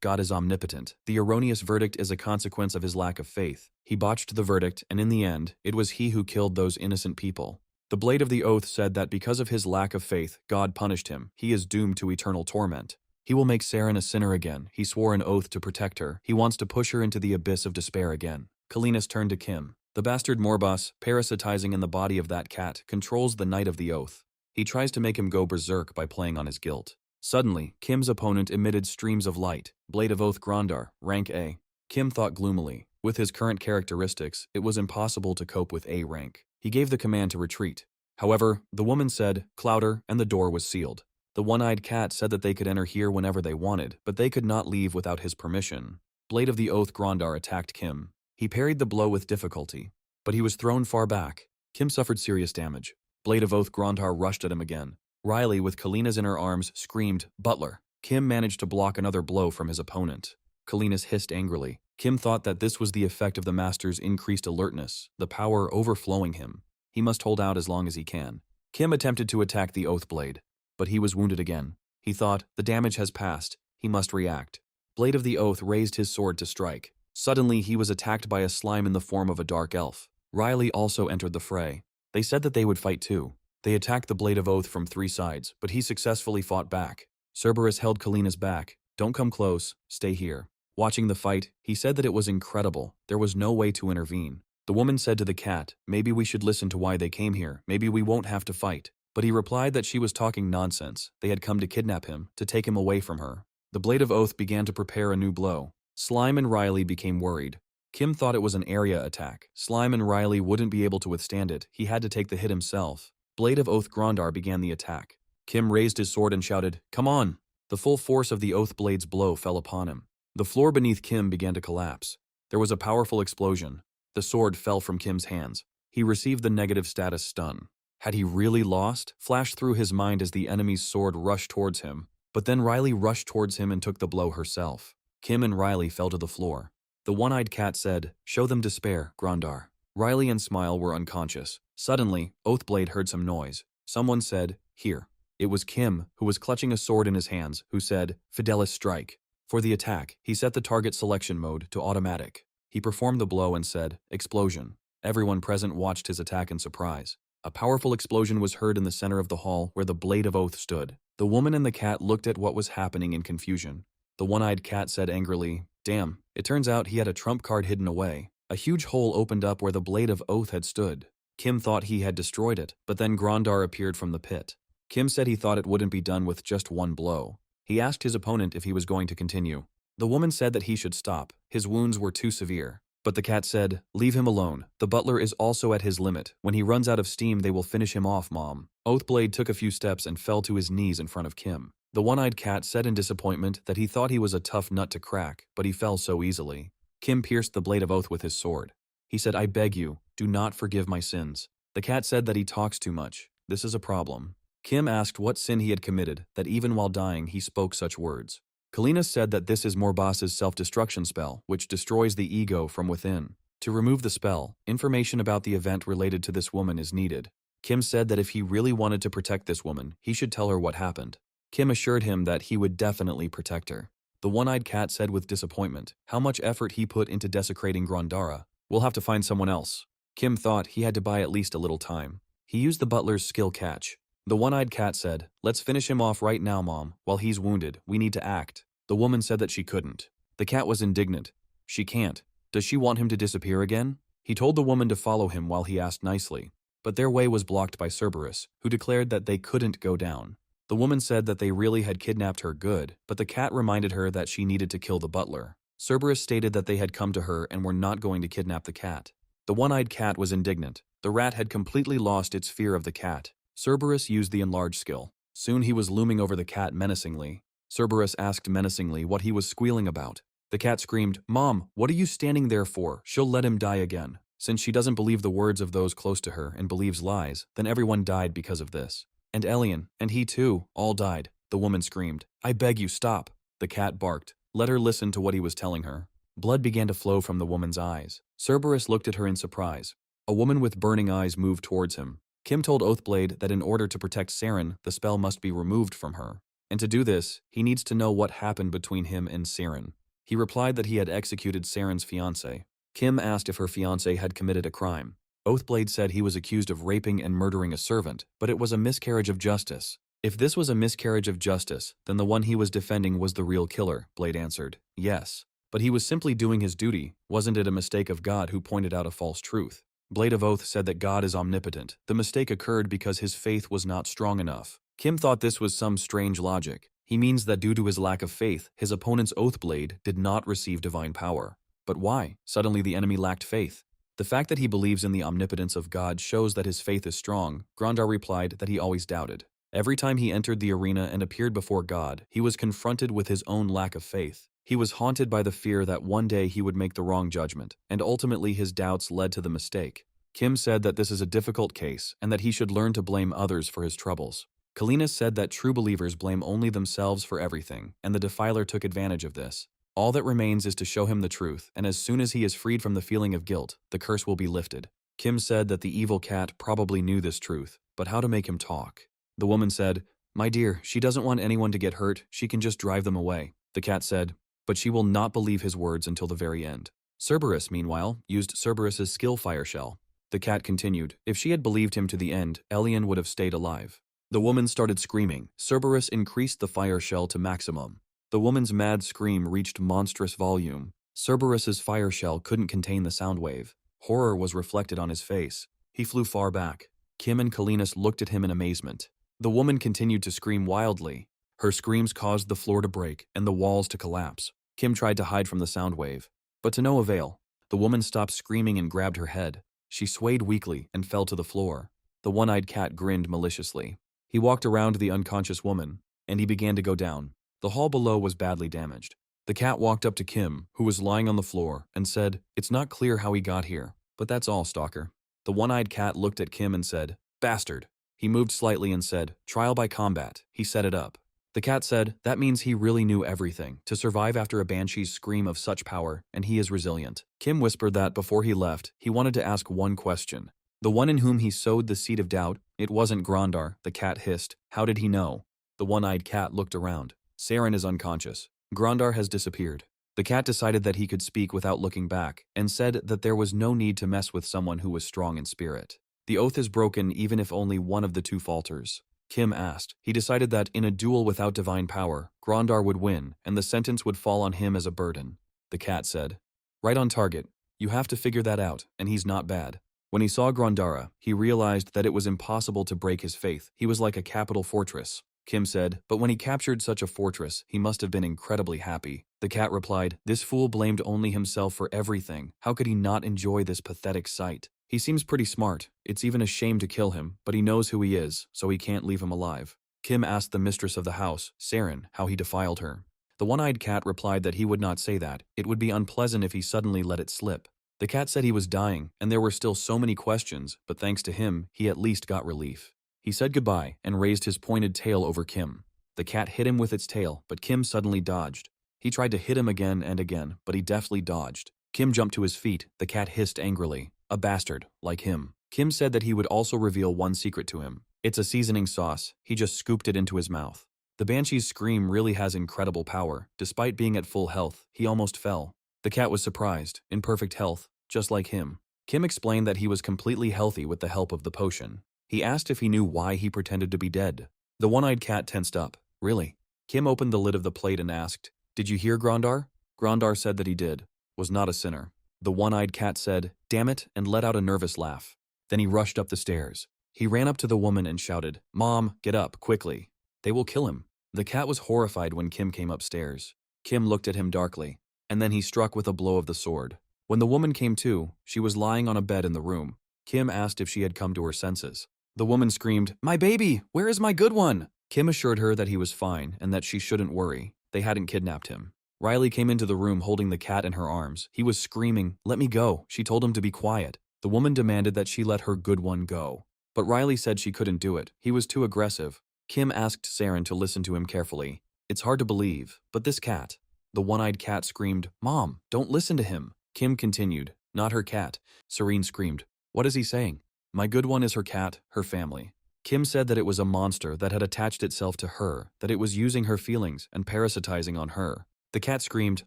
God is omnipotent. The erroneous verdict is a consequence of his lack of faith. He botched the verdict, and in the end, it was he who killed those innocent people. The Blade of the Oath said that because of his lack of faith, God punished him. He is doomed to eternal torment. He will make Saren a sinner again. He swore an oath to protect her. He wants to push her into the abyss of despair again. Kalinas turned to Kim. The bastard Morbas, parasitizing in the body of that cat, controls the Knight of the Oath. He tries to make him go berserk by playing on his guilt. Suddenly, Kim's opponent emitted streams of light. Blade of Oath Grondar, rank A. Kim thought gloomily. With his current characteristics, it was impossible to cope with A rank. He gave the command to retreat. However, the woman said, Clouder, and the door was sealed. The one-eyed cat said that they could enter here whenever they wanted, but they could not leave without his permission. Blade of the Oath Grondar attacked Kim. He parried the blow with difficulty, but he was thrown far back. Kim suffered serious damage. Blade of Oath Grondar rushed at him again. Riley, with Kalinas in her arms, screamed, Butler. Kim managed to block another blow from his opponent. Kalinas hissed angrily. Kim thought that this was the effect of the master's increased alertness, the power overflowing him. He must hold out as long as he can. Kim attempted to attack the Oath Blade, but he was wounded again. He thought, the damage has passed. He must react. Blade of the Oath raised his sword to strike. Suddenly, he was attacked by a slime in the form of a dark elf. Riley also entered the fray. They said that they would fight too. They attacked the Blade of Oath from 3 sides, but he successfully fought back. Cerberus held Kalinas back. Don't come close, stay here. Watching the fight, he said that it was incredible. There was no way to intervene. The woman said to the cat, maybe we should listen to why they came here. Maybe we won't have to fight. But he replied that she was talking nonsense. They had come to kidnap him, to take him away from her. The Blade of Oath began to prepare a new blow. Slime and Riley became worried. Kim thought it was an area attack. Slime and Riley wouldn't be able to withstand it. He had to take the hit himself. Blade of Oath Grondar began the attack. Kim raised his sword and shouted, "Come on!" The full force of the Oath Blade's blow fell upon him. The floor beneath Kim began to collapse. There was a powerful explosion. The sword fell from Kim's hands. He received the negative status stun. Had he really lost? Flashed through his mind as the enemy's sword rushed towards him. But then Riley rushed towards him and took the blow herself. Kim and Riley fell to the floor. The one-eyed cat said, "Show them despair, Grondar." Riley and Smile were unconscious. Suddenly, Oathblade heard some noise. Someone said, "Here." It was Kim, who was clutching a sword in his hands, who said, "Fidelis strike." For the attack, he set the target selection mode to automatic. He performed the blow and said, "Explosion." Everyone present watched his attack in surprise. A powerful explosion was heard in the center of the hall where the Blade of Oath stood. The woman and the cat looked at what was happening in confusion. The one-eyed cat said angrily, "Damn, it turns out he had a trump card hidden away." A huge hole opened up where the Blade of Oath had stood. Kim thought he had destroyed it, but then Grondar appeared from the pit. Kim said he thought it wouldn't be done with just one blow. He asked his opponent if he was going to continue. The woman said that he should stop. His wounds were too severe. But the cat said, "Leave him alone. The butler is also at his limit. When he runs out of steam, they will finish him off, Mom." Oathblade took a few steps and fell to his knees in front of Kim. The one-eyed cat said in disappointment that he thought he was a tough nut to crack, but he fell so easily. Kim pierced the Blade of Oath with his sword. He said, "I beg you, do not forgive my sins." The cat said that he talks too much. This is a problem. Kim asked what sin he had committed, that even while dying he spoke such words. Kalina said that this is Morbas's self-destruction spell, which destroys the ego from within. To remove the spell, information about the event related to this woman is needed. Kim said that if he really wanted to protect this woman, he should tell her what happened. Kim assured him that he would definitely protect her. The one-eyed cat said with disappointment how much effort he put into desecrating Grondara. "We'll have to find someone else." Kim thought he had to buy at least a little time. He used the butler's skill catch. The one-eyed cat said, "Let's finish him off right now, Mom. While he's wounded, we need to act." The woman said that she couldn't. The cat was indignant. "She can't. Does she want him to disappear again?" He told the woman to follow him while he asked nicely. But their way was blocked by Cerberus, who declared that they couldn't go down. The woman said that they really had kidnapped her good, but the cat reminded her that she needed to kill the butler. Cerberus stated that they had come to her and were not going to kidnap the cat. The one-eyed cat was indignant. The rat had completely lost its fear of the cat. Cerberus used the enlarge skill. Soon he was looming over the cat menacingly. Cerberus asked menacingly what he was squealing about. The cat screamed, "Mom, what are you standing there for? She'll let him die again." Since she doesn't believe the words of those close to her and believes lies, then everyone died because of this. And Elian, and he too, all died. The woman screamed, "I beg you, stop." The cat barked. Let her listen to what he was telling her. Blood began to flow from the woman's eyes. Cerberus looked at her in surprise. A woman with burning eyes moved towards him. Kim told Oathblade that in order to protect Saren, the spell must be removed from her. And to do this, he needs to know what happened between him and Saren. He replied that he had executed Saren's fiancée. Kim asked if her fiancé had committed a crime. Oathblade said he was accused of raping and murdering a servant, but it was a miscarriage of justice. If this was a miscarriage of justice, then the one he was defending was the real killer, Blade answered. Yes. But he was simply doing his duty. Wasn't it a mistake of God who pointed out a false truth? Blade of Oath said that God is omnipotent. The mistake occurred because his faith was not strong enough. Kim thought this was some strange logic. He means that due to his lack of faith, his opponent's Oathblade did not receive divine power. But why? Suddenly the enemy lacked faith. The fact that he believes in the omnipotence of God shows that his faith is strong. Grondar replied that he always doubted. Every time he entered the arena and appeared before God, he was confronted with his own lack of faith. He was haunted by the fear that one day he would make the wrong judgment, and ultimately his doubts led to the mistake. Kim said that this is a difficult case and that he should learn to blame others for his troubles. Kalina said that true believers blame only themselves for everything, and the defiler took advantage of this. All that remains is to show him the truth, and as soon as he is freed from the feeling of guilt, the curse will be lifted. Kim said that the evil cat probably knew this truth, but how to make him talk? The woman said, "My dear, she doesn't want anyone to get hurt, she can just drive them away." The cat said, "But she will not believe his words until the very end." Cerberus, meanwhile, used Cerberus's skill fire shell. The cat continued, "If she had believed him to the end, Elian would have stayed alive." The woman started screaming. Cerberus increased the fire shell to maximum. The woman's mad scream reached monstrous volume. Cerberus's fire shell couldn't contain the sound wave. Horror was reflected on his face. He flew far back. Kim and Kalinas looked at him in amazement. The woman continued to scream wildly. Her screams caused the floor to break and the walls to collapse. Kim tried to hide from the sound wave, but to no avail. The woman stopped screaming and grabbed her head. She swayed weakly and fell to the floor. The one-eyed cat grinned maliciously. He walked around the unconscious woman, and he began to go down. The hall below was badly damaged. The cat walked up to Kim, who was lying on the floor, and said, "It's not clear how he got here, but that's all, stalker." The one-eyed cat looked at Kim and said, "Bastard." He moved slightly and said, "Trial by combat." He set it up. The cat said, "That means he really knew everything to survive after a banshee's scream of such power, and he is resilient." Kim whispered that before he left, he wanted to ask one question. The one in whom he sowed the seed of doubt, it wasn't Grandar, the cat hissed. How did he know? The one-eyed cat looked around. Saren is unconscious. Grandar has disappeared. The cat decided that he could speak without looking back, and said that there was no need to mess with someone who was strong in spirit. The oath is broken even if only one of the two falters. Kim asked. He decided that in a duel without divine power, Grandar would win, and the sentence would fall on him as a burden. The cat said, "Right on target. You have to figure that out, and he's not bad." When he saw Grandara, he realized that it was impossible to break his faith. He was like a capital fortress. Kim said, "But when he captured such a fortress, he must have been incredibly happy." The cat replied, "This fool blamed only himself for everything. How could he not enjoy this pathetic sight? He seems pretty smart. It's even a shame to kill him, but he knows who he is, so he can't leave him alive." Kim asked the mistress of the house, Saren, how he defiled her. The one-eyed cat replied that he would not say that. It would be unpleasant if he suddenly let it slip. The cat said he was dying, and there were still so many questions, but thanks to him, he at least got relief. He said goodbye and raised his pointed tail over Kim. The cat hit him with its tail, but Kim suddenly dodged. He tried to hit him again and again, but he deftly dodged. Kim jumped to his feet. The cat hissed angrily. "A bastard, like him." Kim said that he would also reveal one secret to him. It's a seasoning sauce. He just scooped it into his mouth. The banshee's scream really has incredible power. Despite being at full health, he almost fell. The cat was surprised, in perfect health, just like him. Kim explained that he was completely healthy with the help of the potion. He asked if he knew why he pretended to be dead. The one-eyed cat tensed up. "Really?" Kim opened the lid of the plate and asked, "Did you hear Grandar?" Grandar said that he did. Was not a sinner. The one-eyed cat said, "Damn it," and let out a nervous laugh. Then he rushed up the stairs. He ran up to the woman and shouted, "Mom, get up, quickly. They will kill him." The cat was horrified when Kim came upstairs. Kim looked at him darkly, and then he struck with a blow of the sword. When the woman came to, she was lying on a bed in the room. Kim asked if she had come to her senses. The woman screamed, "My baby! Where is my good one?" Kim assured her that he was fine and that she shouldn't worry. They hadn't kidnapped him. Riley came into the room holding the cat in her arms. He was screaming, "Let me go." She told him to be quiet. The woman demanded that she let her good one go. But Riley said she couldn't do it. He was too aggressive. Kim asked Saren to listen to him carefully. "It's hard to believe, but this cat." The one-eyed cat screamed, "Mom, don't listen to him." Kim continued, "Not her cat." Serene screamed, "What is he saying?" "My good one is her cat, her family." Kim said that it was a monster that had attached itself to her, that it was using her feelings and parasitizing on her. The cat screamed,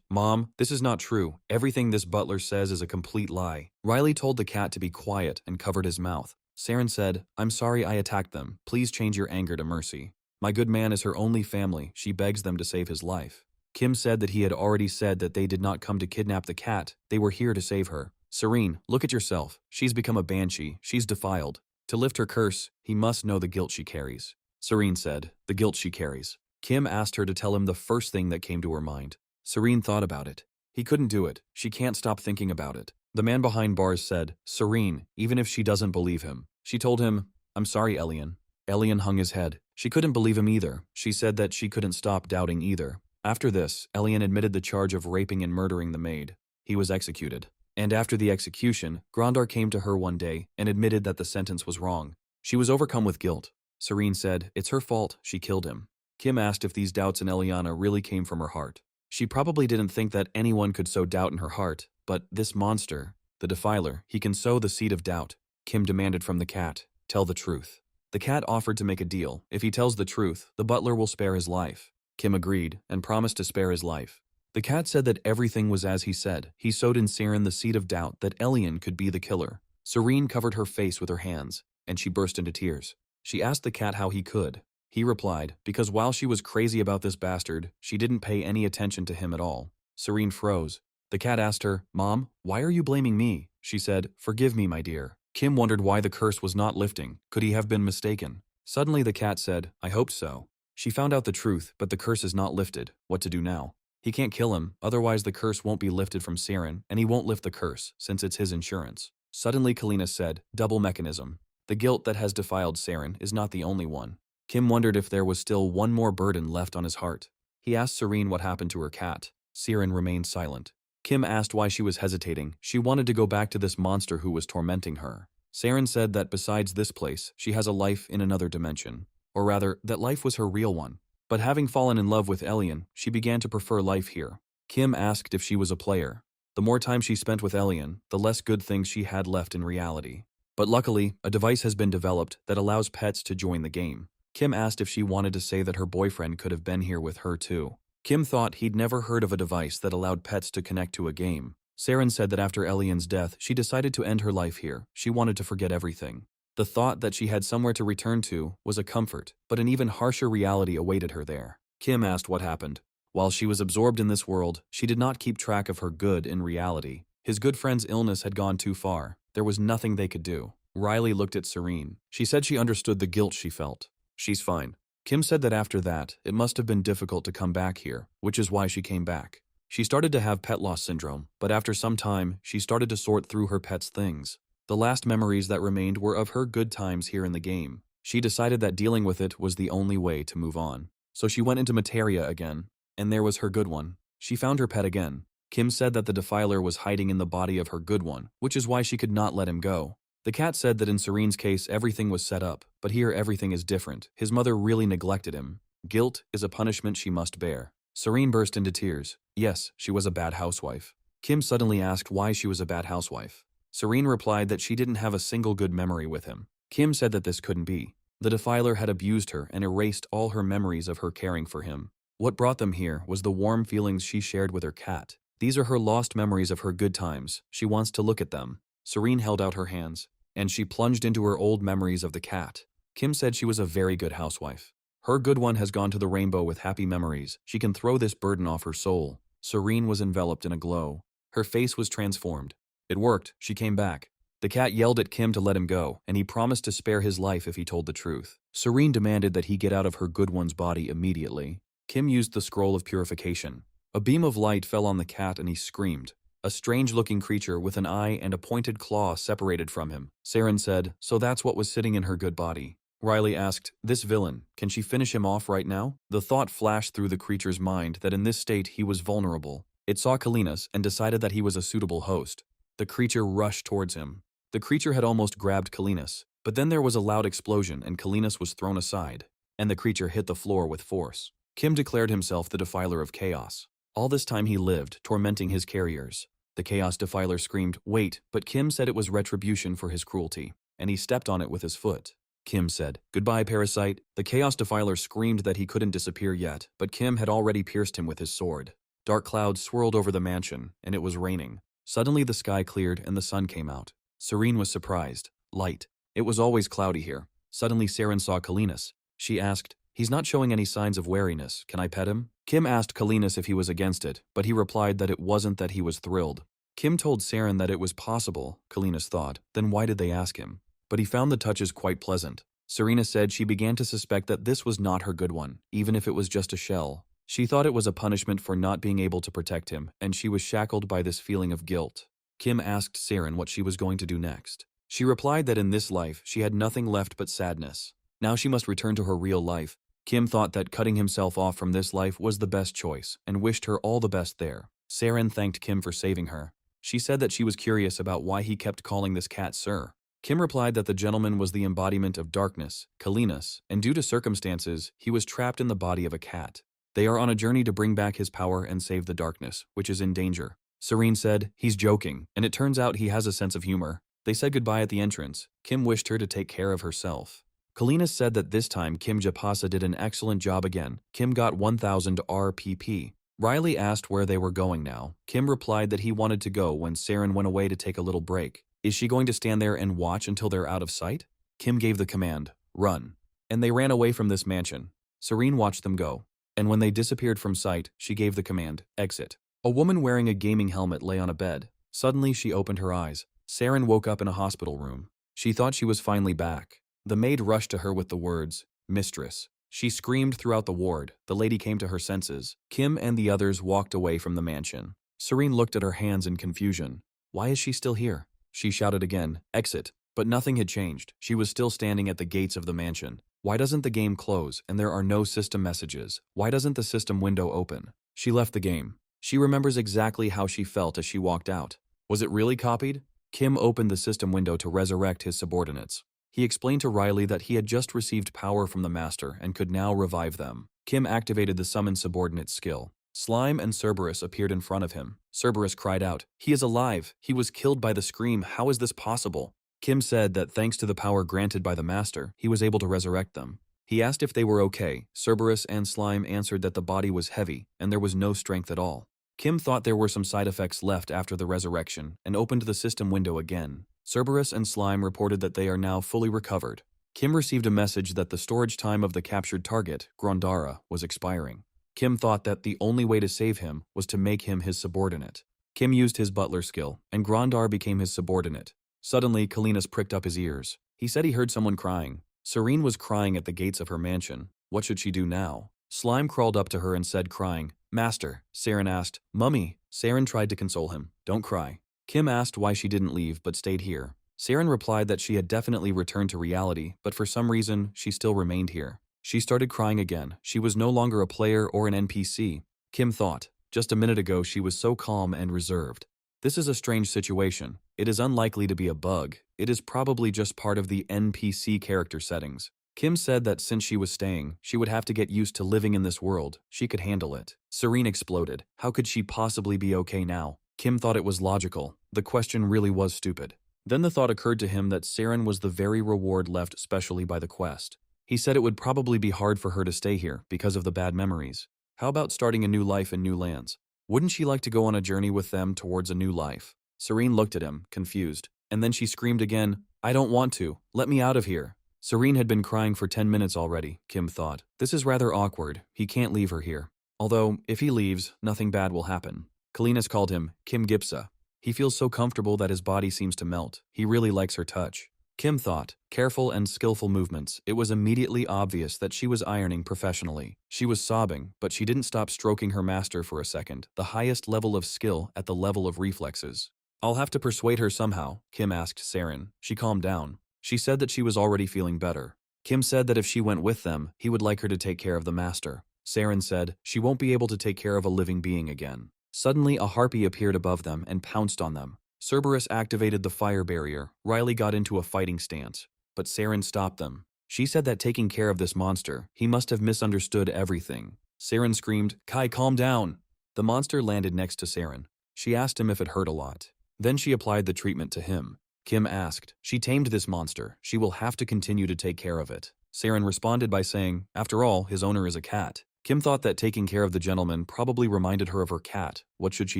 "Mom, this is not true. Everything this butler says is a complete lie." Riley told the cat to be quiet and covered his mouth. Saren said, "I'm sorry I attacked them. Please change your anger to mercy. My good man is her only family. She begs them to save his life." Kim said that he had already said that they did not come to kidnap the cat. They were here to save her. "Serene, look at yourself. She's become a banshee. She's defiled. To lift her curse, he must know the guilt she carries." Serene said, "The guilt she carries." Kim asked her to tell him the first thing that came to her mind. Serene thought about it. He couldn't do it. She can't stop thinking about it. The man behind bars said, "Serene, even if she doesn't believe him." She told him, "I'm sorry, Elian." Elian hung his head. She couldn't believe him either. She said that she couldn't stop doubting either. After this, Elian admitted the charge of raping and murdering the maid. He was executed. And after the execution, Grandar came to her one day and admitted that the sentence was wrong. She was overcome with guilt. Serene said, "It's her fault, she killed him." Kim asked if these doubts in Eliana really came from her heart. She probably didn't think that anyone could sow doubt in her heart, but this monster, the defiler, he can sow the seed of doubt. Kim demanded from the cat, "Tell the truth." The cat offered to make a deal. If he tells the truth, the butler will spare his life. Kim agreed and promised to spare his life. The cat said that everything was as he said. He sowed in Saren the seed of doubt that Elian could be the killer. Serene covered her face with her hands, and she burst into tears. She asked the cat how he could. He replied, because while she was crazy about this bastard, she didn't pay any attention to him at all. Serene froze. The cat asked her, "Mom, why are you blaming me?" She said, "Forgive me, my dear." Kim wondered why the curse was not lifting. Could he have been mistaken? Suddenly the cat said, "I hoped so." She found out the truth, but the curse is not lifted. What to do now? He can't kill him, otherwise the curse won't be lifted from Saren, and he won't lift the curse, since it's his insurance. Suddenly Kalina said, double mechanism. The guilt that has defiled Saren is not the only one. Kim wondered if there was still one more burden left on his heart. He asked Serene what happened to her cat. Saren remained silent. Kim asked why she was hesitating. She wanted to go back to this monster who was tormenting her. Saren said that besides this place, she has a life in another dimension. Or rather, that life was her real one. But having fallen in love with Elian, she began to prefer life here. Kim asked if she was a player. The more time she spent with Elian, the less good things she had left in reality. But luckily, a device has been developed that allows pets to join the game. Kim asked if she wanted to say that her boyfriend could have been here with her too. Kim thought he'd never heard of a device that allowed pets to connect to a game. Saren said that after Elian's death, she decided to end her life here. She wanted to forget everything. The thought that she had somewhere to return to was a comfort, but an even harsher reality awaited her there. Kim asked what happened. While she was absorbed in this world, she did not keep track of her good in reality. His good friend's illness had gone too far. There was nothing they could do. Riley looked at Serene. She said she understood the guilt she felt. She's fine. Kim said that after that, it must have been difficult to come back here, which is why she came back. She started to have pet loss syndrome, but after some time, she started to sort through her pet's things. The last memories that remained were of her good times here in the game. She decided that dealing with it was the only way to move on. So she went into Materia again, and there was her good one. She found her pet again. Kim said that the defiler was hiding in the body of her good one, which is why she could not let him go. The cat said that in Serene's case everything was set up, but here everything is different. His mother really neglected him. Guilt is a punishment she must bear. Serene burst into tears. Yes, she was a bad housewife. Kim suddenly asked why she was a bad housewife. Serene replied that she didn't have a single good memory with him. Kim said that this couldn't be. The defiler had abused her and erased all her memories of her caring for him. What brought them here was the warm feelings she shared with her cat. These are her lost memories of her good times. She wants to look at them. Serene held out her hands, and she plunged into her old memories of the cat. Kim said she was a very good housewife. Her good one has gone to the rainbow with happy memories. She can throw this burden off her soul. Serene was enveloped in a glow. Her face was transformed. It worked. She came back. The cat yelled at Kim to let him go, and he promised to spare his life if he told the truth. Serene demanded that he get out of her good one's body immediately. Kim used the scroll of purification. A beam of light fell on the cat and he screamed. A strange-looking creature with an eye and a pointed claw separated from him. Saren said, so that's what was sitting in her good body. Riley asked, this villain, can she finish him off right now? The thought flashed through the creature's mind that in this state he was vulnerable. It saw Kalinas and decided that he was a suitable host. The creature rushed towards him. The creature had almost grabbed Kalinas, but then there was a loud explosion and Kalinas was thrown aside, and the creature hit the floor with force. Kim declared himself the defiler of chaos. All this time he lived, tormenting his carriers. The chaos defiler screamed, wait, but Kim said it was retribution for his cruelty, and he stepped on it with his foot. Kim said, goodbye, parasite. The chaos defiler screamed that he couldn't disappear yet, but Kim had already pierced him with his sword. Dark clouds swirled over the mansion, and it was raining. Suddenly the sky cleared and the sun came out. Serene was surprised. Light. It was always cloudy here. Suddenly Saren saw Kalinas. She asked, he's not showing any signs of wariness. Can I pet him? Kim asked Kalinas if he was against it, but he replied that it wasn't that he was thrilled. Kim told Saren that it was possible, Kalinas thought. Then why did they ask him? But he found the touches quite pleasant. Serena said she began to suspect that this was not her good one, even if it was just a shell. She thought it was a punishment for not being able to protect him, and she was shackled by this feeling of guilt. Kim asked Saren what she was going to do next. She replied that in this life, she had nothing left but sadness. Now she must return to her real life. Kim thought that cutting himself off from this life was the best choice, and wished her all the best there. Saren thanked Kim for saving her. She said that she was curious about why he kept calling this cat Sir. Kim replied that the gentleman was the embodiment of darkness, Kalinas, and due to circumstances, he was trapped in the body of a cat. They are on a journey to bring back his power and save the darkness, which is in danger. Serene said, he's joking, and it turns out he has a sense of humor. They said goodbye at the entrance. Kim wished her to take care of herself. Kalinas said that this time Kim Japasa did an excellent job again. Kim got 1,000 RPP. Riley asked where they were going now. Kim replied that he wanted to go when Saren went away to take a little break. Is she going to stand there and watch until they're out of sight? Kim gave the command, run. And they ran away from this mansion. Serene watched them go. And when they disappeared from sight, she gave the command, exit. A woman wearing a gaming helmet lay on a bed. Suddenly she opened her eyes. Saren woke up in a hospital room. She thought she was finally back. The maid rushed to her with the words, Mistress. She screamed throughout the ward. The lady came to her senses. Kim and the others walked away from the mansion. Serene looked at her hands in confusion. Why is she still here? She shouted again, exit. But nothing had changed. She was still standing at the gates of the mansion. Why doesn't the game close and there are no system messages? Why doesn't the system window open? She left the game. She remembers exactly how she felt as she walked out. Was it really copied? Kim opened the system window to resurrect his subordinates. He explained to Riley that he had just received power from the master and could now revive them. Kim activated the summon subordinate skill. Slime and Cerberus appeared in front of him. Cerberus cried out, "He is alive! He was killed by the scream! How is this possible?" Kim said that thanks to the power granted by the master, he was able to resurrect them. He asked if they were okay. Cerberus and Slime answered that the body was heavy and there was no strength at all. Kim thought there were some side effects left after the resurrection and opened the system window again. Cerberus and Slime reported that they are now fully recovered. Kim received a message that the storage time of the captured target, Grandara, was expiring. Kim thought that the only way to save him was to make him his subordinate. Kim used his butler skill, and Grandar became his subordinate. Suddenly, Kalinas pricked up his ears. He said he heard someone crying. Serene was crying at the gates of her mansion. What should she do now? Slime crawled up to her and said, crying, "Master." Saren asked, "Mummy." Saren tried to console him. "Don't cry." Kim asked why she didn't leave but stayed here. Saren replied that she had definitely returned to reality, but for some reason, she still remained here. She started crying again. She was no longer a player or an NPC. Kim thought, just a minute ago she was so calm and reserved. This is a strange situation. It is unlikely to be a bug. It is probably just part of the NPC character settings. Kim said that since she was staying, she would have to get used to living in this world. She could handle it. Serene exploded. How could she possibly be okay now? Kim thought it was logical. The question really was stupid. Then the thought occurred to him that Saren was the very reward left specially by the quest. He said it would probably be hard for her to stay here because of the bad memories. How about starting a new life in new lands? Wouldn't she like to go on a journey with them towards a new life? Serene looked at him, confused, and then she screamed again, "I don't want to. Let me out of here." Serene had been crying for 10 minutes already, Kim thought. This is rather awkward. He can't leave her here. Although, if he leaves, nothing bad will happen. Kalinas called him Kim Gipsa. He feels so comfortable that his body seems to melt. He really likes her touch. Kim thought, careful and skillful movements. It was immediately obvious that she was ironing professionally. She was sobbing, but she didn't stop stroking her master for a second, the highest level of skill at the level of reflexes. "I'll have to persuade her somehow," Kim asked Saren. She calmed down. She said that she was already feeling better. Kim said that if she went with them, he would like her to take care of the master. Saren said she won't be able to take care of a living being again. Suddenly, a harpy appeared above them and pounced on them. Cerberus activated the fire barrier. Riley got into a fighting stance, but Saren stopped them. She said that taking care of this monster, he must have misunderstood everything. Saren screamed, "Kai, calm down!" The monster landed next to Saren. She asked him if it hurt a lot. Then she applied the treatment to him. Kim asked, "She tamed this monster. She will have to continue to take care of it." Saren responded by saying, "After all, his owner is a cat." Kim thought that taking care of the gentleman probably reminded her of her cat. What should she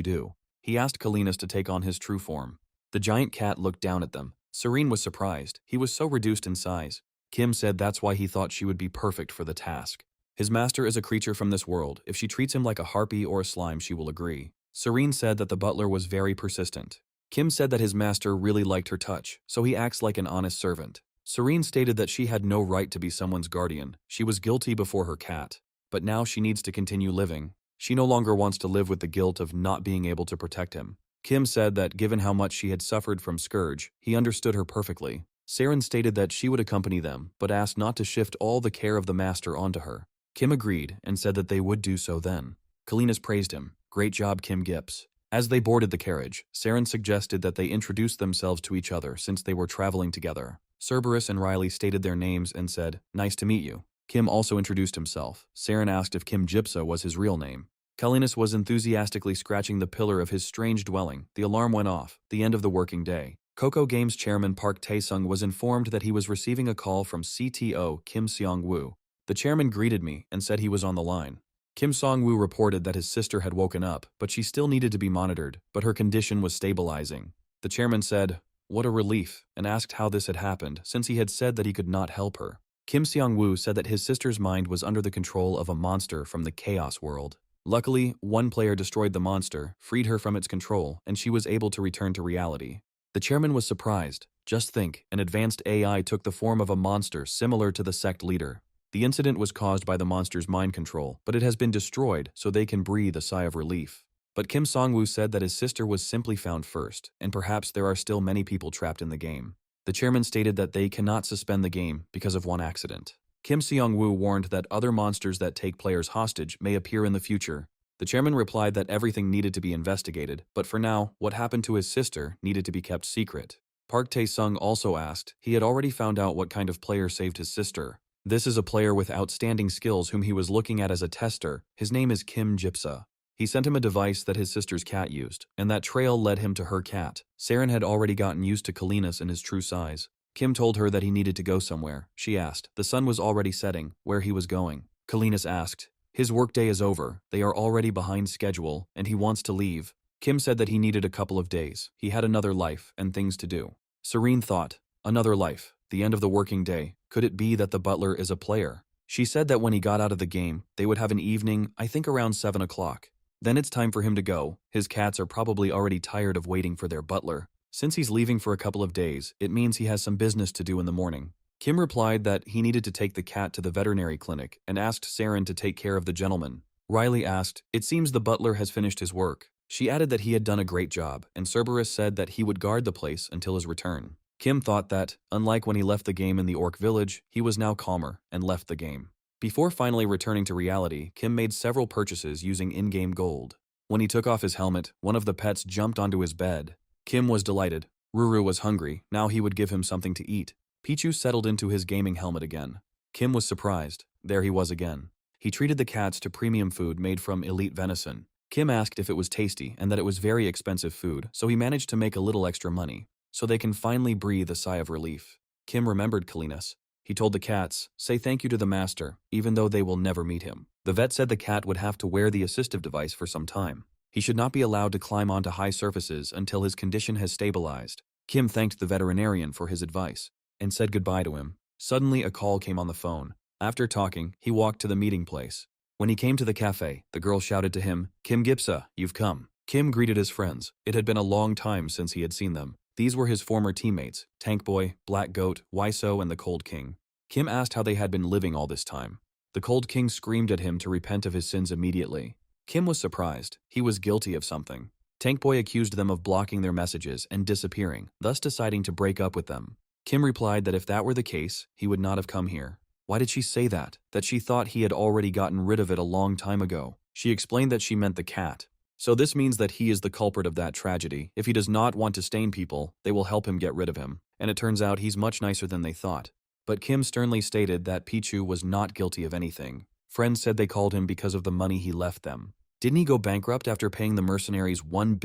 do? He asked Kalinas to take on his true form. The giant cat looked down at them. Serene was surprised. He was so reduced in size. Kim said that's why he thought she would be perfect for the task. His master is a creature from this world. If she treats him like a harpy or a slime, she will agree. Serene said that the butler was very persistent. Kim said that his master really liked her touch, so he acts like an honest servant. Serene stated that she had no right to be someone's guardian. She was guilty before her cat. But now she needs to continue living. She no longer wants to live with the guilt of not being able to protect him. Kim said that given how much she had suffered from Scourge, he understood her perfectly. Saren stated that she would accompany them, but asked not to shift all the care of the master onto her. Kim agreed and said that they would do so then. Kalinas praised him. "Great job, Kim Gips." As they boarded the carriage, Saren suggested that they introduce themselves to each other since they were traveling together. Cerberus and Riley stated their names and said, "Nice to meet you." Kim also introduced himself. Saren asked if Kim Gipsa was his real name. Kalinas was enthusiastically scratching the pillar of his strange dwelling. The alarm went off, the end of the working day. Coco Games chairman Park Taesung was informed that he was receiving a call from CTO Kim Seong-woo. The chairman greeted me and said he was on the line. Kim Seong-woo reported that his sister had woken up, but she still needed to be monitored, but her condition was stabilizing. The chairman said, "What a relief," and asked how this had happened, since he had said that he could not help her. Kim Seong-woo said that his sister's mind was under the control of a monster from the Chaos world. Luckily, one player destroyed the monster, freed her from its control, and she was able to return to reality. The chairman was surprised. Just think, an advanced AI took the form of a monster similar to the sect leader. The incident was caused by the monster's mind control, but it has been destroyed so they can breathe a sigh of relief. But Kim Song-woo said that his sister was simply found first, and perhaps there are still many people trapped in the game. The chairman stated that they cannot suspend the game because of one accident. Kim Seong-woo warned that other monsters that take players hostage may appear in the future. The chairman replied that everything needed to be investigated, but for now, what happened to his sister needed to be kept secret. Park Tae-sung also asked, he had already found out what kind of player saved his sister. This is a player with outstanding skills whom he was looking at as a tester. His name is Kim Jipsa. He sent him a device that his sister's cat used, and that trail led him to her cat. Saren had already gotten used to Kalinas in his true size. Kim told her that he needed to go somewhere. She asked. The sun was already setting, where he was going. Kalinas asked. His workday is over, they are already behind schedule, and he wants to leave. Kim said that he needed a couple of days. He had another life and things to do. Serene thought, another life, the end of the working day. Could it be that the butler is a player? She said that when he got out of the game, they would have an evening, I think around 7 o'clock. Then it's time for him to go. His cats are probably already tired of waiting for their butler. Since he's leaving for a couple of days, it means he has some business to do in the morning. Kim replied that he needed to take the cat to the veterinary clinic and asked Saren to take care of the gentleman. Riley asked, it seems the butler has finished his work. She added that he had done a great job, and Cerberus said that he would guard the place until his return. Kim thought that, unlike when he left the game in the Orc village, he was now calmer and left the game. Before finally returning to reality, Kim made several purchases using in-game gold. When he took off his helmet, one of the pets jumped onto his bed. Kim was delighted. Ruru was hungry, now he would give him something to eat. Pichu settled into his gaming helmet again. Kim was surprised. There he was again. He treated the cats to premium food made from elite venison. Kim asked if it was tasty and that it was very expensive food, so he managed to make a little extra money, so they can finally breathe a sigh of relief. Kim remembered Kalinas. He told the cats, say thank you to the master, even though they will never meet him. The vet said the cat would have to wear the assistive device for some time. He should not be allowed to climb onto high surfaces until his condition has stabilized. Kim thanked the veterinarian for his advice and said goodbye to him. Suddenly, a call came on the phone. After talking, he walked to the meeting place. When he came to the cafe, the girl shouted to him, Kim Gipsa, you've come. Kim greeted his friends. It had been a long time since he had seen them. These were his former teammates, Tank Boy, Black Goat, Wiseau, and the Cold King. Kim asked how they had been living all this time. The Cold King screamed at him to repent of his sins immediately. Kim was surprised. He was guilty of something. Tank Boy accused them of blocking their messages and disappearing, thus deciding to break up with them. Kim replied that if that were the case, he would not have come here. Why did she say that? That she thought he had already gotten rid of it a long time ago. She explained that she meant the cat. So this means that he is the culprit of that tragedy. If he does not want to stain people, they will help him get rid of him. And it turns out he's much nicer than they thought. But Kim sternly stated that Pichu was not guilty of anything. Friends said they called him because of the money he left them. Didn't he go bankrupt after paying the mercenaries $1.1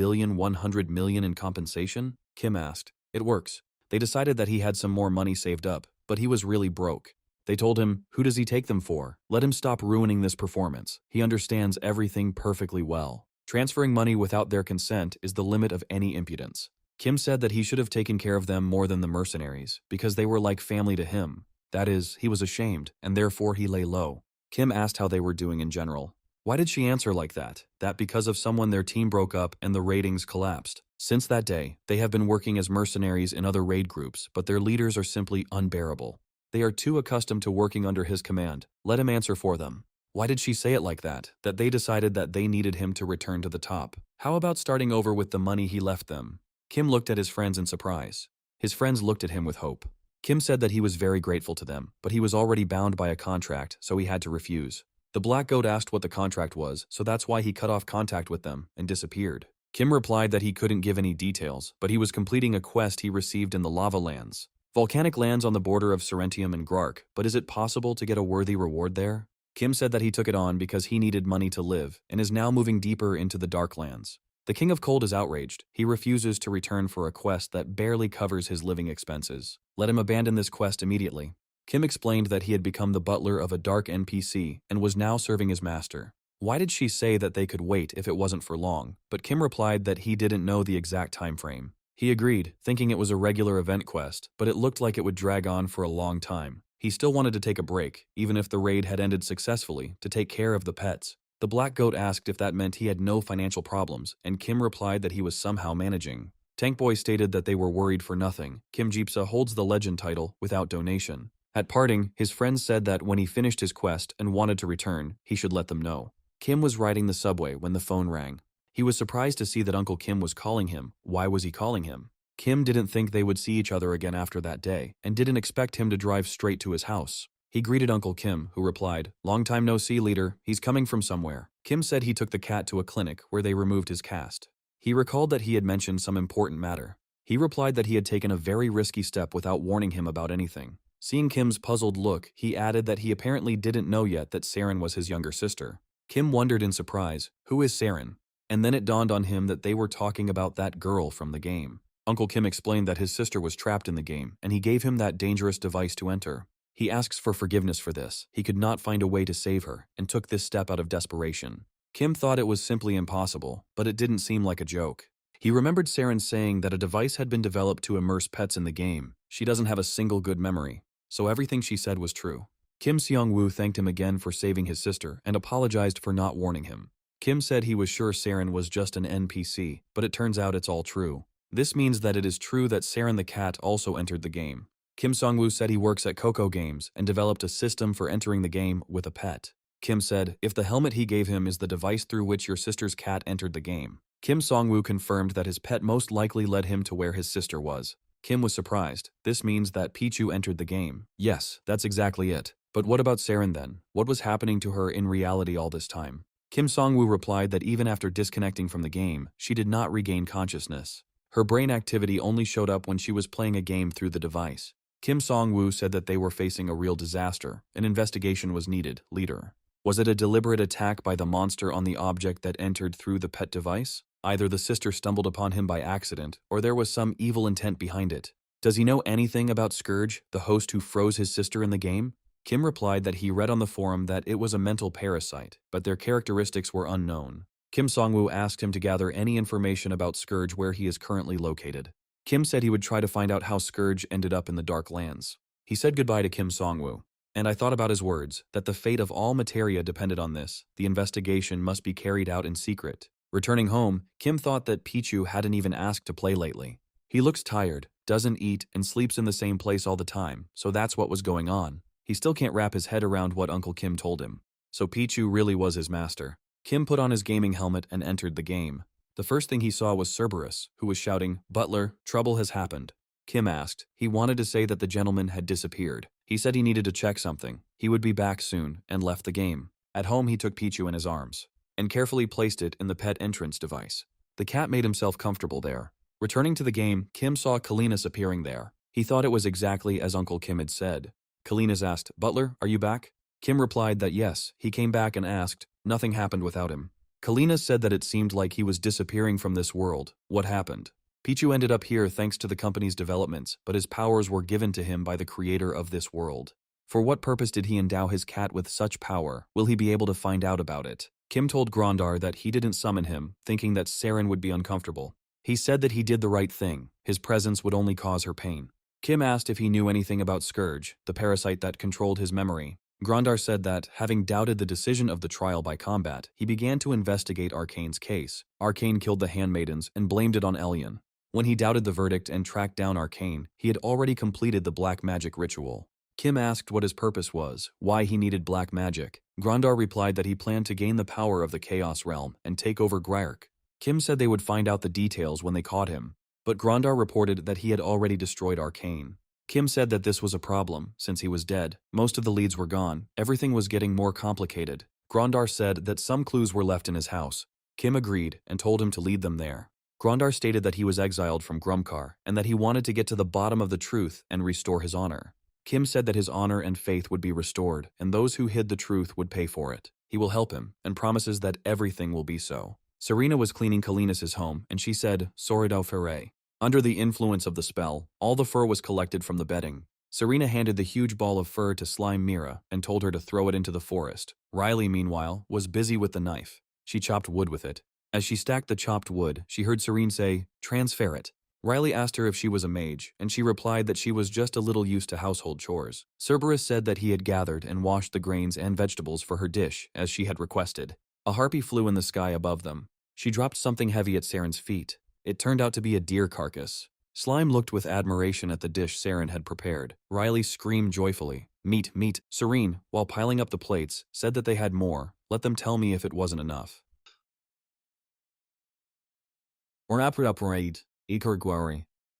billion in compensation? Kim asked. It works. They decided that he had some more money saved up, but he was really broke. They told him, who does he take them for? Let him stop ruining this performance. He understands everything perfectly well. Transferring money without their consent is the limit of any impudence. Kim said that he should have taken care of them more than the mercenaries, because they were like family to him. That is, he was ashamed, and therefore he lay low. Kim asked how they were doing in general. Why did she answer like that? That because of someone their team broke up and the ratings collapsed. Since that day, they have been working as mercenaries in other raid groups, but their leaders are simply unbearable. They are too accustomed to working under his command. Let him answer for them. Why did she say it like that? That they decided that they needed him to return to the top. How about starting over with the money he left them? Kim looked at his friends in surprise. His friends looked at him with hope. Kim said that he was very grateful to them, but he was already bound by a contract, so he had to refuse. The Black Goat asked what the contract was, so that's why he cut off contact with them and disappeared. Kim replied that he couldn't give any details, but he was completing a quest he received in the lava lands. Volcanic lands on the border of Serentium and Grark, but is it possible to get a worthy reward there? Kim said that he took it on because he needed money to live, and is now moving deeper into the Dark Lands. The King of Cold is outraged. He refuses to return for a quest that barely covers his living expenses. Let him abandon this quest immediately. Kim explained that he had become the butler of a dark NPC and was now serving his master. Why did she say that they could wait if it wasn't for long? But Kim replied that he didn't know the exact time frame. He agreed, thinking it was a regular event quest, but it looked like it would drag on for a long time. He still wanted to take a break, even if the raid had ended successfully, to take care of the pets. The Black Goat asked if that meant he had no financial problems, and Kim replied that he was somehow managing. Tank Boy stated that they were worried for nothing. Kim Jeepsa holds the legend title without donation. At parting, his friends said that when he finished his quest and wanted to return, he should let them know. Kim was riding the subway when the phone rang. He was surprised to see that Uncle Kim was calling him. Why was he calling him? Kim didn't think they would see each other again after that day, and didn't expect him to drive straight to his house. He greeted Uncle Kim, who replied, "Long time no see, leader. He's coming from somewhere." Kim said he took the cat to a clinic where they removed his cast. He recalled that he had mentioned some important matter. He replied that he had taken a very risky step without warning him about anything. Seeing Kim's puzzled look, he added that he apparently didn't know yet that Saren was his younger sister. Kim wondered in surprise, "Who is Saren?" And then it dawned on him that they were talking about that girl from the game. Uncle Kim explained that his sister was trapped in the game, and he gave him that dangerous device to enter. He asks for forgiveness for this. He could not find a way to save her, and took this step out of desperation. Kim thought it was simply impossible, but it didn't seem like a joke. He remembered Saren saying that a device had been developed to immerse pets in the game. She doesn't have a single good memory, so everything she said was true. Kim Seong-woo thanked him again for saving his sister and apologized for not warning him. Kim said he was sure Saren was just an NPC, but it turns out it's all true. This means that it is true that Saren the cat also entered the game. Kim Seong-woo said he works at Coco Games and developed a system for entering the game with a pet. Kim said, "If the helmet he gave him is the device through which your sister's cat entered the game." Kim Seong-woo confirmed that his pet most likely led him to where his sister was. Kim was surprised. This means that Pichu entered the game. Yes, that's exactly it. But what about Saren then? What was happening to her in reality all this time? Kim Seong-woo replied that even after disconnecting from the game, she did not regain consciousness. Her brain activity only showed up when she was playing a game through the device. Kim Seong-woo said that they were facing a real disaster. An investigation was needed, leader. Was it a deliberate attack by the monster on the object that entered through the pet device? Either the sister stumbled upon him by accident, or there was some evil intent behind it. Does he know anything about Scourge, the host who froze his sister in the game? Kim replied that he read on the forum that it was a mental parasite, but their characteristics were unknown. Kim Seong-woo asked him to gather any information about Scourge where he is currently located. Kim said he would try to find out how Scourge ended up in the Dark Lands. He said goodbye to Kim Seong-woo. And I thought about his words, that the fate of all materia depended on this. The investigation must be carried out in secret. Returning home, Kim thought that Pichu hadn't even asked to play lately. He looks tired, doesn't eat, and sleeps in the same place all the time, so that's what was going on. He still can't wrap his head around what Uncle Kim told him. So Pichu really was his master. Kim put on his gaming helmet and entered the game. The first thing he saw was Cerberus, who was shouting, "Butler, trouble has happened." Kim asked. He wanted to say that the gentleman had disappeared. He said he needed to check something. He would be back soon, and left the game. At home, he took Pichu in his arms and carefully placed it in the pet entrance device. The cat made himself comfortable there. Returning to the game, Kim saw Kalinas appearing there. He thought it was exactly as Uncle Kim had said. Kalinas asked, "Butler, are you back?" Kim replied that yes, he came back and asked, "Nothing happened without him." Kalinas said that it seemed like he was disappearing from this world. What happened? Pichu ended up here thanks to the company's developments, but his powers were given to him by the creator of this world. For what purpose did he endow his cat with such power? Will he be able to find out about it? Kim told Grondar that he didn't summon him, thinking that Saren would be uncomfortable. He said that he did the right thing. His presence would only cause her pain. Kim asked if he knew anything about Scourge, the parasite that controlled his memory. Grondar said that, having doubted the decision of the trial by combat, he began to investigate Arcane's case. Arcane killed the handmaidens and blamed it on Elion. When he doubted the verdict and tracked down Arcane, he had already completed the black magic ritual. Kim asked what his purpose was, why he needed black magic. Grondar replied that he planned to gain the power of the Chaos Realm and take over Gryark. Kim said they would find out the details when they caught him, but Grondar reported that he had already destroyed Arcane. Kim said that this was a problem, since he was dead. Most of the leads were gone. Everything was getting more complicated. Grondar said that some clues were left in his house. Kim agreed and told him to lead them there. Grondar stated that he was exiled from Grumkar and that he wanted to get to the bottom of the truth and restore his honor. Kim said that his honor and faith would be restored, and those who hid the truth would pay for it. He will help him, and promises that everything will be so. Serena was cleaning Kalinas' home, and she said, "Sorido Ferre." Under the influence of the spell, all the fur was collected from the bedding. Serena handed the huge ball of fur to Slime Mira and told her to throw it into the forest. Riley, meanwhile, was busy with the knife. She chopped wood with it. As she stacked the chopped wood, she heard Serene say, "Transfer it." Riley asked her if she was a mage, and she replied that she was just a little used to household chores. Cerberus said that he had gathered and washed the grains and vegetables for her dish, as she had requested. A harpy flew in the sky above them. She dropped something heavy at Saren's feet. It turned out to be a deer carcass. Slime looked with admiration at the dish Saren had prepared. Riley screamed joyfully. Meat, meat. Serene, while piling up the plates, said that they had more. Let them tell me if it wasn't enough.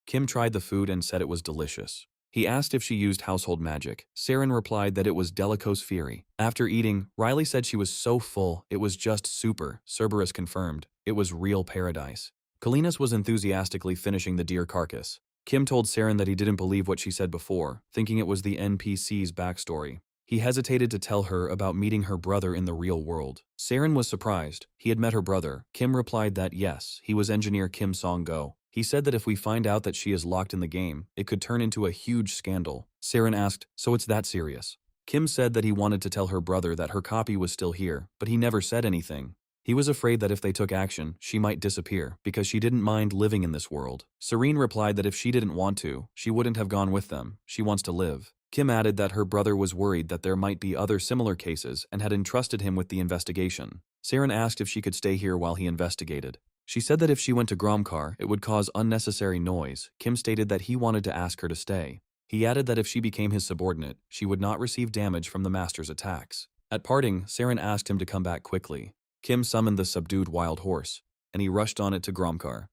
Kim tried the food and said it was delicious. He asked if she used household magic. Saren replied that it was Delicos Fury. After eating, Riley said she was so full, it was just super. Cerberus confirmed. It was real paradise. Kalinas was enthusiastically finishing the deer carcass. Kim told Saren that he didn't believe what she said before, thinking it was the NPC's backstory. He hesitated to tell her about meeting her brother in the real world. Saren was surprised. He had met her brother. Kim replied that yes, he was engineer Kim Song-go. He said that if we find out that she is locked in the game, it could turn into a huge scandal. Saren asked, so it's that serious? Kim said that he wanted to tell her brother that her copy was still here, but he never said anything. He was afraid that if they took action, she might disappear, because she didn't mind living in this world. Serene replied that if she didn't want to, she wouldn't have gone with them. She wants to live. Kim added that her brother was worried that there might be other similar cases and had entrusted him with the investigation. Saren asked if she could stay here while he investigated. She said that if she went to Gromkar, it would cause unnecessary noise. Kim stated that he wanted to ask her to stay. He added that if she became his subordinate, she would not receive damage from the master's attacks. At parting, Saren asked him to come back quickly. Kim summoned the subdued wild horse, and he rushed on it to Gromkar.